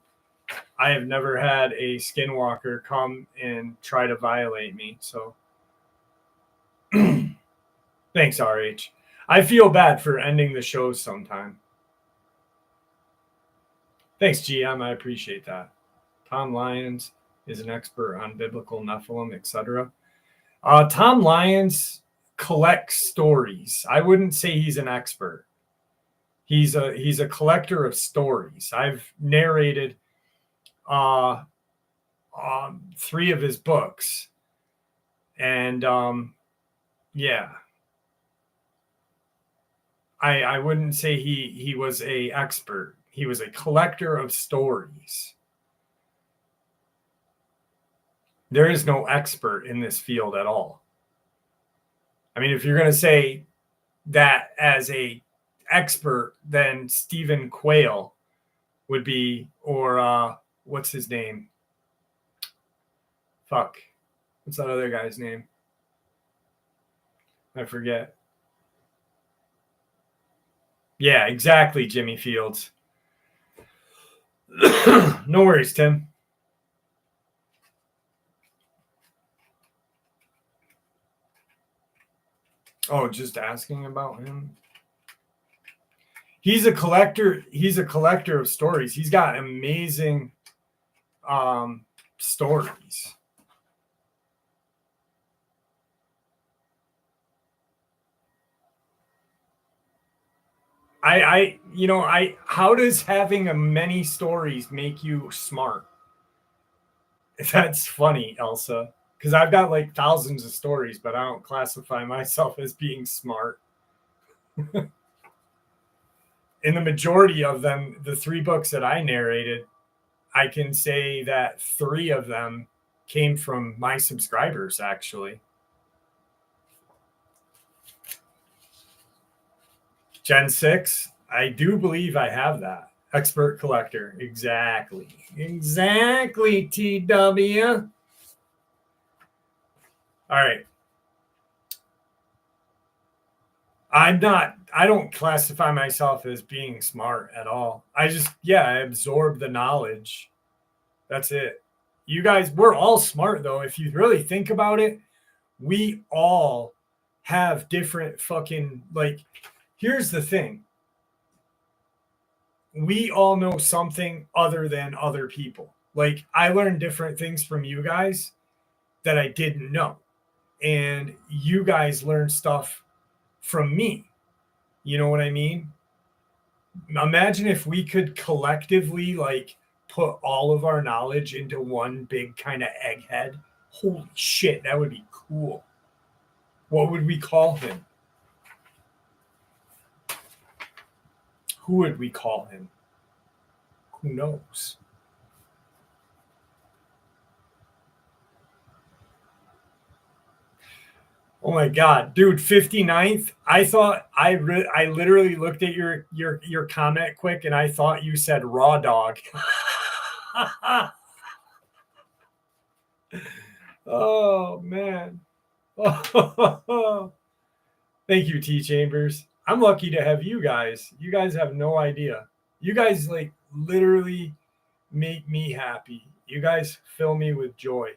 I have never had a skinwalker come and try to violate me. So thanks, RH. I feel bad for ending the shows sometime. Thanks, GM. I appreciate that. Tom Lyons is an expert on biblical Nephilim, etc. Tom Lyons collects stories. I wouldn't say he's an expert. He's a collector of stories. I've narrated 3 of his books, and yeah, I wouldn't say he was a expert. He was a collector of stories. There is no expert in this field at all. I mean, if you're going to say that as a expert, then Stephen Quayle would be, or what's his name? Fuck. What's that other guy's name? I forget. Yeah, exactly, Jimmy Fields. No worries, Tim. Oh, just asking about him. He's a collector. He's a collector of stories. He's got amazing stories. How does having many stories make you smart? That's funny, Elsa, because I've got like thousands of stories, but I don't classify myself as being smart. In the majority of them, the 3 books that I narrated, I can say that 3 of them came from my subscribers, actually. Gen 6, I do believe I have that. Expert collector. Exactly. Exactly, TW. All right. I don't classify myself as being smart at all. I absorb the knowledge. That's it. You guys, we're all smart though. If you really think about it, we all have different fucking, like, here's the thing. We all know something other than other people. Like, I learned different things from you guys that I didn't know. And you guys learn stuff from me. You know what I mean? Imagine if we could collectively, like, put all of our knowledge into one big kind of egghead. Holy shit, that would be cool. What would we call him? Who would we call him? Who knows? Oh my god, dude, 59th. I thought I literally looked at your comment quick and I thought you said raw dog. Oh man. Oh. Thank you, T Chambers. I'm lucky to have you guys. You guys have no idea. You guys like literally make me happy. You guys fill me with joy.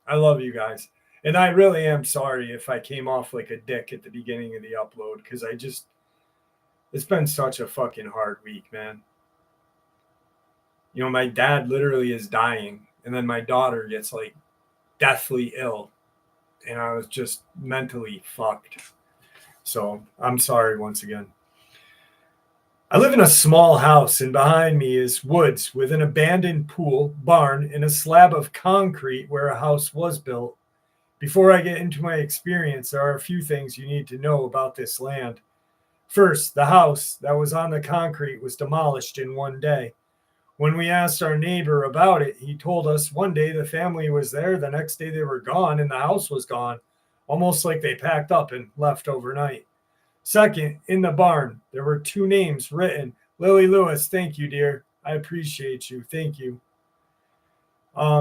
I love you guys. And I really am sorry if I came off like a dick at the beginning of the upload, because it's been such a fucking hard week, man. You know, my dad literally is dying, and then my daughter gets like deathly ill, and I was just mentally fucked. So I'm sorry once again. I live in a small house, and behind me is woods with an abandoned pool, barn, and a slab of concrete where a house was built. Before I get into my experience, there are a few things you need to know about this land. First, the house that was on the concrete was demolished in one day. When we asked our neighbor about it, he told us one day the family was there, the next day they were gone, and the house was gone, almost like they packed up and left overnight. Second, in the barn, there were two names written. Lily Lewis, thank you, dear. I appreciate you. Thank you.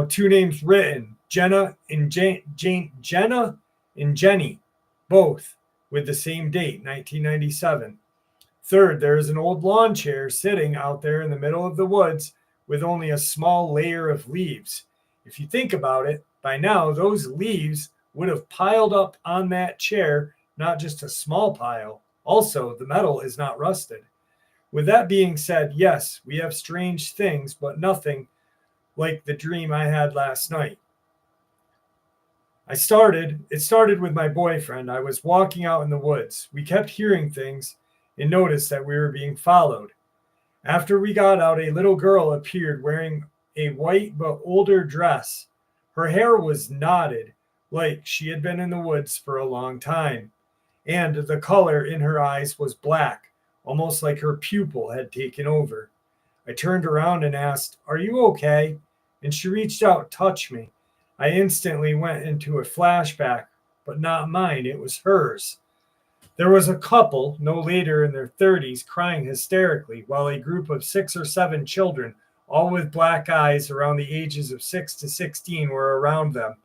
Two names written, Jenna and Jenna and Jenny, both with the same date, 1997. Third, there is an old lawn chair sitting out there in the middle of the woods with only a small layer of leaves. If you think about it, by now those leaves would have piled up on that chair, not just a small pile. Also, the metal is not rusted. With that being said, yes, we have strange things, but nothing like the dream I had last night. It started with my boyfriend. I was walking out in the woods. We kept hearing things and noticed that we were being followed. After we got out, a little girl appeared wearing a white but older dress. Her hair was knotted, like she had been in the woods for a long time, and the color in her eyes was black, almost like her pupil had taken over. I turned around and asked, "Are you okay?" And she reached out, touched me. I instantly went into a flashback, but not mine, it was hers. There was a couple, no later in their 30s, crying hysterically, while a group of 6 or 7 children, all with black eyes around the ages of 6 to 16, were around them.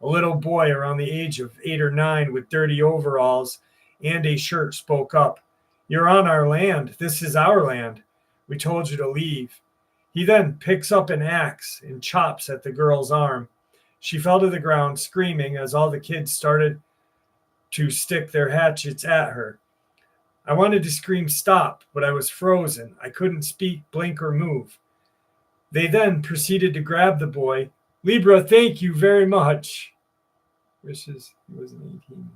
A little boy around the age of 8 or 9 with dirty overalls and a shirt spoke up. "You're on our land. This is our land. We told you to leave." He then picks up an axe and chops at the girl's arm. She fell to the ground screaming as all the kids started to stick their hatchets at her. I wanted to scream stop, but I was frozen. I couldn't speak, blink, or move. They then proceeded to grab the boy. "Libra, thank you very much." Wishes he was an 18.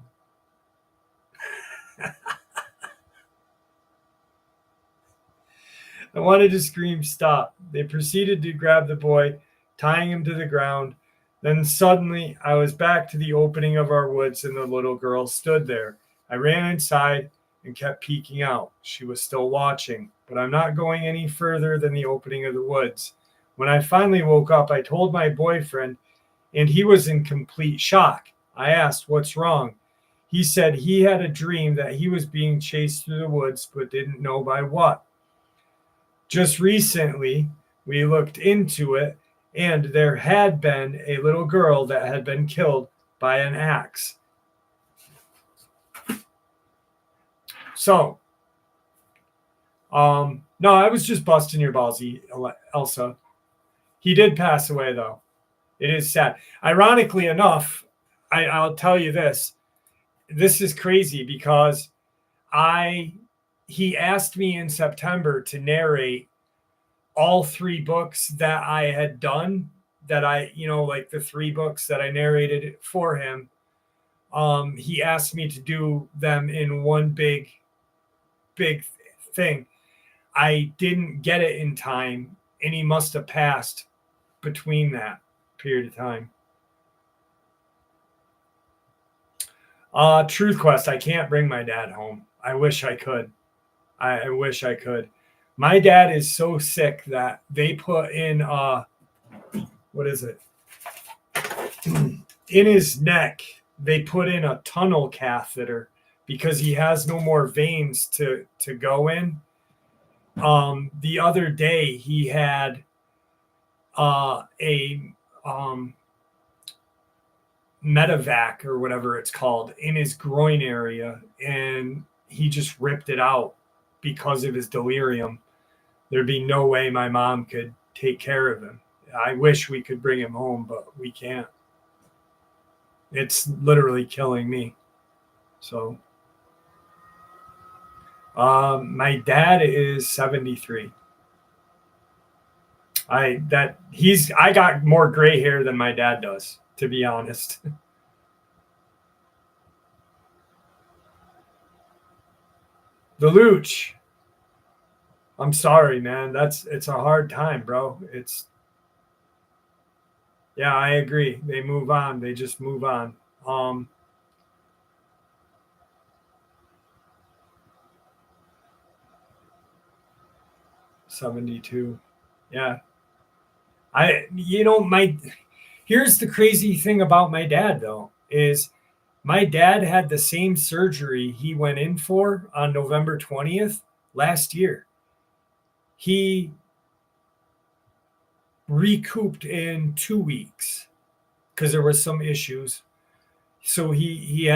I wanted to scream stop. They proceeded to grab the boy, tying him to the ground. Then suddenly I was back to the opening of our woods and the little girl stood there. I ran inside and kept peeking out. She was still watching, but I'm not going any further than the opening of the woods. When I finally woke up, I told my boyfriend, and he was in complete shock. I asked, "What's wrong?" He said he had a dream that he was being chased through the woods, but didn't know by what. Just recently, we looked into it, and there had been a little girl that had been killed by an axe. So, no, I was just busting your balls, Elsa. He did pass away, though. It is sad. Ironically enough, I'll tell you this. This is crazy because he asked me in September to narrate all 3 books that I had done, that like the 3 books that I narrated for him. He asked me to do them in one big thing. I didn't get it in time, and he must have passed between that period of time. Truth Quest, I can't bring my dad home. I wish I could. I wish I could. My dad is so sick that they put in what is it? In his neck, they put in a tunnel catheter because he has no more veins to go in. The other day he had a medevac or whatever it's called in his groin area, and he just ripped it out because of his delirium. There'd be no way my mom could take care of him. I wish we could bring him home, but we can't. It's literally killing me. So, my dad is 73. I got more gray hair than my dad does, to be honest. The Luch. I'm sorry, man. It's a hard time, bro. Yeah, I agree. They move on. They just move on. 72. Yeah. Here's the crazy thing about my dad though, is my dad had the same surgery he went in for on November 20th last year. He recouped in 2 weeks because there was some issues. So he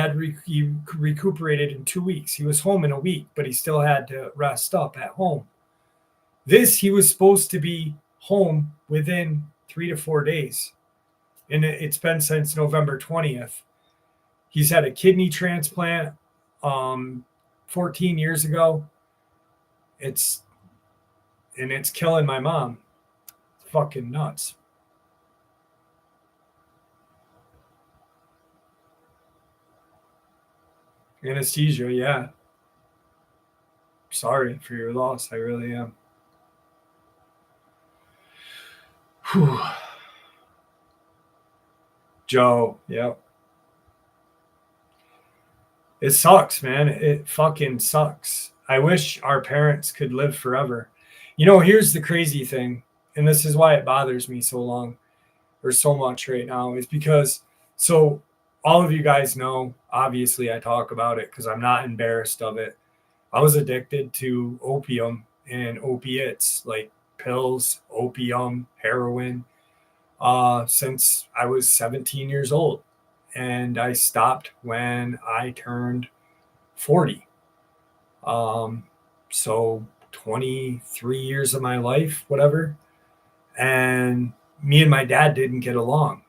recuperated in 2 weeks. He was home in a week, but he still had to rest up at home. He was supposed to be home within 3 to 4 days, and it's been since November 20th. He's had a kidney transplant 14 years ago. It's killing my mom. It's fucking nuts. Anesthesia, yeah. Sorry for your loss. I really am. Whew. Joe, yep. It sucks, man. It fucking sucks. I wish our parents could live forever. Here's the crazy thing, and this is why it bothers me so much right now, is because, so all of you guys know, obviously I talk about it because I'm not embarrassed of it. I was addicted to opium and opiates like pills, opium, heroin, since I was 17 years old. And I stopped when I turned 40. So 23 years of my life, whatever. And me and my dad didn't get along.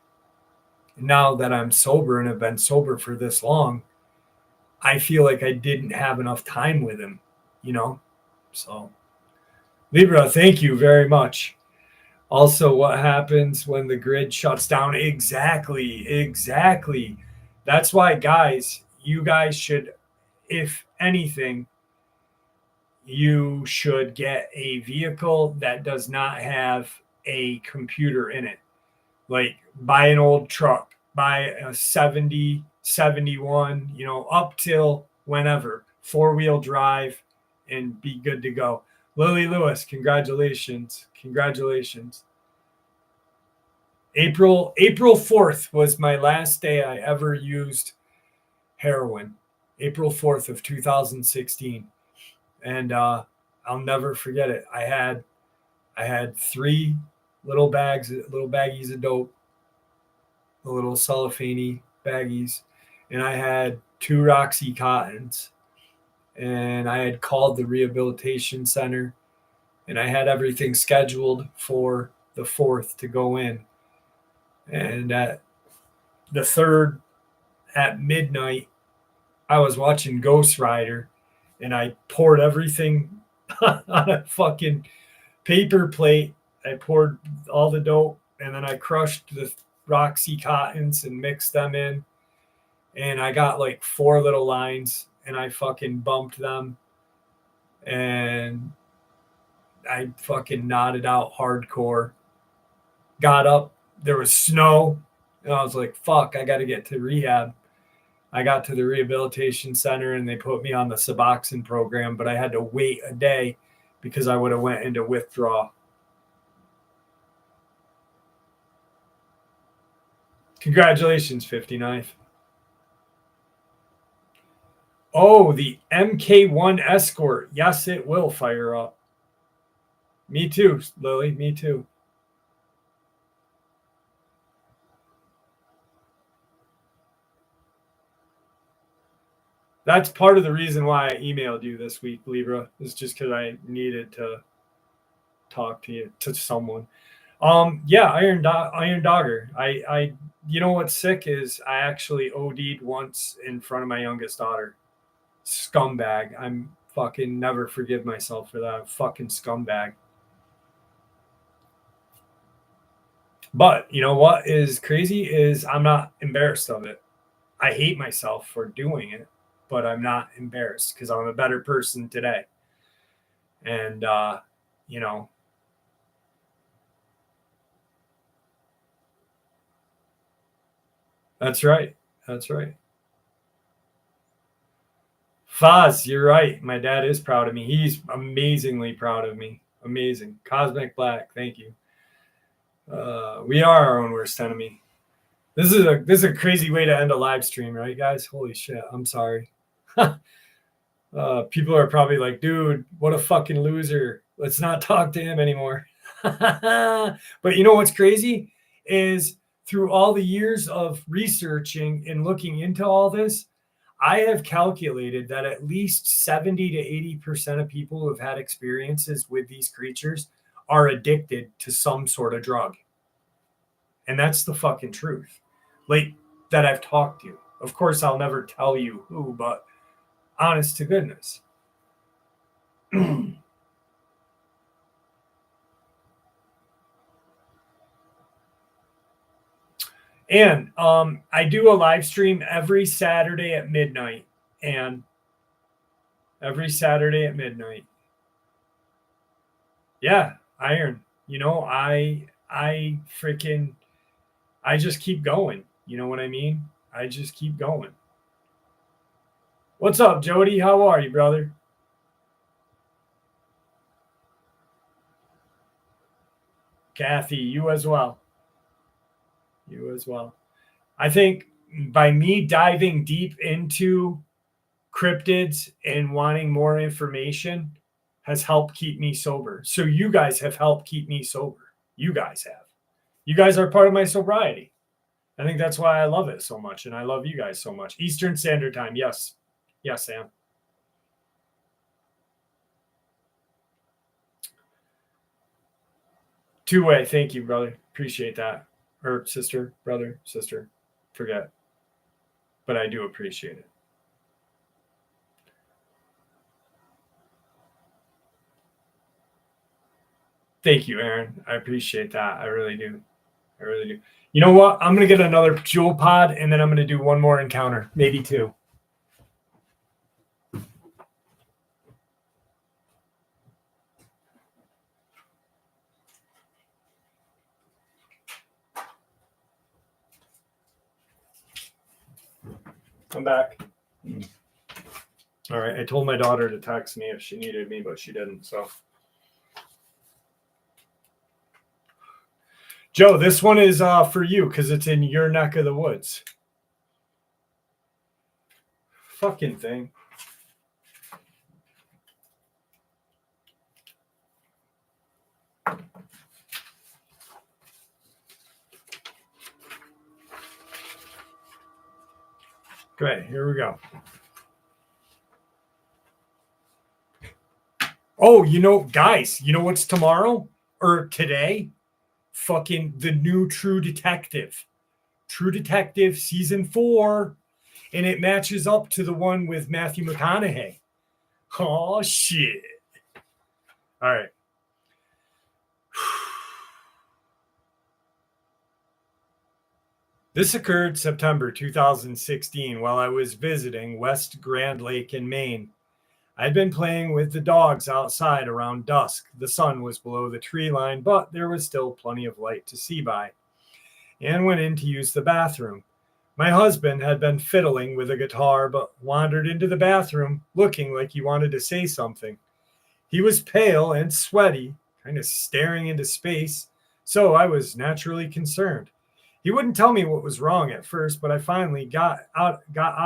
Now that I'm sober and have been sober for this long, I feel like I didn't have enough time with him, So, Libra, thank you very much. Also, what happens when the grid shuts down? Exactly. That's why, guys, you guys should, if anything, you should get a vehicle that does not have a computer in it. Like, buy an old truck, buy a 70, 71, up till whenever, 4-wheel drive, and be good to go. Lily Lewis, congratulations. April 4th was my last day I ever used heroin. April 4th of 2016. And I'll never forget it. I had 3 little baggies of dope, the little cellophane baggies, and I had 2 Roxy Cottons, and I had called the rehabilitation center, and I had everything scheduled for the 4th to go in. And at the 3rd at midnight, I was watching Ghost Rider, and I poured everything on a fucking paper plate. I poured all the dope, and then I crushed the Roxy Cottons and mixed them in. And I got like 4 little lines, and I fucking bumped them. And I fucking nodded out hardcore. Got up, there was snow, and I was like, fuck, I got to get to rehab. I got to the rehabilitation center, and they put me on the Suboxone program, but I had to wait a day because I would have went into withdrawal. Congratulations, 59th. Oh, the MK1 Escort. Yes, it will fire up. Me too, Lily. Me too. That's part of the reason why I emailed you this week, Libra, is just because I needed to talk to someone. Yeah, Iron Dogger. I you know what's sick is I actually OD'd once in front of my youngest daughter. Scumbag. I'm fucking never forgive myself for that. Fucking scumbag. But you know what is crazy is I'm not embarrassed of it. I hate myself for doing it, but I'm not embarrassed because I'm a better person today. And you know, that's right. That's right. Foz, you're right. My dad is proud of me. He's amazingly proud of me. Amazing. Cosmic Black, thank you. We are our own worst enemy. This is a crazy way to end a live stream, right, guys? Holy shit! I'm sorry. People are probably like, dude, what a fucking loser. Let's not talk to him anymore. But you know what's crazy is through all the years of researching and looking into all this, I have calculated that at least 70 to 80% of people who have had experiences with these creatures are addicted to some sort of drug. And that's the fucking truth. Like that I've talked to. Of course, I'll never tell you who, but honest to goodness. And I do a live stream every Saturday at midnight. And every Saturday at midnight. Yeah, Iron. You know, I freaking I just keep going. You know what I mean? I just keep going. What's up, Jody? How are you, brother? Kathy, you as well. You as well. I think by me diving deep into cryptids and wanting more information has helped keep me sober. So you guys have helped keep me sober. You guys have. You guys are part of my sobriety. I think that's why I love it so much, and I love you guys so much. Eastern Standard Time, yes. Yes, Sam. Two-way, thank you, brother. Appreciate that. Or sister, brother, sister. Forget. But I do appreciate it. Thank you, Aaron. I appreciate that. I really do. I really do. You know what? I'm going to get another jewel pod, and then I'm going to do one more encounter, maybe two. I'm back. All right. I told my daughter to text me if she needed me, but she didn't. So, Joe, this one is for you because it's in your neck of the woods. Fucking thing. Great. Here we go. Oh, you know, guys, you know what's tomorrow or today? Fucking the new True Detective. True Detective season 4. And it matches up to the one with Matthew McConaughey. Oh, shit. All right. This occurred September 2016 while I was visiting West Grand Lake in Maine. I'd been playing with the dogs outside around dusk. The sun was below the tree line, but there was still plenty of light to see by, and went in to use the bathroom. My husband had been fiddling with a guitar, but wandered into the bathroom looking like he wanted to say something. He was pale and sweaty, kind of staring into space, so I was naturally concerned. He wouldn't tell me what was wrong at first, but I finally got out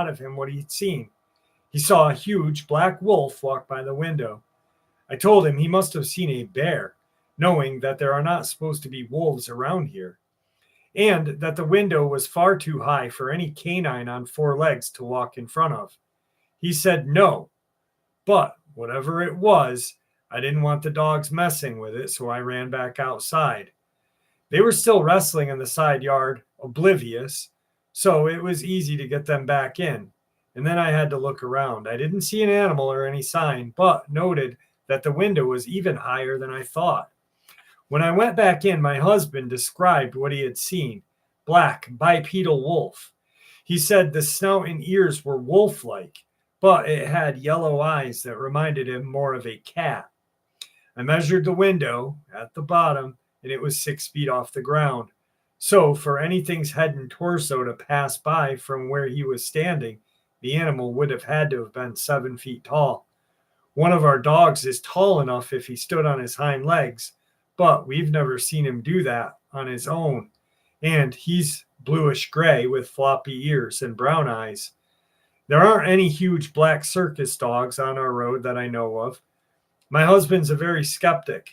of him what he'd seen. He saw a huge black wolf walk by the window. I told him he must have seen a bear, knowing that there are not supposed to be wolves around here, and that the window was far too high for any canine on 4 legs to walk in front of. He said no, but whatever it was, I didn't want the dogs messing with it, so I ran back outside. They were still wrestling in the side yard, oblivious, so it was easy to get them back in. And then I had to look around. I didn't see an animal or any sign, but noted that the window was even higher than I thought. When I went back in, my husband described what he had seen: black bipedal wolf. He said the snout and ears were wolf-like, but it had yellow eyes that reminded him more of a cat. I measured the window at the bottom, and it was 6 feet off the ground. So for anything's head and torso to pass by from where he was standing, the animal would have had to have been 7 feet tall. One of our dogs is tall enough if he stood on his hind legs, but we've never seen him do that on his own. And he's bluish gray with floppy ears and brown eyes. There aren't any huge black circus dogs on our road that I know of. My husband's very skeptical,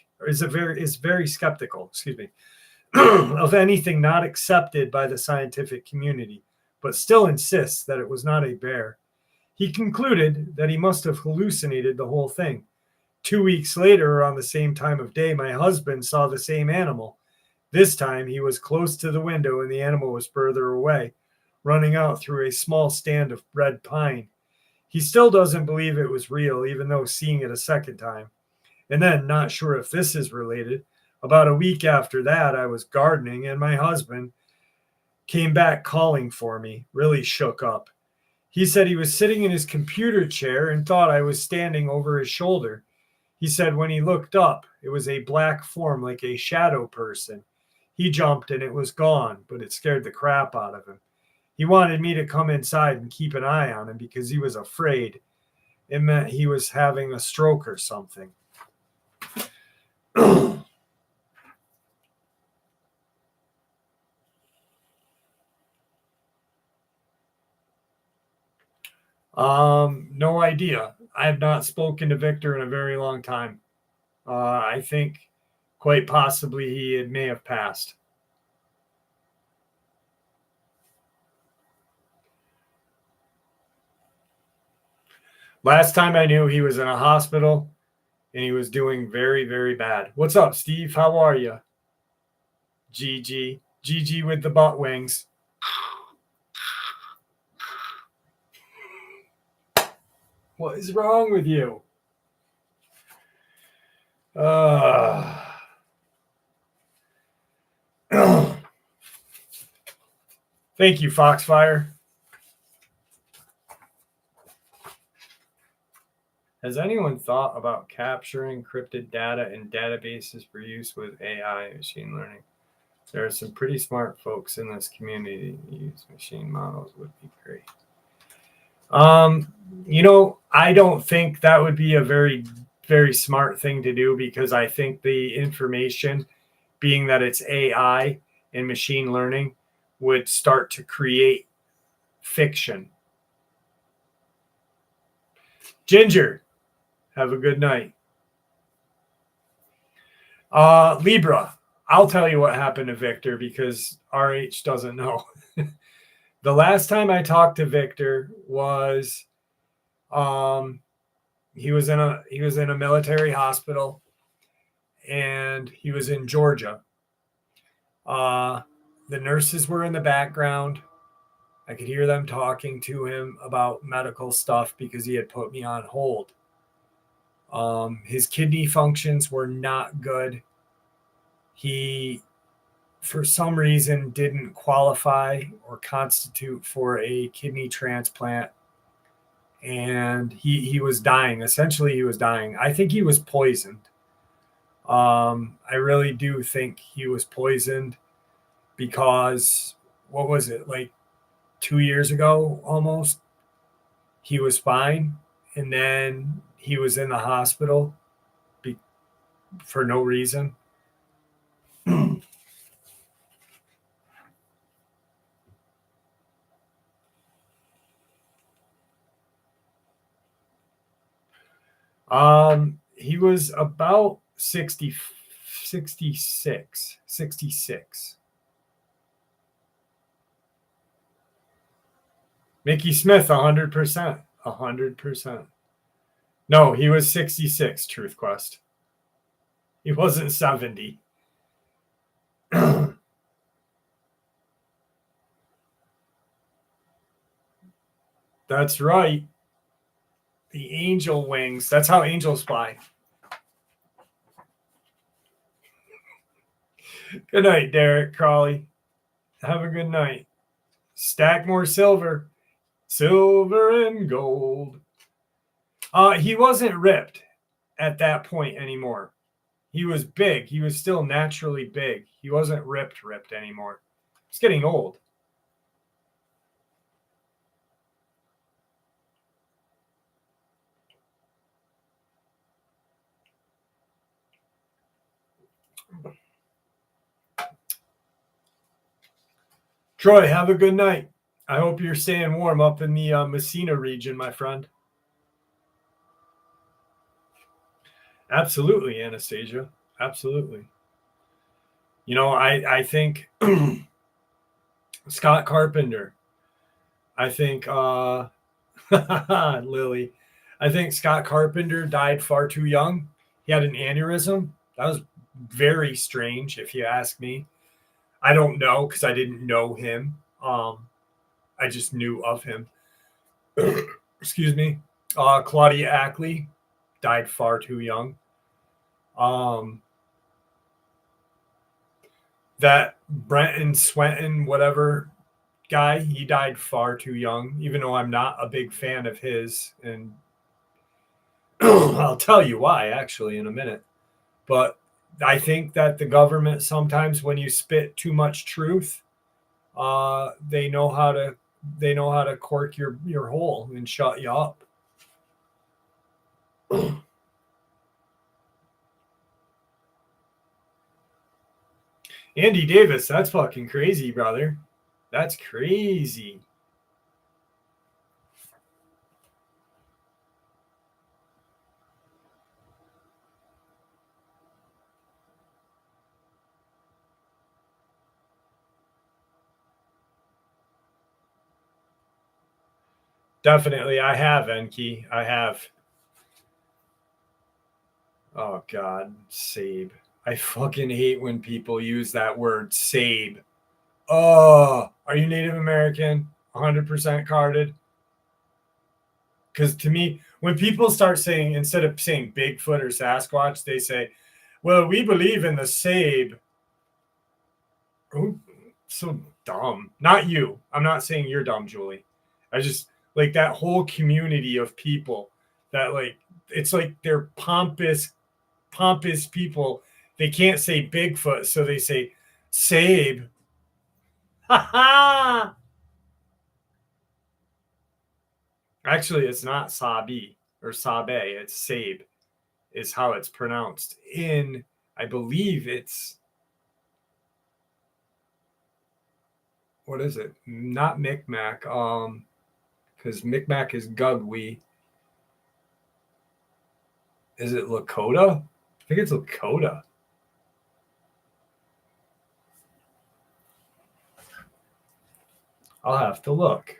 of anything not accepted by the scientific community, but still insists that it was not a bear. He concluded that he must have hallucinated the whole thing. 2 weeks later, around the same time of day, my husband saw the same animal. This time he was close to the window and the animal was further away, running out through a small stand of red pine. He still doesn't believe it was real, even though seeing it a second time. And then, not sure if this is related, about a week after that, I was gardening and my husband came back calling for me, really shook up. He said he was sitting in his computer chair and thought I was standing over his shoulder. He said when he looked up, it was a black form like a shadow person. He jumped and it was gone, but it scared the crap out of him. He wanted me to come inside and keep an eye on him because he was afraid. It meant he was having a stroke or something. No idea. I have not spoken to Victor in a very long time. I think quite possibly he may have passed. Last time I knew, he was in a hospital and he was doing very, very bad. What's up, Steve? How are you? GG with the butt wings. What is wrong with you? Thank you, Foxfire. Has anyone thought about capturing cryptid data in databases for use with AI machine learning? There are some pretty smart folks in this community who use machine models. Would be great. I don't think that would be a very, very smart thing to do because I think the information, being that it's AI and machine learning, would start to create fiction. Ginger, have a good night. Libra, I'll tell you what happened to Victor because RH doesn't know. The last time I talked to Victor was he was in a military hospital and he was in Georgia. The nurses were in the background. I could hear them talking to him about medical stuff because he had put me on hold. His kidney functions were not good. He, for some reason, didn't qualify or constitute for a kidney transplant. And he was dying. Essentially, he was dying. I think he was poisoned. I really do think he was poisoned because, what was it, like 2 years ago almost? He was fine. And then he was in the hospital for no reason. He was about 66. Mickey Smith, 100%. 100%. No, he was 66, Truth Quest. He wasn't 70. That's right. The angel wings. That's how angels fly. Good night, Derek Crawley. Have a good night. Stack more silver. Silver and gold. He wasn't ripped at that point anymore. He was big. He was still naturally big. He wasn't ripped anymore. He's getting old. Troy, have a good night. I hope you're staying warm up in the Messina region, my friend. Absolutely, Anastasia. Absolutely. You know, I think Scott Carpenter. I think Lily. I think Scott Carpenter died far too young. He had an aneurysm. That was very strange, if you ask me. I don't know because I didn't know him. I just knew of him. Excuse me. Claudia Ackley died far too young. That Brenton Swenton, whatever guy, he died far too young, even though I'm not a big fan of his. And I'll tell you why, actually, in a minute. But I think that the government sometimes, when you spit too much truth, they know how to cork your hole and shut you up. Andy Davis, that's fucking crazy, brother. That's crazy. Definitely, I have, Enki. I have. Oh, God. Sabe. I fucking hate when people use that word, Sabe. Oh, are you Native American? 100% carded? Because to me, when people start saying, instead of saying Bigfoot or Sasquatch, they say, well, we believe in the Sabe. Oh, so dumb. Not you. I'm not saying you're dumb, Julie. I just like that whole community of people that like, it's like they're pompous people. They can't say Bigfoot, so they say Sabe. Ha ha! Actually, it's not Sabi or Sabe. It's Sabe, is how it's pronounced. I believe it's, what is it? Not Micmac. Because Micmac is Gugwe. Is it Lakota? I think it's Lakota. I'll have to look.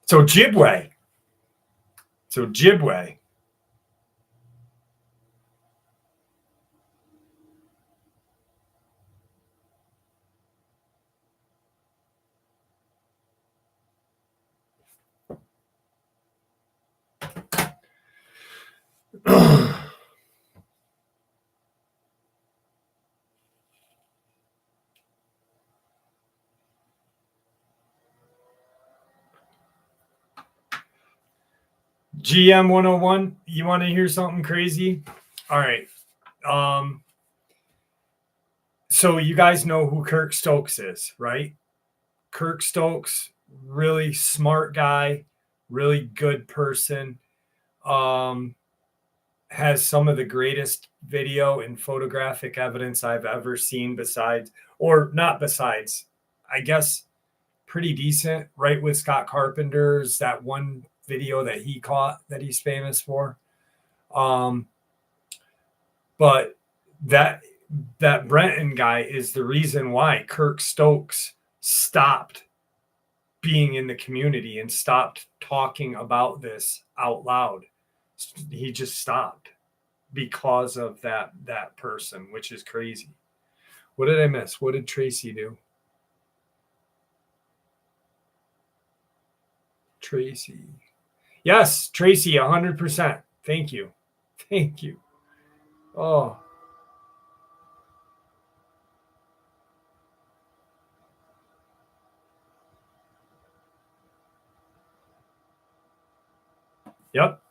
So Ojibwe. GM 101, you want to hear something crazy? All right. So you guys know who Kirk Stokes is, right? Kirk Stokes, really smart guy, really good person. Has some of the greatest video and photographic evidence I've ever seen I guess pretty decent, right? With Scott Carpenter's, that one video that he caught that he's famous for. But that that Brenton guy is the reason why Kirk Stokes stopped being in the community and stopped talking about this out loud. He just stopped because of that person, which is crazy. What did I miss? What did Tracy do? Tracy. Yes, Tracy, 100%. Thank you. Thank you. Oh. Yep.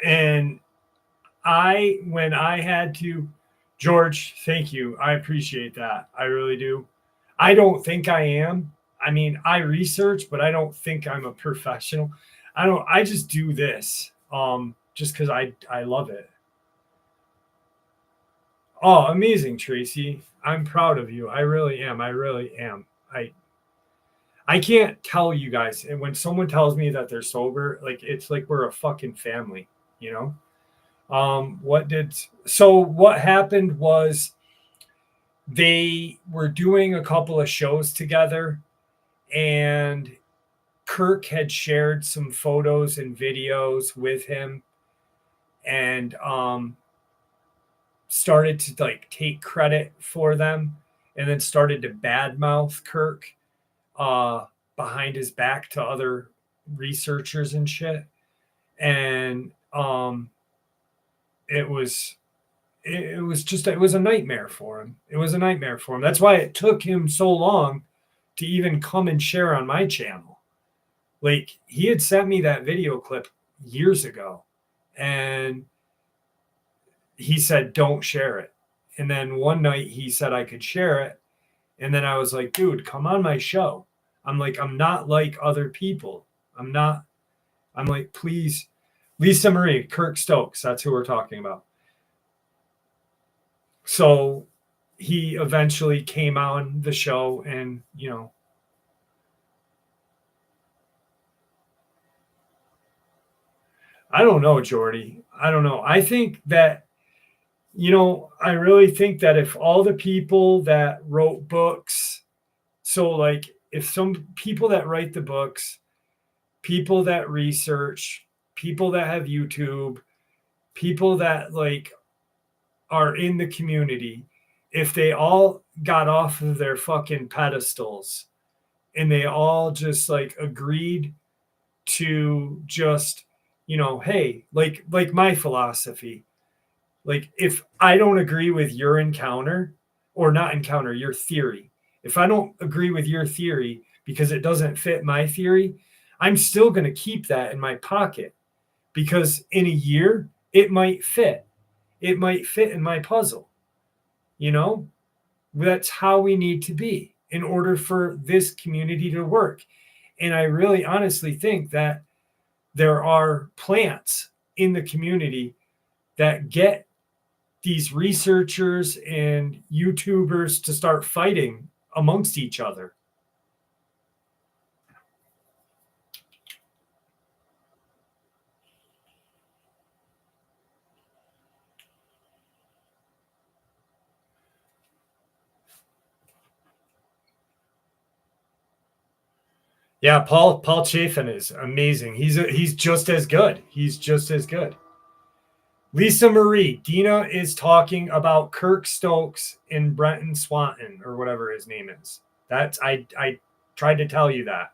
And when I had to, George, thank you. I appreciate that. I really do. I don't think I am. I mean, I research, but I don't think I'm a professional. I just do this just because I love it. Oh, amazing, Tracy. I'm proud of you. I really am. I really am. I can't tell you guys. And when someone tells me that they're sober, like it's like we're a fucking family, you know? What happened was they were doing a couple of shows together, and Kirk had shared some photos and videos with him, and started to like take credit for them, and then started to badmouth Kirk behind his back to other researchers and shit. And it was a nightmare for him. It was a nightmare for him. That's why it took him so long to even come and share on my channel. Like, he had sent me that video clip years ago, and he said, don't share it. And then one night he said I could share it. And then I was like, dude, come on my show. I'm like, I'm not like other people. I'm like, please. Lisa Marie, Kirk Stokes, that's who we're talking about. So he eventually came on the show, and, you know, I don't know, Jordy. I don't know. I think that, you know, I really think that if all the people that wrote books, so like if some people that write the books, people that research, people that have YouTube, people that like are in the community, if they all got off of their fucking pedestals and they all just like agreed to just, you know, hey, like my philosophy, like if I don't agree with your encounter, or not encounter, your theory, if I don't agree with your theory because it doesn't fit my theory, I'm still going to keep that in my pocket, because in a year it might fit. It might fit in my puzzle. You know, that's how we need to be in order for this community to work. And I really honestly think that there are plants in the community that get these researchers and YouTubers to start fighting amongst each other. Yeah, Paul Chafin is amazing. He's just as good. He's just as good. Lisa Marie, Dina is talking about Kirk Stokes and Brenton Swanton, or whatever his name is. That's I tried to tell you that.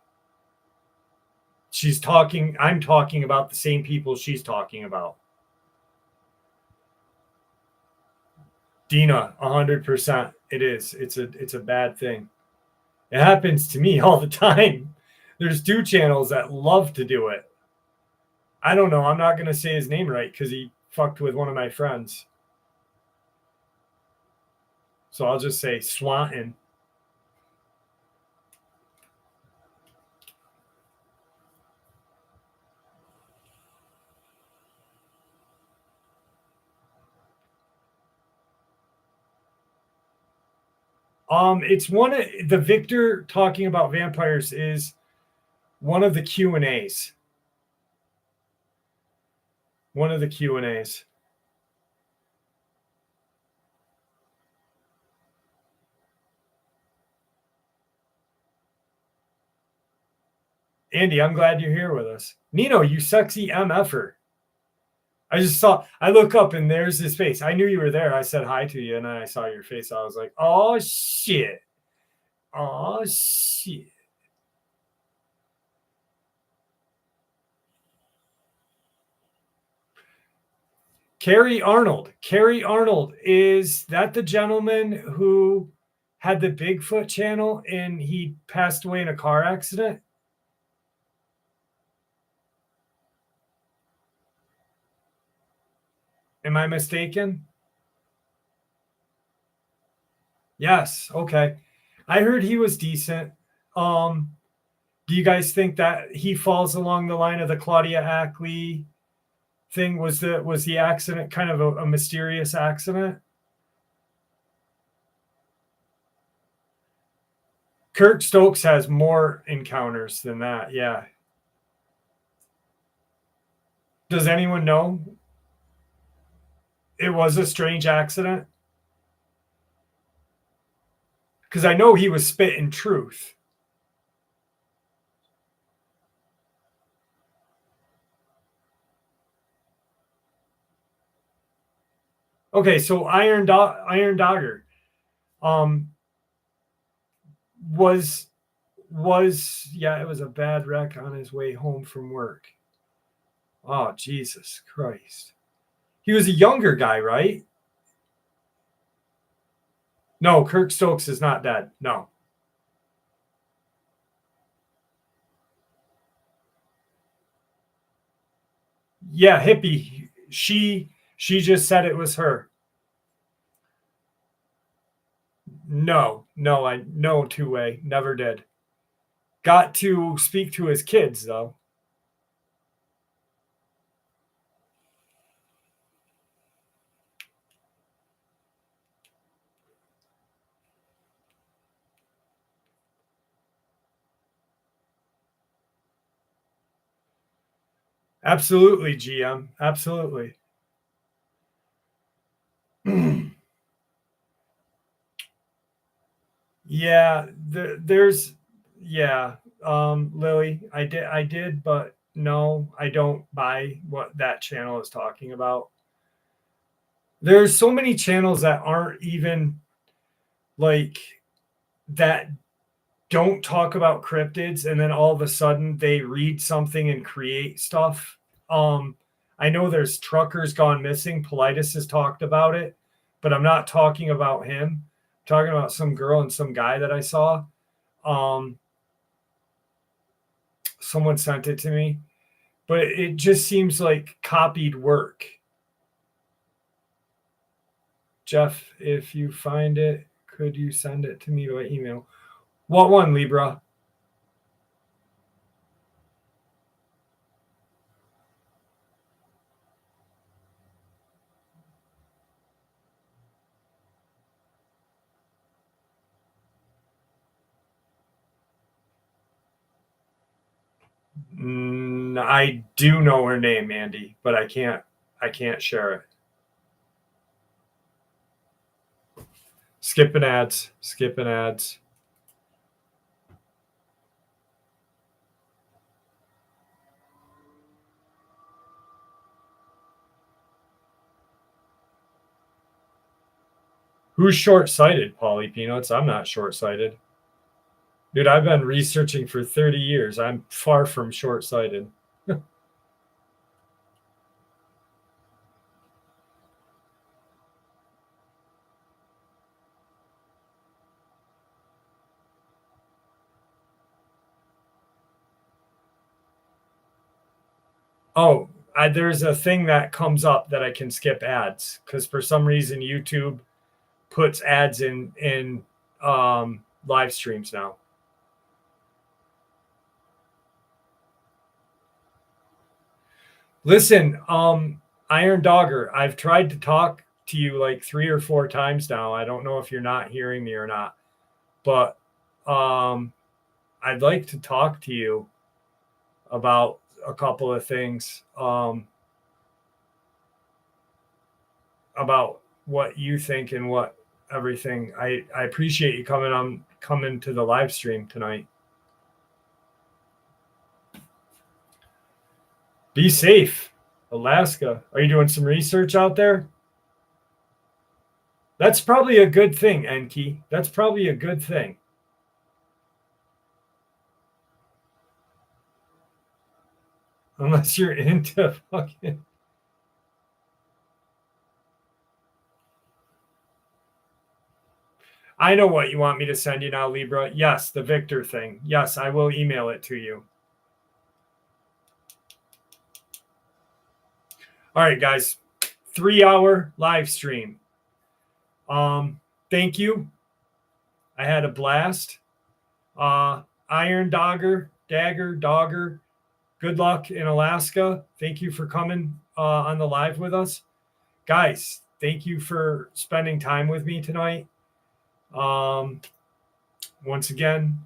I'm talking about the same people she's talking about. Dina, 100%. It is. It's a bad thing. It happens to me all the time. There's 2 channels that love to do it. I don't know. I'm not going to say his name right because he fucked with one of my friends. So I'll just say Swanton. It's one of the Victor talking about vampires is one of the Q&As. One of the Q&As. Andy, I'm glad you're here with us. Nino, you sexy MFer. I look up and there's his face. I knew you were there. I said hi to you and then I saw your face. I was like, oh shit. Oh shit. Carrie Arnold. Carrie Arnold, is that the gentleman who had the Bigfoot channel and he passed away in a car accident? Am I mistaken? Yes. Okay. I heard he was decent. Do you guys think that he falls along the line of the Claudia Ackley thing? Was the accident kind of a mysterious accident? Kirk Stokes has more encounters than that. Yeah. Does anyone know? It was a strange accident. Because I know he was spitting truth. Okay, so Iron Dogger was yeah, it was a bad wreck on his way home from work. Oh, Jesus Christ. He was a younger guy, right? No, Kirk Stokes is not dead. No. Yeah, hippie. She just said it was her. No, two-way. Never did. Got to speak to his kids though. Absolutely, GM. Absolutely. Yeah, there's yeah. Lily, I did, but no, I don't buy what that channel is talking about. There's so many channels that aren't even like that don't talk about cryptids and then all of a sudden they read something and create stuff. I know there's Truckers Gone Missing. Politis has talked about it, but I'm not talking about him. I'm talking about some girl and some guy that I saw. Someone sent it to me, but it just seems like copied work. Jeff, if you find it, could you send it to me by email? What one, Libra? I do know her name, Andy, but I can't share it. Skipping ads. Who's short-sighted, Polly Peanuts? I'm not short-sighted. Dude, I've been researching for 30 years. I'm far from short-sighted. Oh, there's a thing that comes up that I can skip ads because for some reason YouTube puts ads in live streams now. Listen, Iron Dogger, I've tried to talk to you like 3 or 4 times now. I don't know if you're not hearing me or not, but I'd like to talk to you about a couple of things, about what you think and what everything. I appreciate you coming to the live stream tonight. Be safe. Alaska. Are you doing some research out there? That's probably a good thing, Enki. That's probably a good thing. Unless you're into fucking... I know what you want me to send you now, Libra. Yes, the Victor thing. Yes, I will email it to you. All right, guys. 3-hour live stream. Thank you. I had a blast. Iron Dogger, Dogger. Good luck in Alaska. Thank you for coming on the live with us. Guys, thank you for spending time with me tonight. Once again,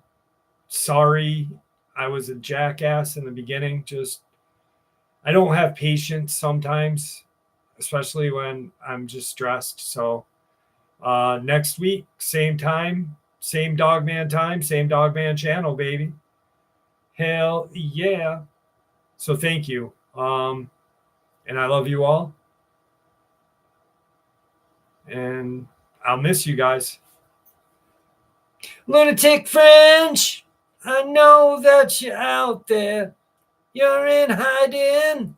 sorry I was a jackass in the beginning. I don't have patience sometimes, especially when I'm just stressed. So next week, same time, same Dogman time, same Dogman channel, baby. Hell yeah. So thank you. And I love you all. And I'll miss you guys. Lunatic French, I know that you're out there. You're in hiding.